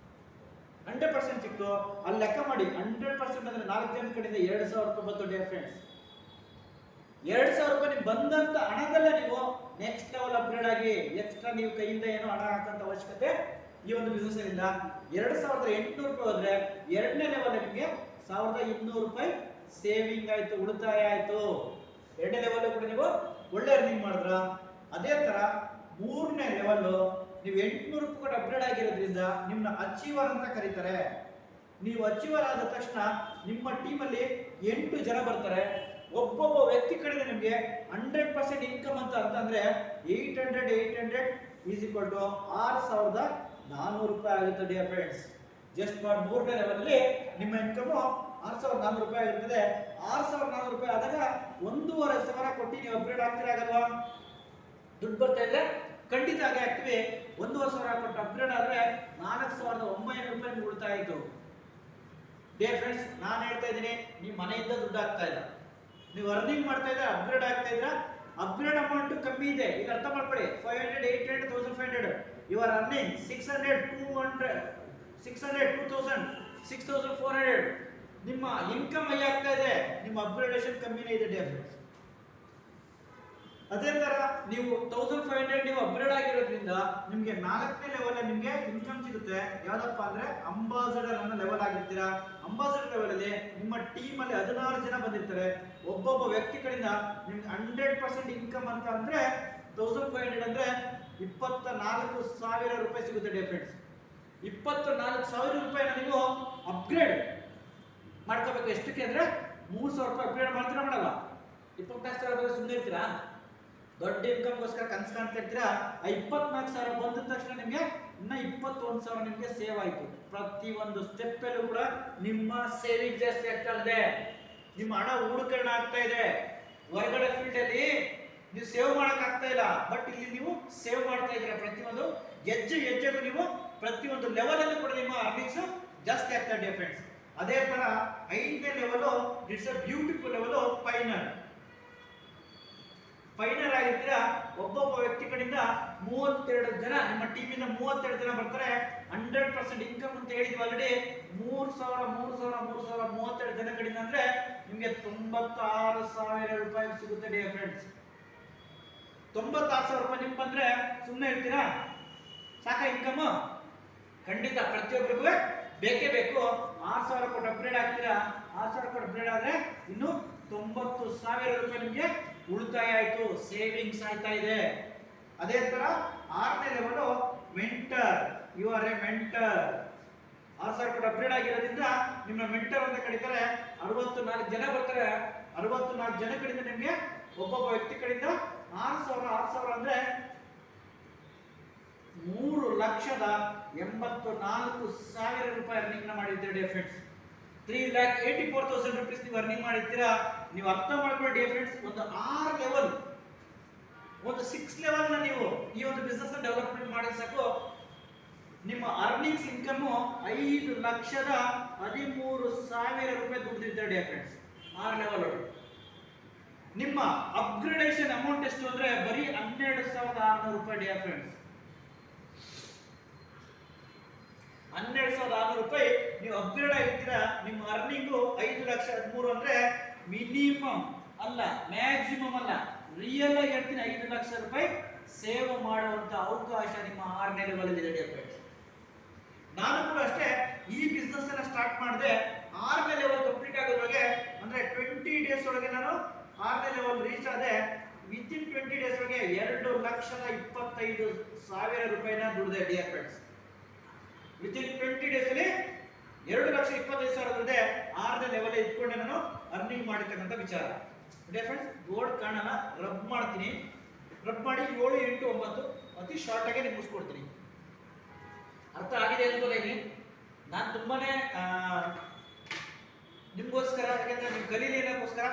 A: 100% ಸಿಕ್ತು. ಅಲ್ಲಿ ಲೆಕ್ಕ ಮಾಡಿ 100% ಅಂದ್ರೆ 4 ಜನ ಕಡೆಯಿಂದ 2000 ರೂಪಾಯಿ ಬಂತು ಡಿಯರ್ ಫ್ರೆಂಡ್ಸ್. 2000 ರೂಪಾಯಿ ನಿಮ್ಗೆ ಬಂದಂತ ಹಣದಲ್ಲೇ ನೀವು ನೆಕ್ಸ್ಟ್ ಲೆವೆಲ್ ಅಪ್ಗ್ರೇಡ್ ಆಗಿ ಎಕ್ಸ್ಟ್ರಾ ನೀವು ಕೈಯಿಂದ ಏನೋ ಹಣ ಹಾಕಂತ ಅವಶ್ಯಕತೆ ಈ ಒಂದು ಬಿಸ್ನೆಸ್ ಇಂದ 2800 ರೂಪಾಯಿ ಹೋದ್ರೆ 2ನೇ ಲೆವೆಲ್ ನಿಮಗೆ 1200 ರೂಪಾಯಿ ಸೇವಿಂಗ್ ಆಯ್ತು, ಉಳಿತಾಯ ಆಯ್ತು. 2ನೇ ಲೆವೆಲ್ ಕೂಡ ನೀವು ಒಳ್ಳೆ ಅರ್ನಿಂಗ್ ಮಾಡಿದ್ರ. ಅದೇ ತರ 3ನೇ ಲೆವೆಲ್ ನೀವು 800 ರೂಪಾಯಿ ಕೂಡ ಅಪ್ಗ್ರೇಡ್ ಆಗಿರೋದ್ರಿಂದ ನಿಮ್ಮನ್ನ ಅಚೀವರ್ ಅಂತ ಕರೀತಾರೆ. ನೀವು ಅಚೀವರ್ ಆದ ತಕ್ಷಣ ನಿಮ್ಮ ಟೀಮಲ್ಲಿ 8 ಜನ ಬರ್ತಾರೆ. ಒಬ್ಬೊಬ್ಬ ವ್ಯಕ್ತಿ ಕಡೆಗೆ ನಿಮಗೆ 100% ಇನ್ಕಮ್ ಅಂತ ಅಂತಂದ್ರೆ 800 ಈಸ್ ಈಕ್ವಲ್ ಟು 6400 ರೂಪಾಯಿ ಆಗುತ್ತೆ ಡಿಯರ್ ಫ್ರೆಂಡ್ಸ್. ಜಸ್ಟ್ ಫಾರ್ 3ನೇ ಲೆವೆಲ್ ಅಲ್ಲಿ ನಿಮ್ಮ ಇನ್ಕಮ್ 6,400 ರೂಪಾಯಿ ಆಗಿರ್ತದೆ. 6,400 ರೂಪಾಯಿ ಆದಾಗ 1,500 ಕೊಟ್ಟು ನೀವು ಅಪ್ಗ್ರೇಡ್ ಆಗ್ತೀರಾ ಆಗಲ್ವಾ? ದುಡ್ಡು ಬರ್ತಾ ಇದೆ ಖಂಡಿತ ಹಾಗೆ ಆಗ್ತೀವಿ. 1,500 ಕೊಟ್ಟು ಅಪ್ಗ್ರೇಡ್ ಆದ್ರೆ 4,900 ರೂಪಾಯಿ ಉಳಿತಾಯ ಆಯಿತು. ಡಿಯರ್ ಫ್ರೆಂಡ್ಸ್, ನಾನು ಹೇಳ್ತಾ ಇದ್ದೀನಿ, ನೀವು ಮನೆಯಿಂದ ದುಡ್ಡು ಆಗ್ತಾ ಇಲ್ಲ, ನೀವು ಅರ್ನಿಂಗ್ ಮಾಡ್ತಾ ಇದ್ರೆ ಅಪ್ಗ್ರೇಡ್ ಆಗ್ತಾ ಇದ್ರ, ಅಪ್ಗ್ರೇಡ್ ಅಮೌಂಟ್ ಕಮ್ಮಿ ಇದೆ. ಈಗ ಅರ್ಥ ಮಾಡ್ಕೊಳ್ಳಿ, 500, 800, 1,500, ಯು ಆರ್ ಅರ್ನಿಂಗ್ 600, 200, 600, 2,000, 6,400. ನಿಮ್ಮ ಇನ್ಕಮ್ ಹೈ ಆಗ್ತಾ ಇದೆ, ನಿಮ್ಮ ಅಪ್ಗ್ರೇಡೇಷನ್ ಕಮ್ಮಿನೇ ಇದೆ ಡಿಯರ್ ಫ್ರೆಂಡ್ಸ್. ಅದೇ ತರ ನೀವು 1,500 ನೀವು ಅಪ್ಗ್ರೇಡ್ ಆಗಿರೋದ್ರಿಂದ ನಿಮ್ಗೆ 4ನೇ ಲೆವೆಲ್ ನಿಮ್ಗೆ ಇನ್ಕಮ್ ಸಿಗುತ್ತೆ. ಯಾವ್ದಪ್ಪ ಅಂದ್ರೆ ಅಂಬಾಸಡರ್ ಅನ್ನೋ ಲೆವೆಲ್ ಆಗಿರ್ತೀರಾ. ಅಂಬಾಸಡರ್ ಲೆವೆಲ್ ಅಲ್ಲಿ ನಿಮ್ಮ ಟೀಮ್ ಅಲ್ಲಿ 16 ಜನ ಬಂದಿರ್ತಾರೆ. ಒಬ್ಬೊಬ್ಬ ವ್ಯಕ್ತಿ ಕಡೆಯಿಂದ ನಿಮ್ಗೆ 100% ಇನ್ಕಮ್ ಅಂತ ಅಂದ್ರೆ 1,500 ಅಂದ್ರೆ 24,000 ರೂಪಾಯಿ ಸಿಗುತ್ತೆ ಡಿಯರ್ ಫ್ರೆಂಡ್ಸ್. 24,000 ರೂಪಾಯಿನ ನೀವು ಅಪ್ಗ್ರೇಡ್ ಮಾಡ್ಕೋಬೇಕು. ಎಷ್ಟಕ್ಕೆ ಅಂದ್ರೆ 3,000 ರೂಪಾಯಿ ಅಪ್ಗ್ರೇಡ್ ಮಾಡ್ತೀರಾ ಮಾಡಲ್ಲ? 24,000 ಸುಮ್ಮನೆ ಇರ್ತೀರಾ? ದೊಡ್ಡ ಇನ್ಕಮ್ಗೋಸ್ಕರ ಕನಸು ಕಾಣ್ತಾ ಇರ್ತೀರಾ? ಆ 24,000 ಬಂದ ತಕ್ಷಣ ನಿಮಗೆ ಇನ್ನ 21,000 ನಿಮಗೆ ಸೇವ್ ಆಯ್ತು. ಪ್ರತಿ ಒಂದು ಸ್ಟೆಪ್ ಅಲ್ಲೂ ಕೂಡ ನಿಮ್ಮ ಸೇವಿಂಗ್ ಜಾಸ್ತಿ ಆಗ್ತಾ ಇದೆ, ನಿಮ್ಮ ಹಣ ಹೂಡಿಕರಣ ಆಗ್ತಾ ಇದೆ. ಹೊರಗಡೆ ಫೀಲ್ಡ್ ಅಲ್ಲಿ ನೀವು ಸೇವ್ ಮಾಡಕ್ ಆಗ್ತಾ ಇಲ್ಲ, ಬಟ್ ಇಲ್ಲಿ ನೀವು ಸೇವ್ ಮಾಡ್ತಾ ಇದ್ದೀರಾ. ಪ್ರತಿಯೊಂದು ಹೆಜ್ಜೆಗೂ ನೀವು ಪ್ರತಿಯೊಂದು ಲೆವೆಲ್ ಅಲ್ಲೂ ಕೂಡ ನಿಮ್ಮ ಅರ್ನಿಂಗ್ಸ್ ಜಾಸ್ತಿ ಆಗ್ತಾ ಇದೆ ಫ್ರೆಂಡ್ಸ್. ಅದೇ ತರ 5ನೇ level, it's a beautiful level, finer ಆಗಿರ್ತೀರಾ. ಒಬ್ಬೊಬ್ಬ ವ್ಯಕ್ತಿ ಕಡೆಯಿಂದ 32 ಜನ, ನಿಮ್ಮ ಟೀಮಿಂದ 32 ಜನ ಬರ್ತಾರೆ. 100% ಇನ್ಕಮ್ ಅಂತ ಹೇಳಿದ್ವಿ ಆಲ್ರೆಡಿ. 3,000 32 ಜನ ಕಡೆಯಿಂದ ಅಂದ್ರೆ ನಿಮ್ಗೆ 96,000 ರೂಪಾಯಿ ಸಿಗುತ್ತೆ ಡಿಯರ್ ಫ್ರೆಂಡ್ಸ್. 96,000 ರೂಪಾಯಿ ನಿಮ್ಗೆ ಬಂದ್ರೆ ಸುಮ್ಮನೆ ಇರ್ತೀರಾ? ಸಾಕ ಇನ್ಕಮ್? ಖಂಡಿತ ಪ್ರತಿಯೊಬ್ಬರಿಗೂ ಬೇಕೇ ಬೇಕು. 6,000 ಕೊಟ್ಟು ಅಪ್ಗ್ರೇಡ್ ಆಗ್ತೀರಾ. 6,000 ಕೊಟ್ಟು ಅಪ್ಗ್ರೇಡ್ ಆದ್ರೆ ಇನ್ನು 90,000 ರೂಪಾಯಿ ನಿಮ್ಗೆ ಉಳಿತಾಯ ಆಯ್ತು, ಸೇವಿಂಗ್ಸ್ ಆಯ್ತಾ ಇದೆ. ಅದೇ ತರ 6ನೇ level mentor, you are a mentor. 6,000 ಕೊಟ್ಟು ಅಪ್ಗ್ರೇಡ್ ಆಗಿರೋದ್ರಿಂದ ನಿಮ್ಮ ಮೆಂಟರ್ ಅಂತ ಕರೀತಾರೆ. 64 ಜನ ಬರ್ತಾರೆ. 64 ಜನ ಕಡೆಯಿಂದ ನಿಮ್ಗೆ ಒಬ್ಬೊಬ್ಬ ವ್ಯಕ್ತಿ ಕಡೆಯಿಂದ 6,000 ಅಂದ್ರೆ 3,84,000 ರೂಪಾಯಿ ಅರ್ನಿಂಗ್ ಮಾಡಿದ್ದೀರಾ ಡಿಯರ್ ಫ್ರೆಂಡ್ಸ್. 3,84,000 ರೂಪೀಸ್ ನೀವು ಅರ್ನಿಂಗ್ ಮಾಡಿರ್ತೀರಾ. ನೀವು ಅರ್ಥ ಮಾಡ್ಕೊಳ್ಳಿ ಡಿಯರ್ ಫ್ರೆಂಡ್ಸ್, ಒಂದು 6 ಲೆವೆಲ್, ಒಂದು 6 ಲೆವೆಲ್ ನ ನೀವು ಈ ಒಂದು ಬಿಸ್ನೆಸ್ ಡೆವಲಪ್ಮೆಂಟ್ ಮಾಡಿದ್ರೆ ಸಾಕು, ನಿಮ್ಮ ಅರ್ನಿಂಗ್ಸ್ ಇನ್ಕಮ್ 5,13,000 ರೂಪಾಯಿ ದುಡ್ಡಿರ್ತಾರೆ ಡಿಯರ್ ಫ್ರೆಂಡ್ಸ್. 6 ಲೆವೆಲ್. ನಿಮ್ಮ ಅಪ್ಗ್ರೇಡೇಷನ್ ಅಮೌಂಟ್ ಎಷ್ಟು ಅಂದ್ರೆ ಬರೀ 12,600 ರೂಪಾಯಿ ಡಿಯರ್ ಫ್ರೆಂಡ್ಸ್. 12,600 ರೂಪಾಯಿ ನೀವು ಅಪ್ಗ್ರೇಡ್ ಆಗಿರ್ತೀರಾ. ನಿಮ್ಮ ಅರ್ನಿಂಗು 5,13,000 ಅಂದ್ರೆ ಮಿನಿಮಮ್ ಅಲ್ಲ, ಮ್ಯಾಕ್ಸಿಮಮ್ ಅಲ್ಲ, ರಿಯಲ್ ಆಗಿ ಹೇಳ್ತೀನಿ, 5,00,000 ರೂಪಾಯಿ ಸೇವ್ ಮಾಡುವಂತ ಅವಕಾಶ ನಿಮ್ಮ 6ನೇ ಲೆವೆಲ್ ಇದೆ ಡಿಯರ್ ಫ್ರೆಂಡ್ಸ್. ನಾನು ಕೂಡ ಅಷ್ಟೇ ಈ ಬಿಸ್ನೆಸ್ ಅನ್ನ ಸ್ಟಾರ್ಟ್ ಮಾಡಿದೆ. 6ನೇ ಲೆವೆಲ್ ಕಂಪ್ಲೀಟ್ ಆಗೋದ್ರೊಳಗೆ ಅಂದ್ರೆ 20 ಡೇಸ್ ಒಳಗೆ ನಾನು 6ನೇ ಲೆವೆಲ್ ರೀಚ್ ಆದೆ. ವಿತಿನ್ 20 ಡೇಸ್ ಒಳಗೆ 2,25,000 ರೂಪಾಯಿನ ದುಡಿದೆ ಡಿಯರ್ ಫ್ರೆಂಡ್ಸ್. ವಿತಿನ್ 20 ಡೇಸ್ ಅಲ್ಲಿ 2,25,000 ದುಡಿದೆ. 6ನೇ ಲೆವೆಲ್ ಇಟ್ಕೊಂಡೆ ನಾನು ಅರ್ನಿಂಗ್ ಮಾಡಿರ್ತಕ್ಕಂಥ ವಿಚಾರ ಡಿಯರ್ ಫ್ರೆಂಡ್ಸ್. ಬೋರ್ಡ್ ಕಾಣಲ್ಲ, ರಬ್ ಮಾಡ್ತೀನಿ. ರಬ್ ಮಾಡಿ 7, 8, 9 ಅತಿ ಶಾರ್ಟ್ ಆಗಿ ನಿಮ್ಗೆ ಮುಗಿಸ್ಕೊಡ್ತೀನಿ. ಅರ್ಥ ಆಗಿದೆ ಅನ್ಕೋತೀನಿ. ನಾನು ತುಂಬಾನೇ ನಿಮ್ಗೋಸ್ಕರ, ಯಾಕಂದ್ರೆ ನೀವು ಕಲೀಲಿ ಅನ್ನೋಕ್ಕೋಸ್ಕರ,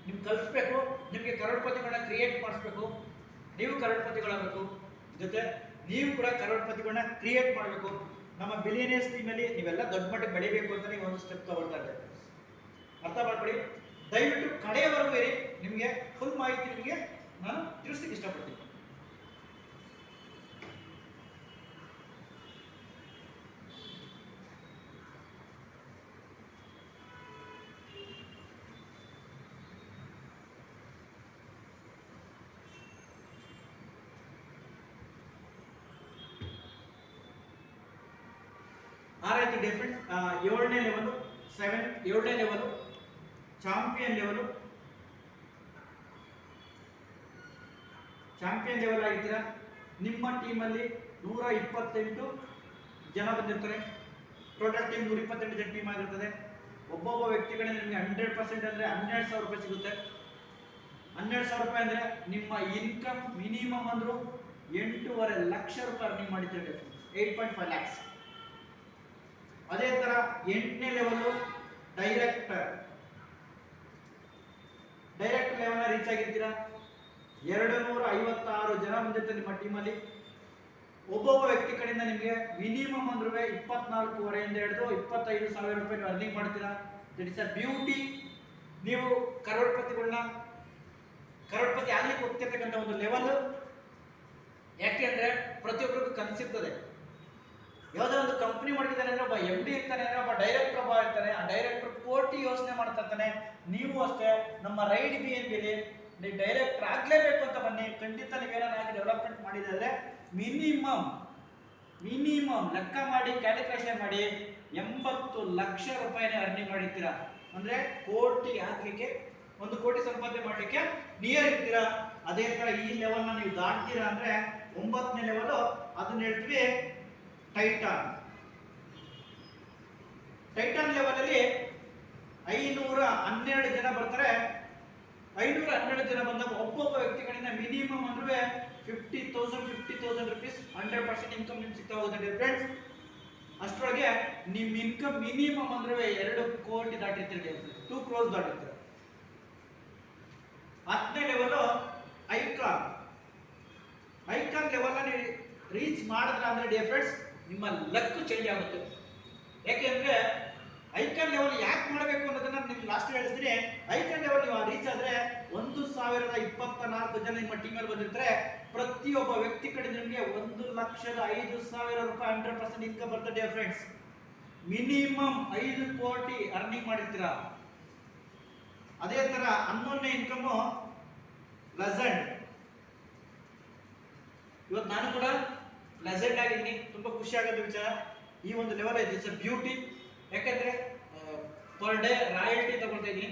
A: ನಿಮ್ಗೆ ಕಲಿಸ್ಬೇಕು, ನಿಮ್ಗೆ ಕರೋಡ್ಪತಿಗಳನ್ನ ಕ್ರಿಯೇಟ್ ಮಾಡಿಸ್ಬೇಕು. ನೀವು ಕರೋಡ್ಪತಿಗಳಾಗಬೇಕು, ಜೊತೆ ನೀವು ಕೂಡ ಕರೋಡ್ಪತಿಗಳನ್ನ ಕ್ರಿಯೇಟ್ ಮಾಡಬೇಕು. ನಮ್ಮ ಬಿಲಿಯನಿಯರ್ಸ್ ಟೀಮಲ್ಲಿ ನೀವೆಲ್ಲ ದೊಡ್ಡ ಮಟ್ಟಕ್ಕೆ ಬೆಳಿಬೇಕು ಅಂತ ನೀವು ಒಂದು ಸ್ಟೆಪ್ ತಗೊಳ್ತಾ ಇದ್ದಾರೆ. ಅರ್ಥ ಮಾಡ್ಕೊಳ್ಳಿ, ದಯವಿಟ್ಟು ಕಡೆಯವರೆಗೂ ಇರಿ. ನಿಮಗೆ ಫುಲ್ ಮಾಹಿತಿ ನಿಮಗೆ ನಾನು ತಿಳಿಸ್ಲಿಕ್ಕೆ ಇಷ್ಟಪಡ್ತೀನಿ. ಆ ರೀತಿ ಡಿಫ್ರೆನ್ಸ್ 7ನೇ ಲೆವೆಲ್, 7ನೇ level champion level. Champion level ಆಗಿರ್ತೀರಾ. ನಿಮ್ಮ ಟೀಮಲ್ಲಿ 128 ಜನ ಬಂದಿರ್ತಾರೆ. ಟೋಟಲ್ ಟೀಮ್ 128 ಜನ ಟೀಮ್ ಆಗಿರ್ತದೆ. ಒಬ್ಬೊಬ್ಬ ವ್ಯಕ್ತಿಗಳಿಗೆ ನಿಮಗೆ 100% ಅಂದ್ರೆ 12,000 ರೂಪಾಯಿ ಸಿಗುತ್ತೆ. 12,000 ರೂಪಾಯಿ ಅಂದ್ರೆ ನಿಮ್ಮ ಇನ್ಕಮ್ ಮಿನಿಮಮ್ ಅಂದ್ರು 8.5 ಲಕ್ಷ ರೂಪಾಯಿ ಅರ್ನಿಂಗ್ ಮಾಡಿದ್ದೀರಿ. 8.5 lakhs. ಅದೇ ತರ 8ನೇ ಲೆವೆಲ್ ಡೈರೆಕ್ಟರ್ ಲೆವೆಲ್ ರೀಚ್ ಆಗಿರ್ತೀರಾ. 256 ಜನ ಬಂದಿರ್ತಾರೆ ನಿಮ್ಮ ಟೀಮಲ್ಲಿ. ಒಬ್ಬೊಬ್ಬ ವ್ಯಕ್ತಿ ಕಡೆಯಿಂದ ನಿಮಗೆ ಮಿನಿಮಮ್ ಅಂದ್ರೆ 24,500 ಹಿಡಿದು 25,000 ರೂಪಾಯಿ ನೀವು ಅರ್ನಿಂಗ್ ಮಾಡ್ತೀರಾ. That is a beauty. ನೀವು ಕರೋಡ್ಪತಿ ಆಗ್ಲಿಕ್ಕೆ ಹೋಗ್ತಿರ್ತಕ್ಕಂಥ ಒಂದು ಲೆವೆಲ್. ಯಾಕೆ ಅಂದ್ರೆ ಪ್ರತಿಯೊಬ್ಬರಿಗೂ ಕನಸಿರ್ತದೆ. ಯಾವುದೋ ಒಂದು ಕಂಪನಿ ಮಾಡಿದ್ದಾನೆ ಅಂದ್ರೆ ಒಬ್ಬ MD ಇರ್ತಾನೆ ಅಂದ್ರೆ ಒಬ್ಬ ಡೈರೆಕ್ಟರ್ ಒಬ್ಬ ಇರ್ತಾನೆ. ಆ ಡೈರೆಕ್ಟರ್ ಕೋಟಿ ಯೋಚನೆ ಮಾಡ್ತಾ ಇರ್ತಾನೆ. ನೀವು ಅಷ್ಟೇ ನಮ್ಮ ರೈಡ್ BNB ನೀವು ಡೈರೆಕ್ಟರ್ ಆಗ್ಲೇಬೇಕು ಅಂತ ಬನ್ನಿ. ಖಂಡಿತ ನೀವೇನಾಗಿ ಡೆವಲಪ್ಮೆಂಟ್ ಮಾಡಿದ್ರೆ ಮಿನಿಮಮ್ ಲೆಕ್ಕ ಮಾಡಿ ಕ್ಯಾಲ್ಕುಲೇಷನ್ ಮಾಡಿ 80 ಲಕ್ಷ ರೂಪಾಯಿನೇ ಅರ್ನಿಂಗ್ ಮಾಡಿರ್ತೀರಾ. ಅಂದ್ರೆ ಕೋಟಿ ಹಾಕ್ಲಿಕ್ಕೆ 1 ಕೋಟಿ ಸಂಪಾದನೆ ಮಾಡ್ಲಿಕ್ಕೆ ನಿಯರ್ ಇರ್ತೀರಾ. ಅದೇ ತರ ಈ ಲೆವೆಲ್ ನೀವು ದಾಟ್ತೀರಾ ಅಂದ್ರೆ 9ನೇ ಲೆವೆಲ್, ಅದನ್ನ ಹೇಳ್ತೀವಿ ಟೈಟಾನ್ ಲೆವೆಲ್ ಅಲ್ಲಿ 512 ಜನ ಬರ್ತಾರೆ. 512 ಜನ ಬಂದಾಗ ಒಬ್ಬೊಬ್ಬ ವ್ಯಕ್ತಿಗಳಿಂದ ಮಿನಿಮಮ್ ಅಂದ್ರೆ 50,000 rupees 100% ಇನ್ಕಮ್ ನಿಮ್ಗೆ ಸಿಗ್ತಾ ಹೋಗುತ್ತೆ ಫ್ರೆಂಡ್ಸ್. ಅಷ್ಟರೊಳಗೆ ನಿಮ್ ಇನ್ಕಮ್ ಮಿನಿಮಮ್ ಅಂದ್ರೆ 2 ಕೋಟಿ ದಾಟಿರ್ತೀರಿ, 2 crores ದಾಟಿರ್ತೀರ. 10ನೇ ಲೆವೆಲ್ ಐಕಾನ್ ಲೆವೆಲ್ ನೀವು ರೀಚ್ ಮಾಡಿದ್ರ ಅಂದ್ರೆ ಡಿಯರ್ ಫ್ರೆಂಡ್ಸ್ ನಿಮ್ಮ ಲಕ್ ಚೇಂಜ್ ಆಗುತ್ತೆ. ಯಾಕೆಂದ್ರೆ ಐಕಾನ್ ಲೆವೆಲ್ ಯಾಕೆ ಮಾಡಬೇಕು ಅನ್ನೋದನ್ನ ನಿಮ್ಗೆ ಲಾಸ್ಟ್ ಹೇಳ್ತೀನಿ. ಐಕಾನ್ ಲೆವೆಲ್ ನೀವು ರೀಚ್ ಆದ್ರೆ 1,024 ಜನ ನಿಮ್ಮ ಟೀಮಲ್ಲಿ ಬಂದಿರ್ತಾರೆ. ಪ್ರತಿಯೊಬ್ಬ ವ್ಯಕ್ತಿ ಕಡೆ ನಿಮಗೆ 1,05,000 ರೂಪಾಯಿ 100% ಇನ್ಕಮ್ ಬರ್ತದೆ ಡಿಯರ್ ಫ್ರೆಂಡ್ಸ್. ಮಿನಿಮಮ್ 5 ಕೋಟಿ ಅರ್ನಿಂಗ್ ಮಾಡಿರ್ತೀರಾ. ಅದೇ ತರ 11ನೇ ಇನ್ಕಮ್ ಲೆಜೆಂಡ್. ಇವತ್ತು ನಾನು ಕೂಡ ಲೆಜೆಂಡ್ ಆಗಿದ್ದೀನಿ. ತುಂಬಾ ಖುಷಿ ಆಗುತ್ತೆ ವಿಚಾರ. ಈ ಒಂದು ಲೆವೆಲ್ ಇದೆ, ಇಟ್ಸ್ ಅ ಬ್ಯೂಟಿ. ಯಾಕಂದ್ರೆ ಪರ್ ಡೇ ರಾಯಲ್ಟಿ ತಗೊಳ್ತಾ ಇದ್ದೀನಿ.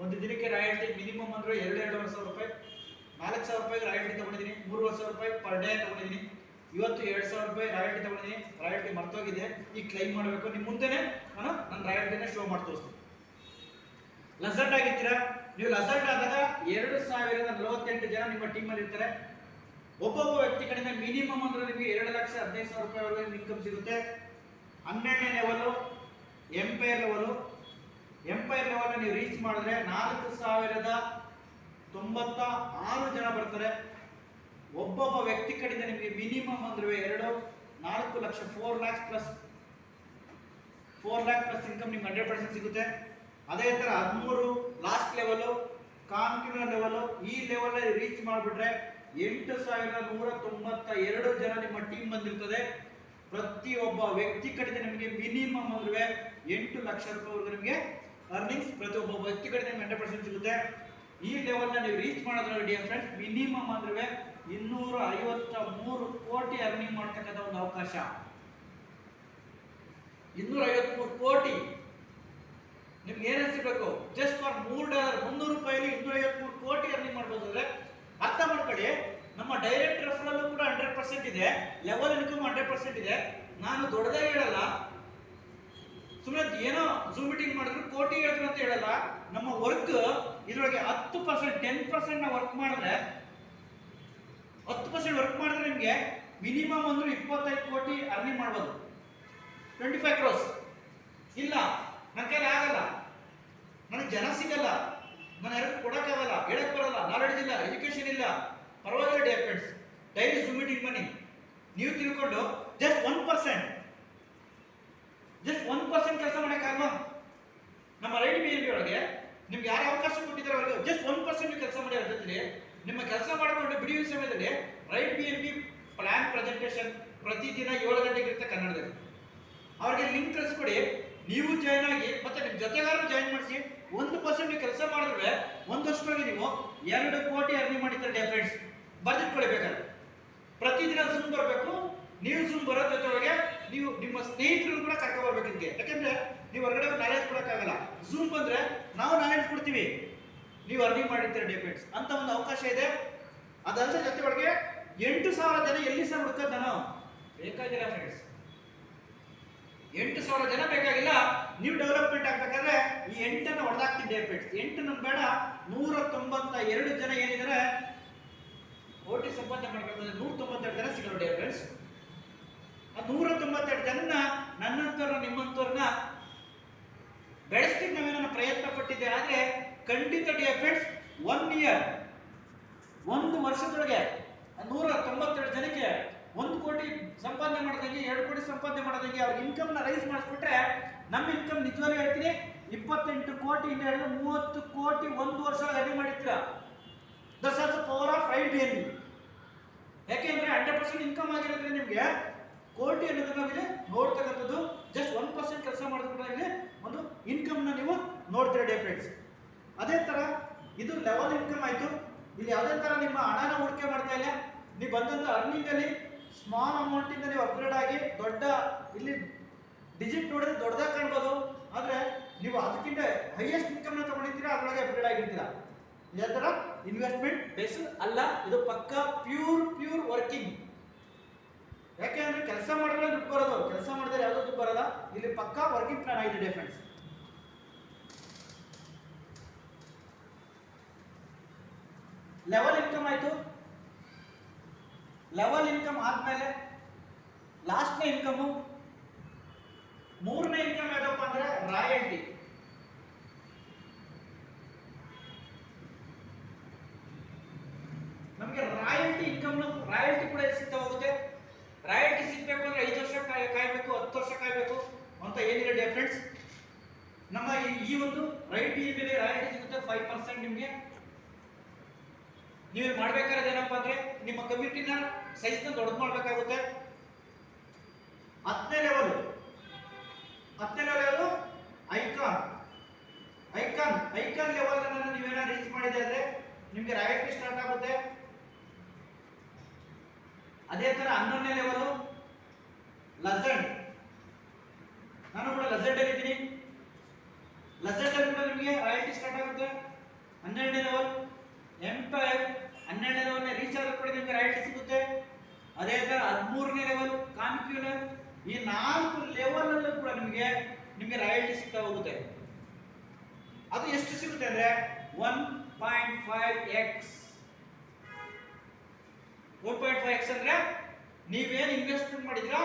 A: ಒಂದು ದಿನಕ್ಕೆ ರಾಯಲ್ಟಿ ಮಿನಿಮಮ್ ಅಂದ್ರೆ 2,500 ರೂಪಾಯಿ, 4,000 ರೂಪಾಯಿ ರಾಯಲ್ಟಿ ತಗೊಂಡಿದ್ದೀನಿ. 3,000 ರೂಪಾಯಿ ಪರ್ ಡೇ ತಗೊಂಡಿದ್ದೀನಿ. ಇವತ್ತು 2,000 ರೂಪಾಯಿ ರಾಯಲ್ಟಿ ತಗೊಂಡಿದ್ದೀನಿ. ರಾಯಲ್ಟಿ ಮರ್ತೋಗಿದೆ, ಈಗ ಕ್ಲೈಮ್ ಮಾಡಬೇಕು. ನಿಮ್ಮ ಮುಂದೆನೆ ನಾನು ನನ್ನ ರಾಯಲ್ಟಿನ ಶೋ ಮಾಡಿ ತೋರಿಸ್ತೀನಿ. ಲೆಜೆಂಡ್ ಆಗಿರ್ತೀರಾ. ನೀವು ಲೆಜೆಂಡ್ ಆದಾಗ 2,048 ಜನ ನಿಮ್ಮ ಟೀಮಲ್ಲಿ ಇರ್ತಾರೆ. ಒಬ್ಬೊಬ್ಬ ವ್ಯಕ್ತಿ ಕಡೆಯಿಂದ ಮಿನಿಮಮ್ ಅಂದ್ರೆ ನಿಮಗೆ 2,15,000 ರೂಪಾಯಿವರೆಗೆ ಇನ್ಕಮ್ ಸಿಗುತ್ತೆ. 12ನೇ ಲೆವೆಲ್ ಎಂಪೈರ್ ಲೆವೆಲ್ ನೀವು ರೀಚ್ ಮಾಡಿದ್ರೆ 4,096 ಜನ ಬರ್ತಾರೆ. ಒಬ್ಬೊಬ್ಬ ವ್ಯಕ್ತಿ ಕಡೆಯಿಂದ ನಿಮಗೆ ಮಿನಿಮಮ್ ಅಂದ್ರೆ 4 ಲಕ್ಷ 4 ಲ್ಯಾಕ್ಸ್ ಪ್ಲಸ್ ಇನ್ಕಮ್ ನಿಮ್ಗೆ 100% ಸಿಗುತ್ತೆ. ಅದೇ ತರ 13 ಲಾಸ್ಟ್ ಲೆವೆಲ್ ಕಾನ್ಕ್ಯೂನರ್ ಲೆವೆಲ್. ಈ ಲೆವೆಲ್ ಅಲ್ಲಿ ರೀಚ್ ಮಾಡಿಬಿಟ್ರೆ 8,192 ಜನ ನಿಮ್ಮ ಟೀಮ್ ಬಂದಿರ್ತದೆ. ಪ್ರತಿಯೊಬ್ಬ ವ್ಯಕ್ತಿ ಕಡೆಯಿಂದ ನಿಮಗೆ ಮಿನಿಮಮ್ ಅಂದ್ರೆ 8 ಲಕ್ಷ ರೂಪಾಯಿವರೆಗೂ ನಿಮಗೆ ಅರ್ನಿಂಗ್ಸ್ ಪ್ರತಿಯೊಬ್ಬ ವ್ಯಕ್ತಿ ಕಡೆಯಿಂದ 100% ಸಿಗುತ್ತೆ. ಈ ಲೆವೆಲ್ ನ ನೀವು ರೀಚ್ ಮಾಡೋದ್ರಲ್ಲಿ ಡಿಯರ್ ಫ್ರೆಂಡ್ಸ್ ಮಿನಿಮಮ್ ಅಂದ್ರೆ 253 ಕೋಟಿ ಅರ್ನಿಂಗ್ ಮಾಡ್ತಕ್ಕಂಥ ಒಂದು ಅವಕಾಶ. 253 ಕೋಟಿ ನಿಮ್ಗೆ ಏನೇನು ಸಿಗಬೇಕು? ಜಸ್ಟ್ ಫಾರ್ $3 300 ರೂಪಾಯಿಲಿ 253 ಕೋಟಿ ಅರ್ನಿಂಗ್ ಮಾಡ್ಬೋದು. ಅಂದ್ರೆ ಅರ್ಥ ಮಾಡ್ಕೊಳ್ಳಿ, ನಮ್ಮ ಡೈರೆಕ್ಟ್ ರೆಫರಲ್ ಕೂಡ 100% ಇದೆ, ಲೆವೆಲ್ ಇನ್ಕಮ್ 100% ಇದೆ. ನಾನು ದೊಡ್ಡದಾಗಿ ಹೇಳಲ್ಲ, ಸುಮ್ಮನೆ ಏನೋ ಜೂಮ್ ಮೀಟಿಂಗ್ ಮಾಡಿದ್ರು ಕೋಟಿ ಹೇಳಿದ್ರು ಅಂತ ಹೇಳಲ್ಲ. ನಮ್ಮ ವರ್ಕ್ ಇದ್ರೊಳಗೆ 10% 10% ನಾವು ವರ್ಕ್ ಮಾಡಿದ್ರೆ 10% ವರ್ಕ್ ಮಾಡಿದ್ರೆ ನಿಮಗೆ ಮಿನಿಮಮ್ ಅಂದ್ರೆ 25 ಕೋಟಿ ಅರ್ನಿಂಗ್ ಮಾಡ್ಬೋದು. 25 crores. ಇಲ್ಲ ನನ್ನ ಕೈಲಿ ಆಗಲ್ಲ, ನನಗೆ ಜನ ಸಿಗಲ್ಲ, ನಾನು ಯಾರು ಕೊಡಕ್ಕಾಗಲ್ಲ, ಹೇಳಕ್ ಬರಲ್ಲ, ನಾಲೆಡ್ಜ್ ಇಲ್ಲ, ಎಜುಕೇಶನ್ ಇಲ್ಲ, ಪರವಾಗಿಲ್ಲ dear friends, daily zoom meeting ಬನ್ನಿ. ನೀವು ತಿಳ್ಕೊಂಡು ಜಸ್ಟ್ 1% ಕೆಲಸ ಮಾಡೋಕ್ಕಾಗಲ್ಲ. ನಮ್ಮ ರೈಡ್ BNB ಒಳಗೆ ನಿಮ್ಗೆ ಯಾರು ಅವಕಾಶ ಕೊಟ್ಟಿದ್ದಾರೆ ಅವ್ರಿಗೆ ಜಸ್ಟ್ 1% ಕೆಲಸ ಮಾಡಿ ಅರ್ಥದಲ್ಲಿ ನಿಮ್ಮ ಕೆಲಸ ಮಾಡಿಕೊಂಡು ಬಿಡುವ ಸಮಯದಲ್ಲಿ ರೈಡ್ BNB ಪ್ಲಾನ್ ಪ್ರೆಸೆಂಟೇಷನ್ ಪ್ರತಿದಿನ 7 ಗಂಟೆಗೆ ಇರುತ್ತೆ ಕನ್ನಡದಲ್ಲಿ. ಅವ್ರಿಗೆ ಲಿಂಕ್ ಕಳಿಸ್ಕೊಡಿ, ನೀವು ಜಾಯ್ನ್ ಆಗಿ ಮತ್ತೆ ನಿಮ್ಮ ಜೊತೆಗಾರರು ಜಾಯ್ನ್ ಮಾಡಿಸಿ. 1% ನೀವು ಕೆಲಸ ಮಾಡಿದ್ರೆ ಒಂದಷ್ಟರಲ್ಲಿ ನೀವು 2 ಕೋಟಿ ಅರ್ನಿಂಗ್ ಮಾಡಿರ್ತಾರೆ ಡಿಯರ್ ಫ್ರೆಂಡ್ಸ್. ಬರ್ದಿಟ್ಕೊಳ್ಬೇಕಾದ್ರೆ ಪ್ರತಿದಿನ ಜೂಮ್ ಬರಬೇಕು. ನೀವು ಜೂಮ್ ಬರೋ ಜೊತೆಗೆ ನೀವು ನಿಮ್ಮ ಸ್ನೇಹಿತರು ಕೂಡ ಕರ್ಕೊ ಬರ್ಬೇಕು ಇದಕ್ಕೆ. ಯಾಕಂದ್ರೆ ನೀವು ಹೊರಗಡೆ ನಾಲೆಜ್ ಕೊಡಕ್ಕಾಗಲ್ಲ, ಜೂಮ್ ಬಂದ್ರೆ ನಾವು ನಾಲೆಜ್ ಕೊಡ್ತೀವಿ, ನೀವು ಅರ್ನಿಂಗ್ ಮಾಡಿರ್ತೀರ ಡಿಯರ್ ಫ್ರೆಂಡ್ಸ್. ಅಂತ ಒಂದು ಅವಕಾಶ ಇದೆ. ಅದಲ್ಲದೆ ಜೊತೆ ಒಳಗೆ 8,000 ಜನ ಎಲ್ಲಿ ಸಹ ಹುಡುಕೋದು ನಾನು ಬೇಕಾಗಿಲ್ಲ ಫ್ರೆಂಡ್ಸ್. 8,000 ಜನ ಬೇಕಾಗಿಲ್ಲ. ನೀವು ಡೆವಲಪ್ಮೆಂಟ್ ಆಗ್ಬೇಕಾದ್ರೆ ಈ 8 ಹೊಡೆದಾಕ್ತೀನಿ ಡಿಯರ್ ಫ್ರೆಂಡ್ಸ್. 8 ನಮ್ ಬೇಡ, 192 ಜನ ಏನಿದ್ದಾರೆ ಕೋಟಿ ಸಂಪಾದನೆ ಮಾಡ್ಬೇಕಂದ್ರೆ 192 ಜನ ಸಿಗಲ್ಲ ಡಿಯರ್ ಫ್ರೆಂಡ್ಸ್. ಆ 192 ಜನ ನನ್ನಂತವ್ರನ್ನ ನಿಮ್ಮಂತವ್ರನ್ನ ಬೆಳೆಸ್ಲಿಕ್ಕೆ ನಾವೇನೋ ಪ್ರಯತ್ನ ಪಟ್ಟಿದ್ದೆ. ಆದರೆ ಖಂಡಿತ ಡಿಯರ್ ಫ್ರೆಂಡ್ಸ್, 1 ಇಯರ್, 1 ವರ್ಷದೊಳಗೆ 192 ಜನಕ್ಕೆ 1 ಕೋಟಿ ಸಂಪಾದನೆ ಮಾಡೋದಂಗೆ, 2 ಕೋಟಿ ಸಂಪಾದನೆ ಮಾಡೋದಂಗೆ ಅವ್ರ ಇನ್ಕಮ್ನ ರೈಸ್ ಮಾಡಿಸ್ಬಿಟ್ರೆ ನಮ್ಮ ಇನ್ಕಮ್ ನಿಜವಾಗ್ಲೂ ಹೇಳ್ತೀನಿ 28 ಕೋಟಿ ಇಂದ ಹಿಡಿದು 30 ಕೋಟಿ 1 ವರ್ಷ ರೆಡಿ ಮಾಡಿರ್ತೀರ. That's also power of right BNB. ಯಾಕೆಂದ್ರೆ 100% ಇನ್ಕಮ್ ಆಗಿರೋದ್ರೆ ನಿಮಗೆ ಕೋಟಿ ಅನ್ನೋದು ನಾವಿಲ್ಲಿ ನೋಡ್ತಕ್ಕಂಥದ್ದು ಜಸ್ಟ್ 1% ಕೆಲಸ ಮಾಡೋದ್ರಲ್ಲಿ ಒಂದು ಇನ್ಕಮ್ನ ನೀವು ನೋಡ್ತೀರಾ ಡಿಯರ್ ಫ್ರೆಂಡ್ಸ್. ಅದೇ ತರ ಇದು ಲೆವೆಲ್ ಇನ್ಕಮ್ ಆಯ್ತು. ಇಲ್ಲಿ ಯಾವುದೇ ತರ ನಿಮ್ಮ ಹಣನ ಹೂಡಿಕೆ ಮಾಡ್ತಾ ಇಲ್ಲ. ನೀವು ಬಂದಂತ ಅರ್ನಿಂಗ್ ಅಲ್ಲಿ ಸ್ಮಾಲ್ ಅಮೌಂಟ್ ಇಂದ ನೀವು ಅಪ್ಗ್ರೇಡ್ ಆಗಿ ದೊಡ್ಡ, ಇಲ್ಲಿ ಡಿಜಿಟ್ ನೋಡಿದ್ರೆ ದೊಡ್ಡದಾಗಿ ಕಾಣ್ಬೋದು, ಆದ್ರೆ ನೀವು ಅದಕ್ಕಿಂತ ಹೈಯೆಸ್ಟ್ ಇನ್ಕಮ್ ನ ತಗೊಂಡಿರ್ತೀರಾ, ಅದರೊಳಗೆ ಅಪ್ಗ್ರೇಡ್ ಆಗಿರ್ತೀರಾ. ಇದೇ ತರ ಇನ್ವೆಸ್ಟ್ಮೆಂಟ್ ಬೇಸ್ಡ್ ಅಲ್ಲ, ಇದು ಪಕ್ಕಾ ಪ್ಯೂರ್ ವರ್ಕಿಂಗ್. ಯಾಕೆಂದ್ರೆ ಕೆಲಸ ಮಾಡಿದ್ರೆ ದುಡ್ಡು ಬರೋದು, ಕೆಲಸ ಮಾಡಿದ್ರೆ ಯಾವುದೋ ದುಡ್ಡು ಬರೋಲ್ಲ. ಇಲ್ಲಿ ಪಕ್ಕಾ ವರ್ಕಿಂಗ್ ಪ್ಲಾನ್ ಆಗಿದೆ ಡಿಯರ್ ಫ್ರೆಂಡ್ಸ್. ಲೆವೆಲ್ ಇನ್ಕಮ್ ಆಯ್ತು. ಲೆವೆಲ್ ಇನ್ಕಮ್ ಆದ್ಮೇಲೆ ಲಾಸ್ಟ್ನೇ ಇನ್ಕಮ್, ಮೂರನೇ ಇನ್ಕಮ್ ಯಾವ್ದಪ್ಪ ಅಂದ್ರೆ ರಾಯಲ್ಟಿ. ನಮಗೆ ರಾಯಲ್ಟಿ ಇನ್ಕಮ್, ರಾಯಲ್ಟಿ ಕೂಡ ಸಿಗ್ತಾ ಹೋಗುತ್ತೆ. ರಾಯಲ್ಟಿ ಸಿಗ್ಬೇಕು ಅಂದ್ರೆ 5 ವರ್ಷ ಕಾಯ್ಬೇಕು, 10 ವರ್ಷ ಕಾಯ್ಬೇಕು ಅಂತ ಏನಿಲ್ಲ ಡಿಯರ್ ಫ್ರೆಂಡ್ಸ್. ನಮ್ಮ ಈ ಒಂದು ರೈಟ್ ಮೇಲೆ ರಾಯಲ್ಟಿ ಸಿಗುತ್ತೆ 5% ನಿಮಗೆ. ನೀವು ಮಾಡ್ಬೇಕಾದ್ರೆ ಏನಪ್ಪಾ ಅಂದ್ರೆ ನಿಮ್ಮ ಕಮ್ಯುನಿಟಿನ ಸೈಜ್ ನ ದೊಡ್ಡದು ಮಾಡ್ಬೇಕಾಗುತ್ತೆ. 10ನೇ ಲೆವೆಲ್ ಐಕಾನ್ ಲೆವೆಲ್ ಅನ್ನು ನೀವೇನ ರೀಚ್ ಮಾಡಿದ್ರೆ ಅಂದ್ರೆ ನಿಮಗೆ ರಾಯಲ್ಟಿ ಸ್ಟಾರ್ಟ್ ಆಗುತ್ತೆ. ಅದೇ ತರ 11ನೇ ಲೆವೆಲ್ ಲೆಜೆಂಡ್. ನಾನು ಕೂಡ ಲೆಜೆಂಡ್ ಅಲ್ಲಿ ಇದ್ದೀನಿ. ಲೆಜೆಂಡ್ ಅಲ್ಲಿ ಕೂಡ ನಿಮಗೆ ರಾಯಲ್ಟಿ ಸ್ಟಾರ್ಟ್ ಆಗುತ್ತೆ. 12ನೇ ಲೆವೆಲ್ ಎಂಪೈರ್, 12ನೇ ಲೆವೆಲ್ ರೀಚ್ ಆದ ಕೂಡ ನಿಮಗೆ ರಾಯಲ್ಟಿ ಸಿಗುತ್ತೆ. ಅದೇ ತರ 13ನೇ ಲೆವೆಲ್ ಕಾನ್ಕ್ಯೂಲರ್. ಈ 4 ಲೆವೆಲ್ ಅಲ್ಲೂ ಕೂಡ ನಿಮಗೆ ರಾಯಲ್ಟಿ ಸಿಗ್ತಾ ಹೋಗುತ್ತೆ. ಅದು ಎಷ್ಟು ಸಿಗುತ್ತೆ ಅಂದ್ರೆ 1.5x. 1.5x ಅಂದ್ರೆ ನೀವೇನು ಇನ್ವೆಸ್ಟ್ಮೆಂಟ್ ಮಾಡಿದ್ರಾ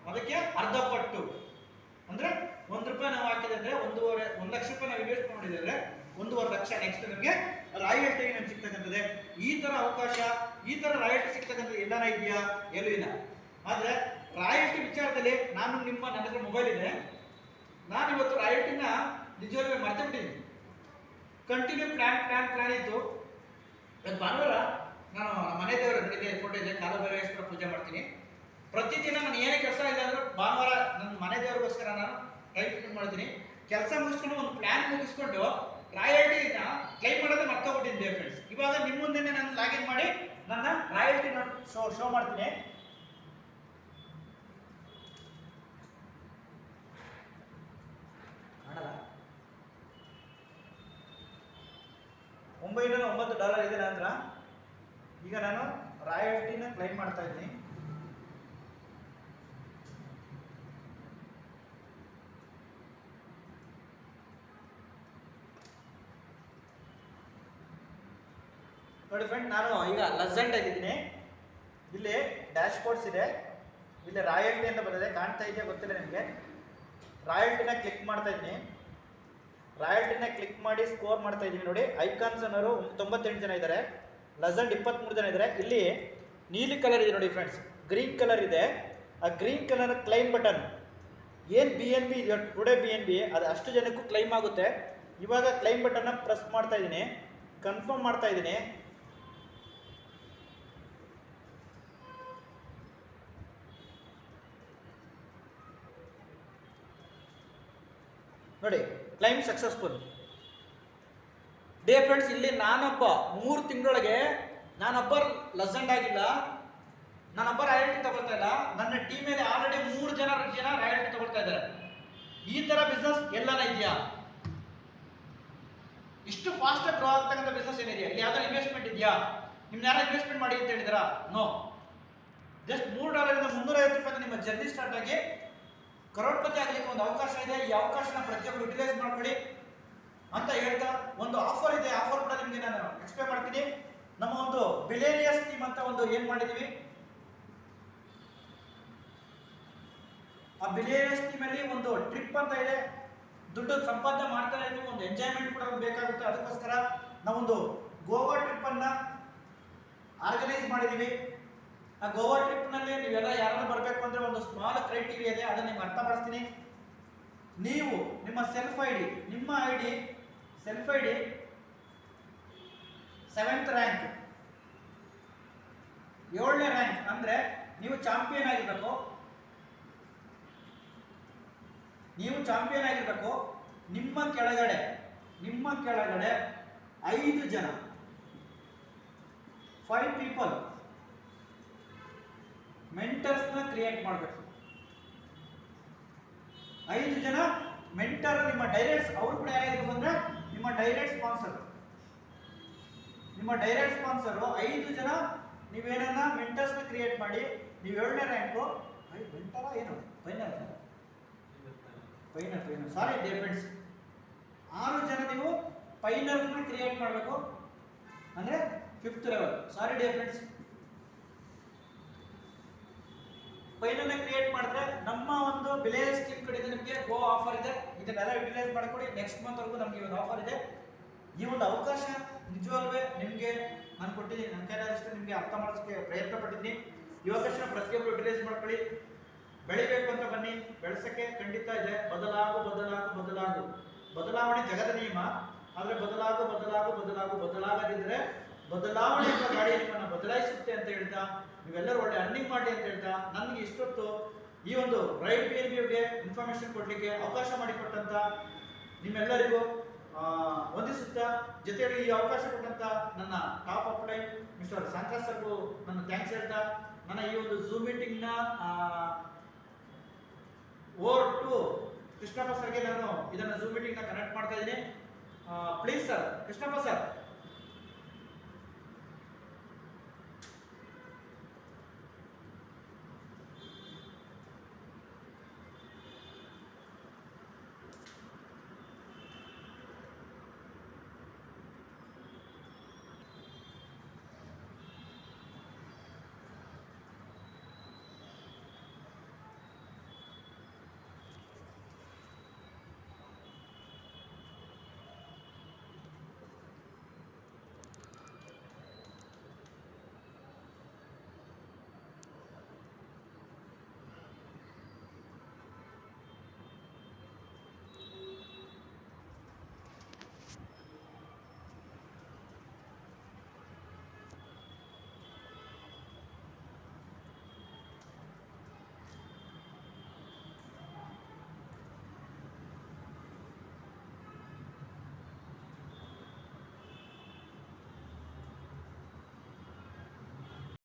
A: ಅದಕ್ಕೆ ಅರ್ಧ ಪಟ್ಟು. ಅಂದ್ರೆ ₹1 ನಾವು ಹಾಕಿದ್ರೆ 1 ಲಕ್ಷ ರೂಪಾಯಿ ನಾವು ಇನ್ವೆಸ್ಟ್ ಮಾಡಿದ್ರೆ 1.5 ಲಕ್ಷ ನೆಕ್ಸ್ಟ್ ನಮಗೆ ರಾಯಲ್ಟಿ ನಮ್ಗೆ ಸಿಗ್ತಕ್ಕಂಥದ್ದೇ. ಈ ತರ ಅವಕಾಶ, ಈ ತರ ರಾಯಲ್ಟಿ ಸಿಗ್ತಕ್ಕಂಥದ್ದು ಎಲ್ಲಾನ ಇದೆಯಾ? ಎಲ್ಲೂ ಇಲ್ಲ. ಆದ್ರೆ ರಾಯಲ್ಟಿ ವಿಚಾರದಲ್ಲಿ ನನ್ನ ಹತ್ರ ಮೊಬೈಲ್ ಇದೆ. ನಾನು ಇವತ್ತು ರಾಯಲ್ಟಿನ ನಿಜವಾಗ್ಲೂ ಮರ್ತು ಬಿಟ್ಟಿದ್ದೀನಿ. ಕಂಟಿನ್ಯೂ ಪ್ಲಾನ್ ಇತ್ತು. ಭಾನುವಾರ ನಾನು ಮನೆ ದೇವರು ನಡಿಗೆ ಫೋಟೋ ಇದೆ, ಕಾಲಭೈರವೇಶ್ವರ ಪೂಜೆ ಮಾಡ್ತೀನಿ. ಪ್ರತಿದಿನ ನಾನು ಏನೇ ಕೆಲಸ ಇಲ್ಲ ಅಂದ್ರೂ ಭಾನುವಾರ ನನ್ನ ಮನೆ ದೇವರಿಗೋಸ್ಕರ ನಾನು ಟೈಮ್ ಸ್ಪೆಂಡ್ ಮಾಡ್ತೀನಿ. ಕೆಲಸ ಮುಗಿಸ್ಕೊಂಡು ಒಂದು ಪ್ಲಾನ್ ಮುಗಿಸ್ಕೊಂಡು ರಾಯಲ್ಟಿನ ಕ್ಲೈಮ್ ಮಾಡೋದೇ ಮರ್ತೋಗ್ಬಿಟ್ಟಿದ್ದೀನಿ ಡಿಯರ್ ಫ್ರೆಂಡ್ಸ್. ಇವಾಗ ನಿಮ್ಮ ಮುಂದೆನೆ ನಾನು ಲಾಗಿನ್ ಮಾಡಿ ನನ್ನ ರಾಯಲ್ಟಿನ ಶೋ ಮಾಡ್ತೀನಿ. $909 ಇದೆ ನನ್ನ ಹತ್ರ. ಈಗ ನಾನು ರಾಯಲ್ಟಿನ ಕ್ಲೈಮ್ ಮಾಡ್ತಾ ಇದ್ದೀನಿ. ನೋಡಿ ಫ್ರೆಂಡ್, ನಾನು ಈಗ ಲೆಜೆಂಡ್ ಆಗಿದ್ದೀನಿ. ಇಲ್ಲಿ ಡ್ಯಾಶ್ ಬೋರ್ಡ್ಸ್ ಇದೆ, ಇಲ್ಲಿ ರಾಯಲ್ಟಿ ಅಂತ ಬರ್ತದೆ, ಕಾಣ್ತಾ ಇದೆಯಾ ಗೊತ್ತಿಲ್ಲ ನಿಮಗೆ. ರಾಯಲ್ಟಿನ ಕ್ಲಿಕ್ ಮಾಡ್ತಾ ಇದ್ದೀನಿ. ರಾಯಲ್ಟಿನ ಕ್ಲಿಕ್ ಮಾಡಿ ಸ್ಕೋರ್ ಮಾಡ್ತಾ ಇದ್ದೀನಿ. ನೋಡಿ, ಐಕಾನ್ಸ್ ಅನ್ನೋರು 98 ಜನ ಇದ್ದಾರೆ, ಲೆಜೆಂಡ್ 23 ಜನ ಇದ್ದಾರೆ. ಇಲ್ಲಿ ನೀಲಿ ಕಲರ್ ಇದೆ ನೋಡಿ ಫ್ರೆಂಡ್ಸ್, ಗ್ರೀನ್ ಕಲರ್ ಇದೆ. ಆ ಗ್ರೀನ್ ಕಲರ್ ಕ್ಲೈಮ್ ಬಟನ್ ಏನು BNB ಟುಡೇ BNB ಅದು ಅಷ್ಟು ಜನಕ್ಕೂ ಕ್ಲೈಮ್ ಆಗುತ್ತೆ. ಇವಾಗ ಕ್ಲೈಮ್ ಬಟನ್ನ ಪ್ರೆಸ್ ಮಾಡ್ತಾ ಇದ್ದೀನಿ, ಕನ್ಫರ್ಮ್ ಮಾಡ್ತಾ ಇದ್ದೀನಿ. ನೋಡಿ, ಕ್ಲೈಮ್ ಸಕ್ಸಸ್ಫುಲ್. ಡೇ ಫ್ರೆಂಡ್ಸ್, ಇಲ್ಲಿ ನಾನೊಬ್ಬ 3 ತಿಂಗಳೊಳಗೆ ನಾನೊಬ್ಬ ಲೆಜೆಂಡ್ ಆಗಿಲ್ಲ, ನಾನೊಬ್ಬ ರಾಯಲ್ಟಿ ತಗೊಳ್ತಾ ಇಲ್ಲ. ನನ್ನ ಟೀಮ್ ಮೇಲೆ ಆಲ್ರೆಡಿ 3 ಜನ ರಾಯಲ್ಟಿ ತಗೊಳ್ತಾ ಇದ್ದಾರೆ. ಈ ತರ ಬಿಸ್ನೆಸ್ ಎಲ್ಲಾನ ಇದೆಯಾ? ಇಷ್ಟು ಫಾಸ್ಟ್ ಗ್ರೋ ಆಗ್ತಕ್ಕಂಥ ಬಿಸ್ನೆಸ್ ಏನಿದೆಯಾ? ಇಲ್ಲಿ ಯಾವ್ದಾದ್ರು ಇನ್ವೆಸ್ಟ್ಮೆಂಟ್ ಇದೆಯಾ? ನಿಮ್ನ ಯಾರು ಇನ್ವೆಸ್ಟ್ಮೆಂಟ್ ಮಾಡಿ ಅಂತ ಹೇಳಿದಾರಾ? ನೋ. ಜಸ್ಟ್ $3 ಇಂದ $350 ನಿಮ್ಮ ಜರ್ನಿ ಸ್ಟಾರ್ಟ್ ಆಗಿ ಕರೋಡ್ಪತಿ ಆಗಲಿಕ್ಕೆ ಒಂದು ಅವಕಾಶ ಇದೆ. ಈ ಅವಕಾಶನ ಪ್ರತಿಯೊಬ್ಬರು ಯುಟಿಲೈಸ್ ಮಾಡ್ಕೊಳ್ಳಿ ಅಂತ ಹೇಳ್ತಾ, ಒಂದು ಆಫರ್ ಇದೆ, ಆಫರ್ ಕೂಡ ನಿಮಗೆ ನಾನು ಎಕ್ಸ್ಪ್ಲೇನ್ ಮಾಡ್ತೀನಿ. ನಮ್ಮ ಒಂದು ಬಿಲೇರಿಯಸ್ ಟೀಮ್ ಅಂತ ಒಂದು ಏನ್ ಮಾಡಿದೀವಿ, ಆ ಬಿಲಿಯನರ್ಸ್ ಟೀಮಲ್ಲಿ ಒಂದು ಟ್ರಿಪ್ ಅಂತ ಇದೆ, ದುಡ್ಡು ಸಂಪಾದನೆ ಮಾಡ್ತಾ ಇದ್ದೀವಿ, ಒಂದು ಎಂಜಾಯ್ಮೆಂಟ್ ಕೂಡ ಬೇಕಾಗುತ್ತೆ. ಅದಕ್ಕೋಸ್ಕರ ನಾವೊಂದು ಗೋವಾ ಟ್ರಿಪ್ ಅನ್ನ ಆರ್ಗನೈಸ್ ಮಾಡಿದೀವಿ. ಆ ಗೋವಾ ಟ್ರಿಪ್ ನಲ್ಲಿ ನೀವೆಲ್ಲ ಯಾರಾದ್ರೂ ಬರಬೇಕು ಅಂದ್ರೆ ಒಂದು ಸ್ಮಾಲ್ ಕ್ರೈಟೀರಿಯಾ ಇದೆ, ಅದನ್ನ ನಿಮ್ಗೆ ಅರ್ಥ ಮಾಡಿಸ್ತೀನಿ. ನೀವು ನಿಮ್ಮ ಸೆಲ್ಫ್ ಐ ಡಿ, ನಿಮ್ಮ self I D 7th rank, 7ನೇ ರ್ಯಾಂಕ್ ಅಂದ್ರೆ ನೀವು ಚಾಂಪಿಯನ್ ಆಗಿರ್ಬೇಕು. ನಿಮ್ಮ ಕೆಳಗಡೆ 5 ಜನ 5 ಪೀಪಲ್ ಮೆಂಟರ್ಸ್ ನ ಕ್ರಿಯೇಟ್ ಮಾಡಬೇಕು. 5 ಜನ ಮೆಂಟರ್, ನಿಮ್ಮ ಡೈರೆಕ್ಟ್, ಅವರು ಕೂಡ ಯಾರಾಗಿರ್ಬೇಕು ಅಂದ್ರೆ ನಿಮ್ಮ ಡೈರೆಕ್ಟ್ ಸ್ಪಾನ್ಸರ್ 5 ಜನ ನೀವೇನನ್ನ ಮೆಂಟರ್ಸ್ ನ ಕ್ರಿಯೇಟ್ ಮಾಡಿ. ನೀವು 7ನೇ ರ್ಯಾಂಕು ಮೆಂಟರ ಏನು ಫೈನಲ್ ಸಾರಿ ಡಿಯರ್ ಫ್ರೆಂಡ್ಸ್, 6 ಜನ ನೀವು ಫೈನಲ್ಸ್ ನ ಕ್ರಿಯೇಟ್ ಮಾಡಬೇಕು ಅಂದ್ರೆ 5th level. Sorry dear friends, final create ಮಾಡಿದ್ರೆ ನಮ್ಮ ಒಂದು ಬಿಲಿಯರ್ಸ್ ಟೀಮ್ ಕಡೆಯಿಂದ ನಿಮಗೆ ಗೋ ಆಫರ್ ಇದೆ. ಇದನ್ನೆಲ್ಲ ಯುಟಿಲೈಸ್ ಮಾಡ್ಕೊಳ್ಳಿ. ನೆಕ್ಸ್ಟ್ ಮಂತ್ ವರೆಗೂ ನಮಗೆ ಒಂದು ಆಫರ್ ಇದೆ. ಈ ಒಂದು ಅವಕಾಶ ನಿಜವಾಗ್ಲೂ ನಿಮಗೆ ನಾನು ಕೊಟ್ಟಿದ್ದೀನಿ, ನನ್ನ ಕೈಲಾದಷ್ಟು ನಿಮಗೆ ಅರ್ಥ ಮಾಡಿಸೋಕ್ಕೆ ಪ್ರಯತ್ನ ಪಟ್ಟಿದ್ದೀನಿ. ಈ ಅವಕಾಶ ಪ್ರತಿಯೊಬ್ಬರು ಯುಟಿಲೈಸ್ ಮಾಡ್ಕೊಳ್ಳಿ. ಬೆಳಿಬೇಕು ಅಂತ ಬನ್ನಿ, ಬೆಳೆಸಕ್ಕೆ ಖಂಡಿತ ಇದೆ. ಬದಲಾವಣೆ ಜಗದ ನಿಯಮ. ಆದರೆ ಬದಲಾಗದಿದ್ರೆ ಬದಲಾವಣೆ ಎಂಬ ಗಾಡಿ ನಿಮ್ಮನ್ನು ಬದಲಾಯಿಸುತ್ತೆ ಅಂತ ಹೇಳ್ತಾ, ನೀವೆಲ್ಲರೂ ಒಳ್ಳೆ ಅರ್ನಿಂಗ್ ಮಾಡಿ ಅಂತ ಹೇಳ್ತಾ, ನನಗೆ ಇಷ್ಟೊತ್ತು ಈ ಒಂದು ರೈಟ್ BNB ಇನ್ಫಾರ್ಮೇಶನ್ ಕೊಡ್ಲಿಕ್ಕೆ ಅವಕಾಶ ಮಾಡಿಕೊಟ್ಟಂತ ನಿಮ್ಮೆಲ್ಲರಿಗೂ ವಂದಿಸುತ್ತಾ, ಜೊತೆಯಲ್ಲಿ ಈ ಅವಕಾಶ ಕೊಟ್ಟಂತ ನನ್ನ ಟಾಪ್ ಅಪ್ಲೈನ್ ಮಿಸ್ಟರ್ ಸಂತೋಷ್ ಸರ್ಗೂ ನನ್ನ ಥ್ಯಾಂಕ್ಸ್ ಹೇಳ್ತಾ, ನನ್ನ ಈ ಒಂದು ಝೂಮ್ ಮೀಟಿಂಗ್ ನ ಓವರ್ ಟು ಕೃಷ್ಣಪ್ಪ ಸರ್ಗೆ ನಾನು ಇದನ್ನ ಝೂಮ್ ಮೀಟಿಂಗ್ ನ ಕನೆಕ್ಟ್ ಮಾಡ್ತಾ ಇದ್ದೀನಿ. Please sir, Krishnappa sir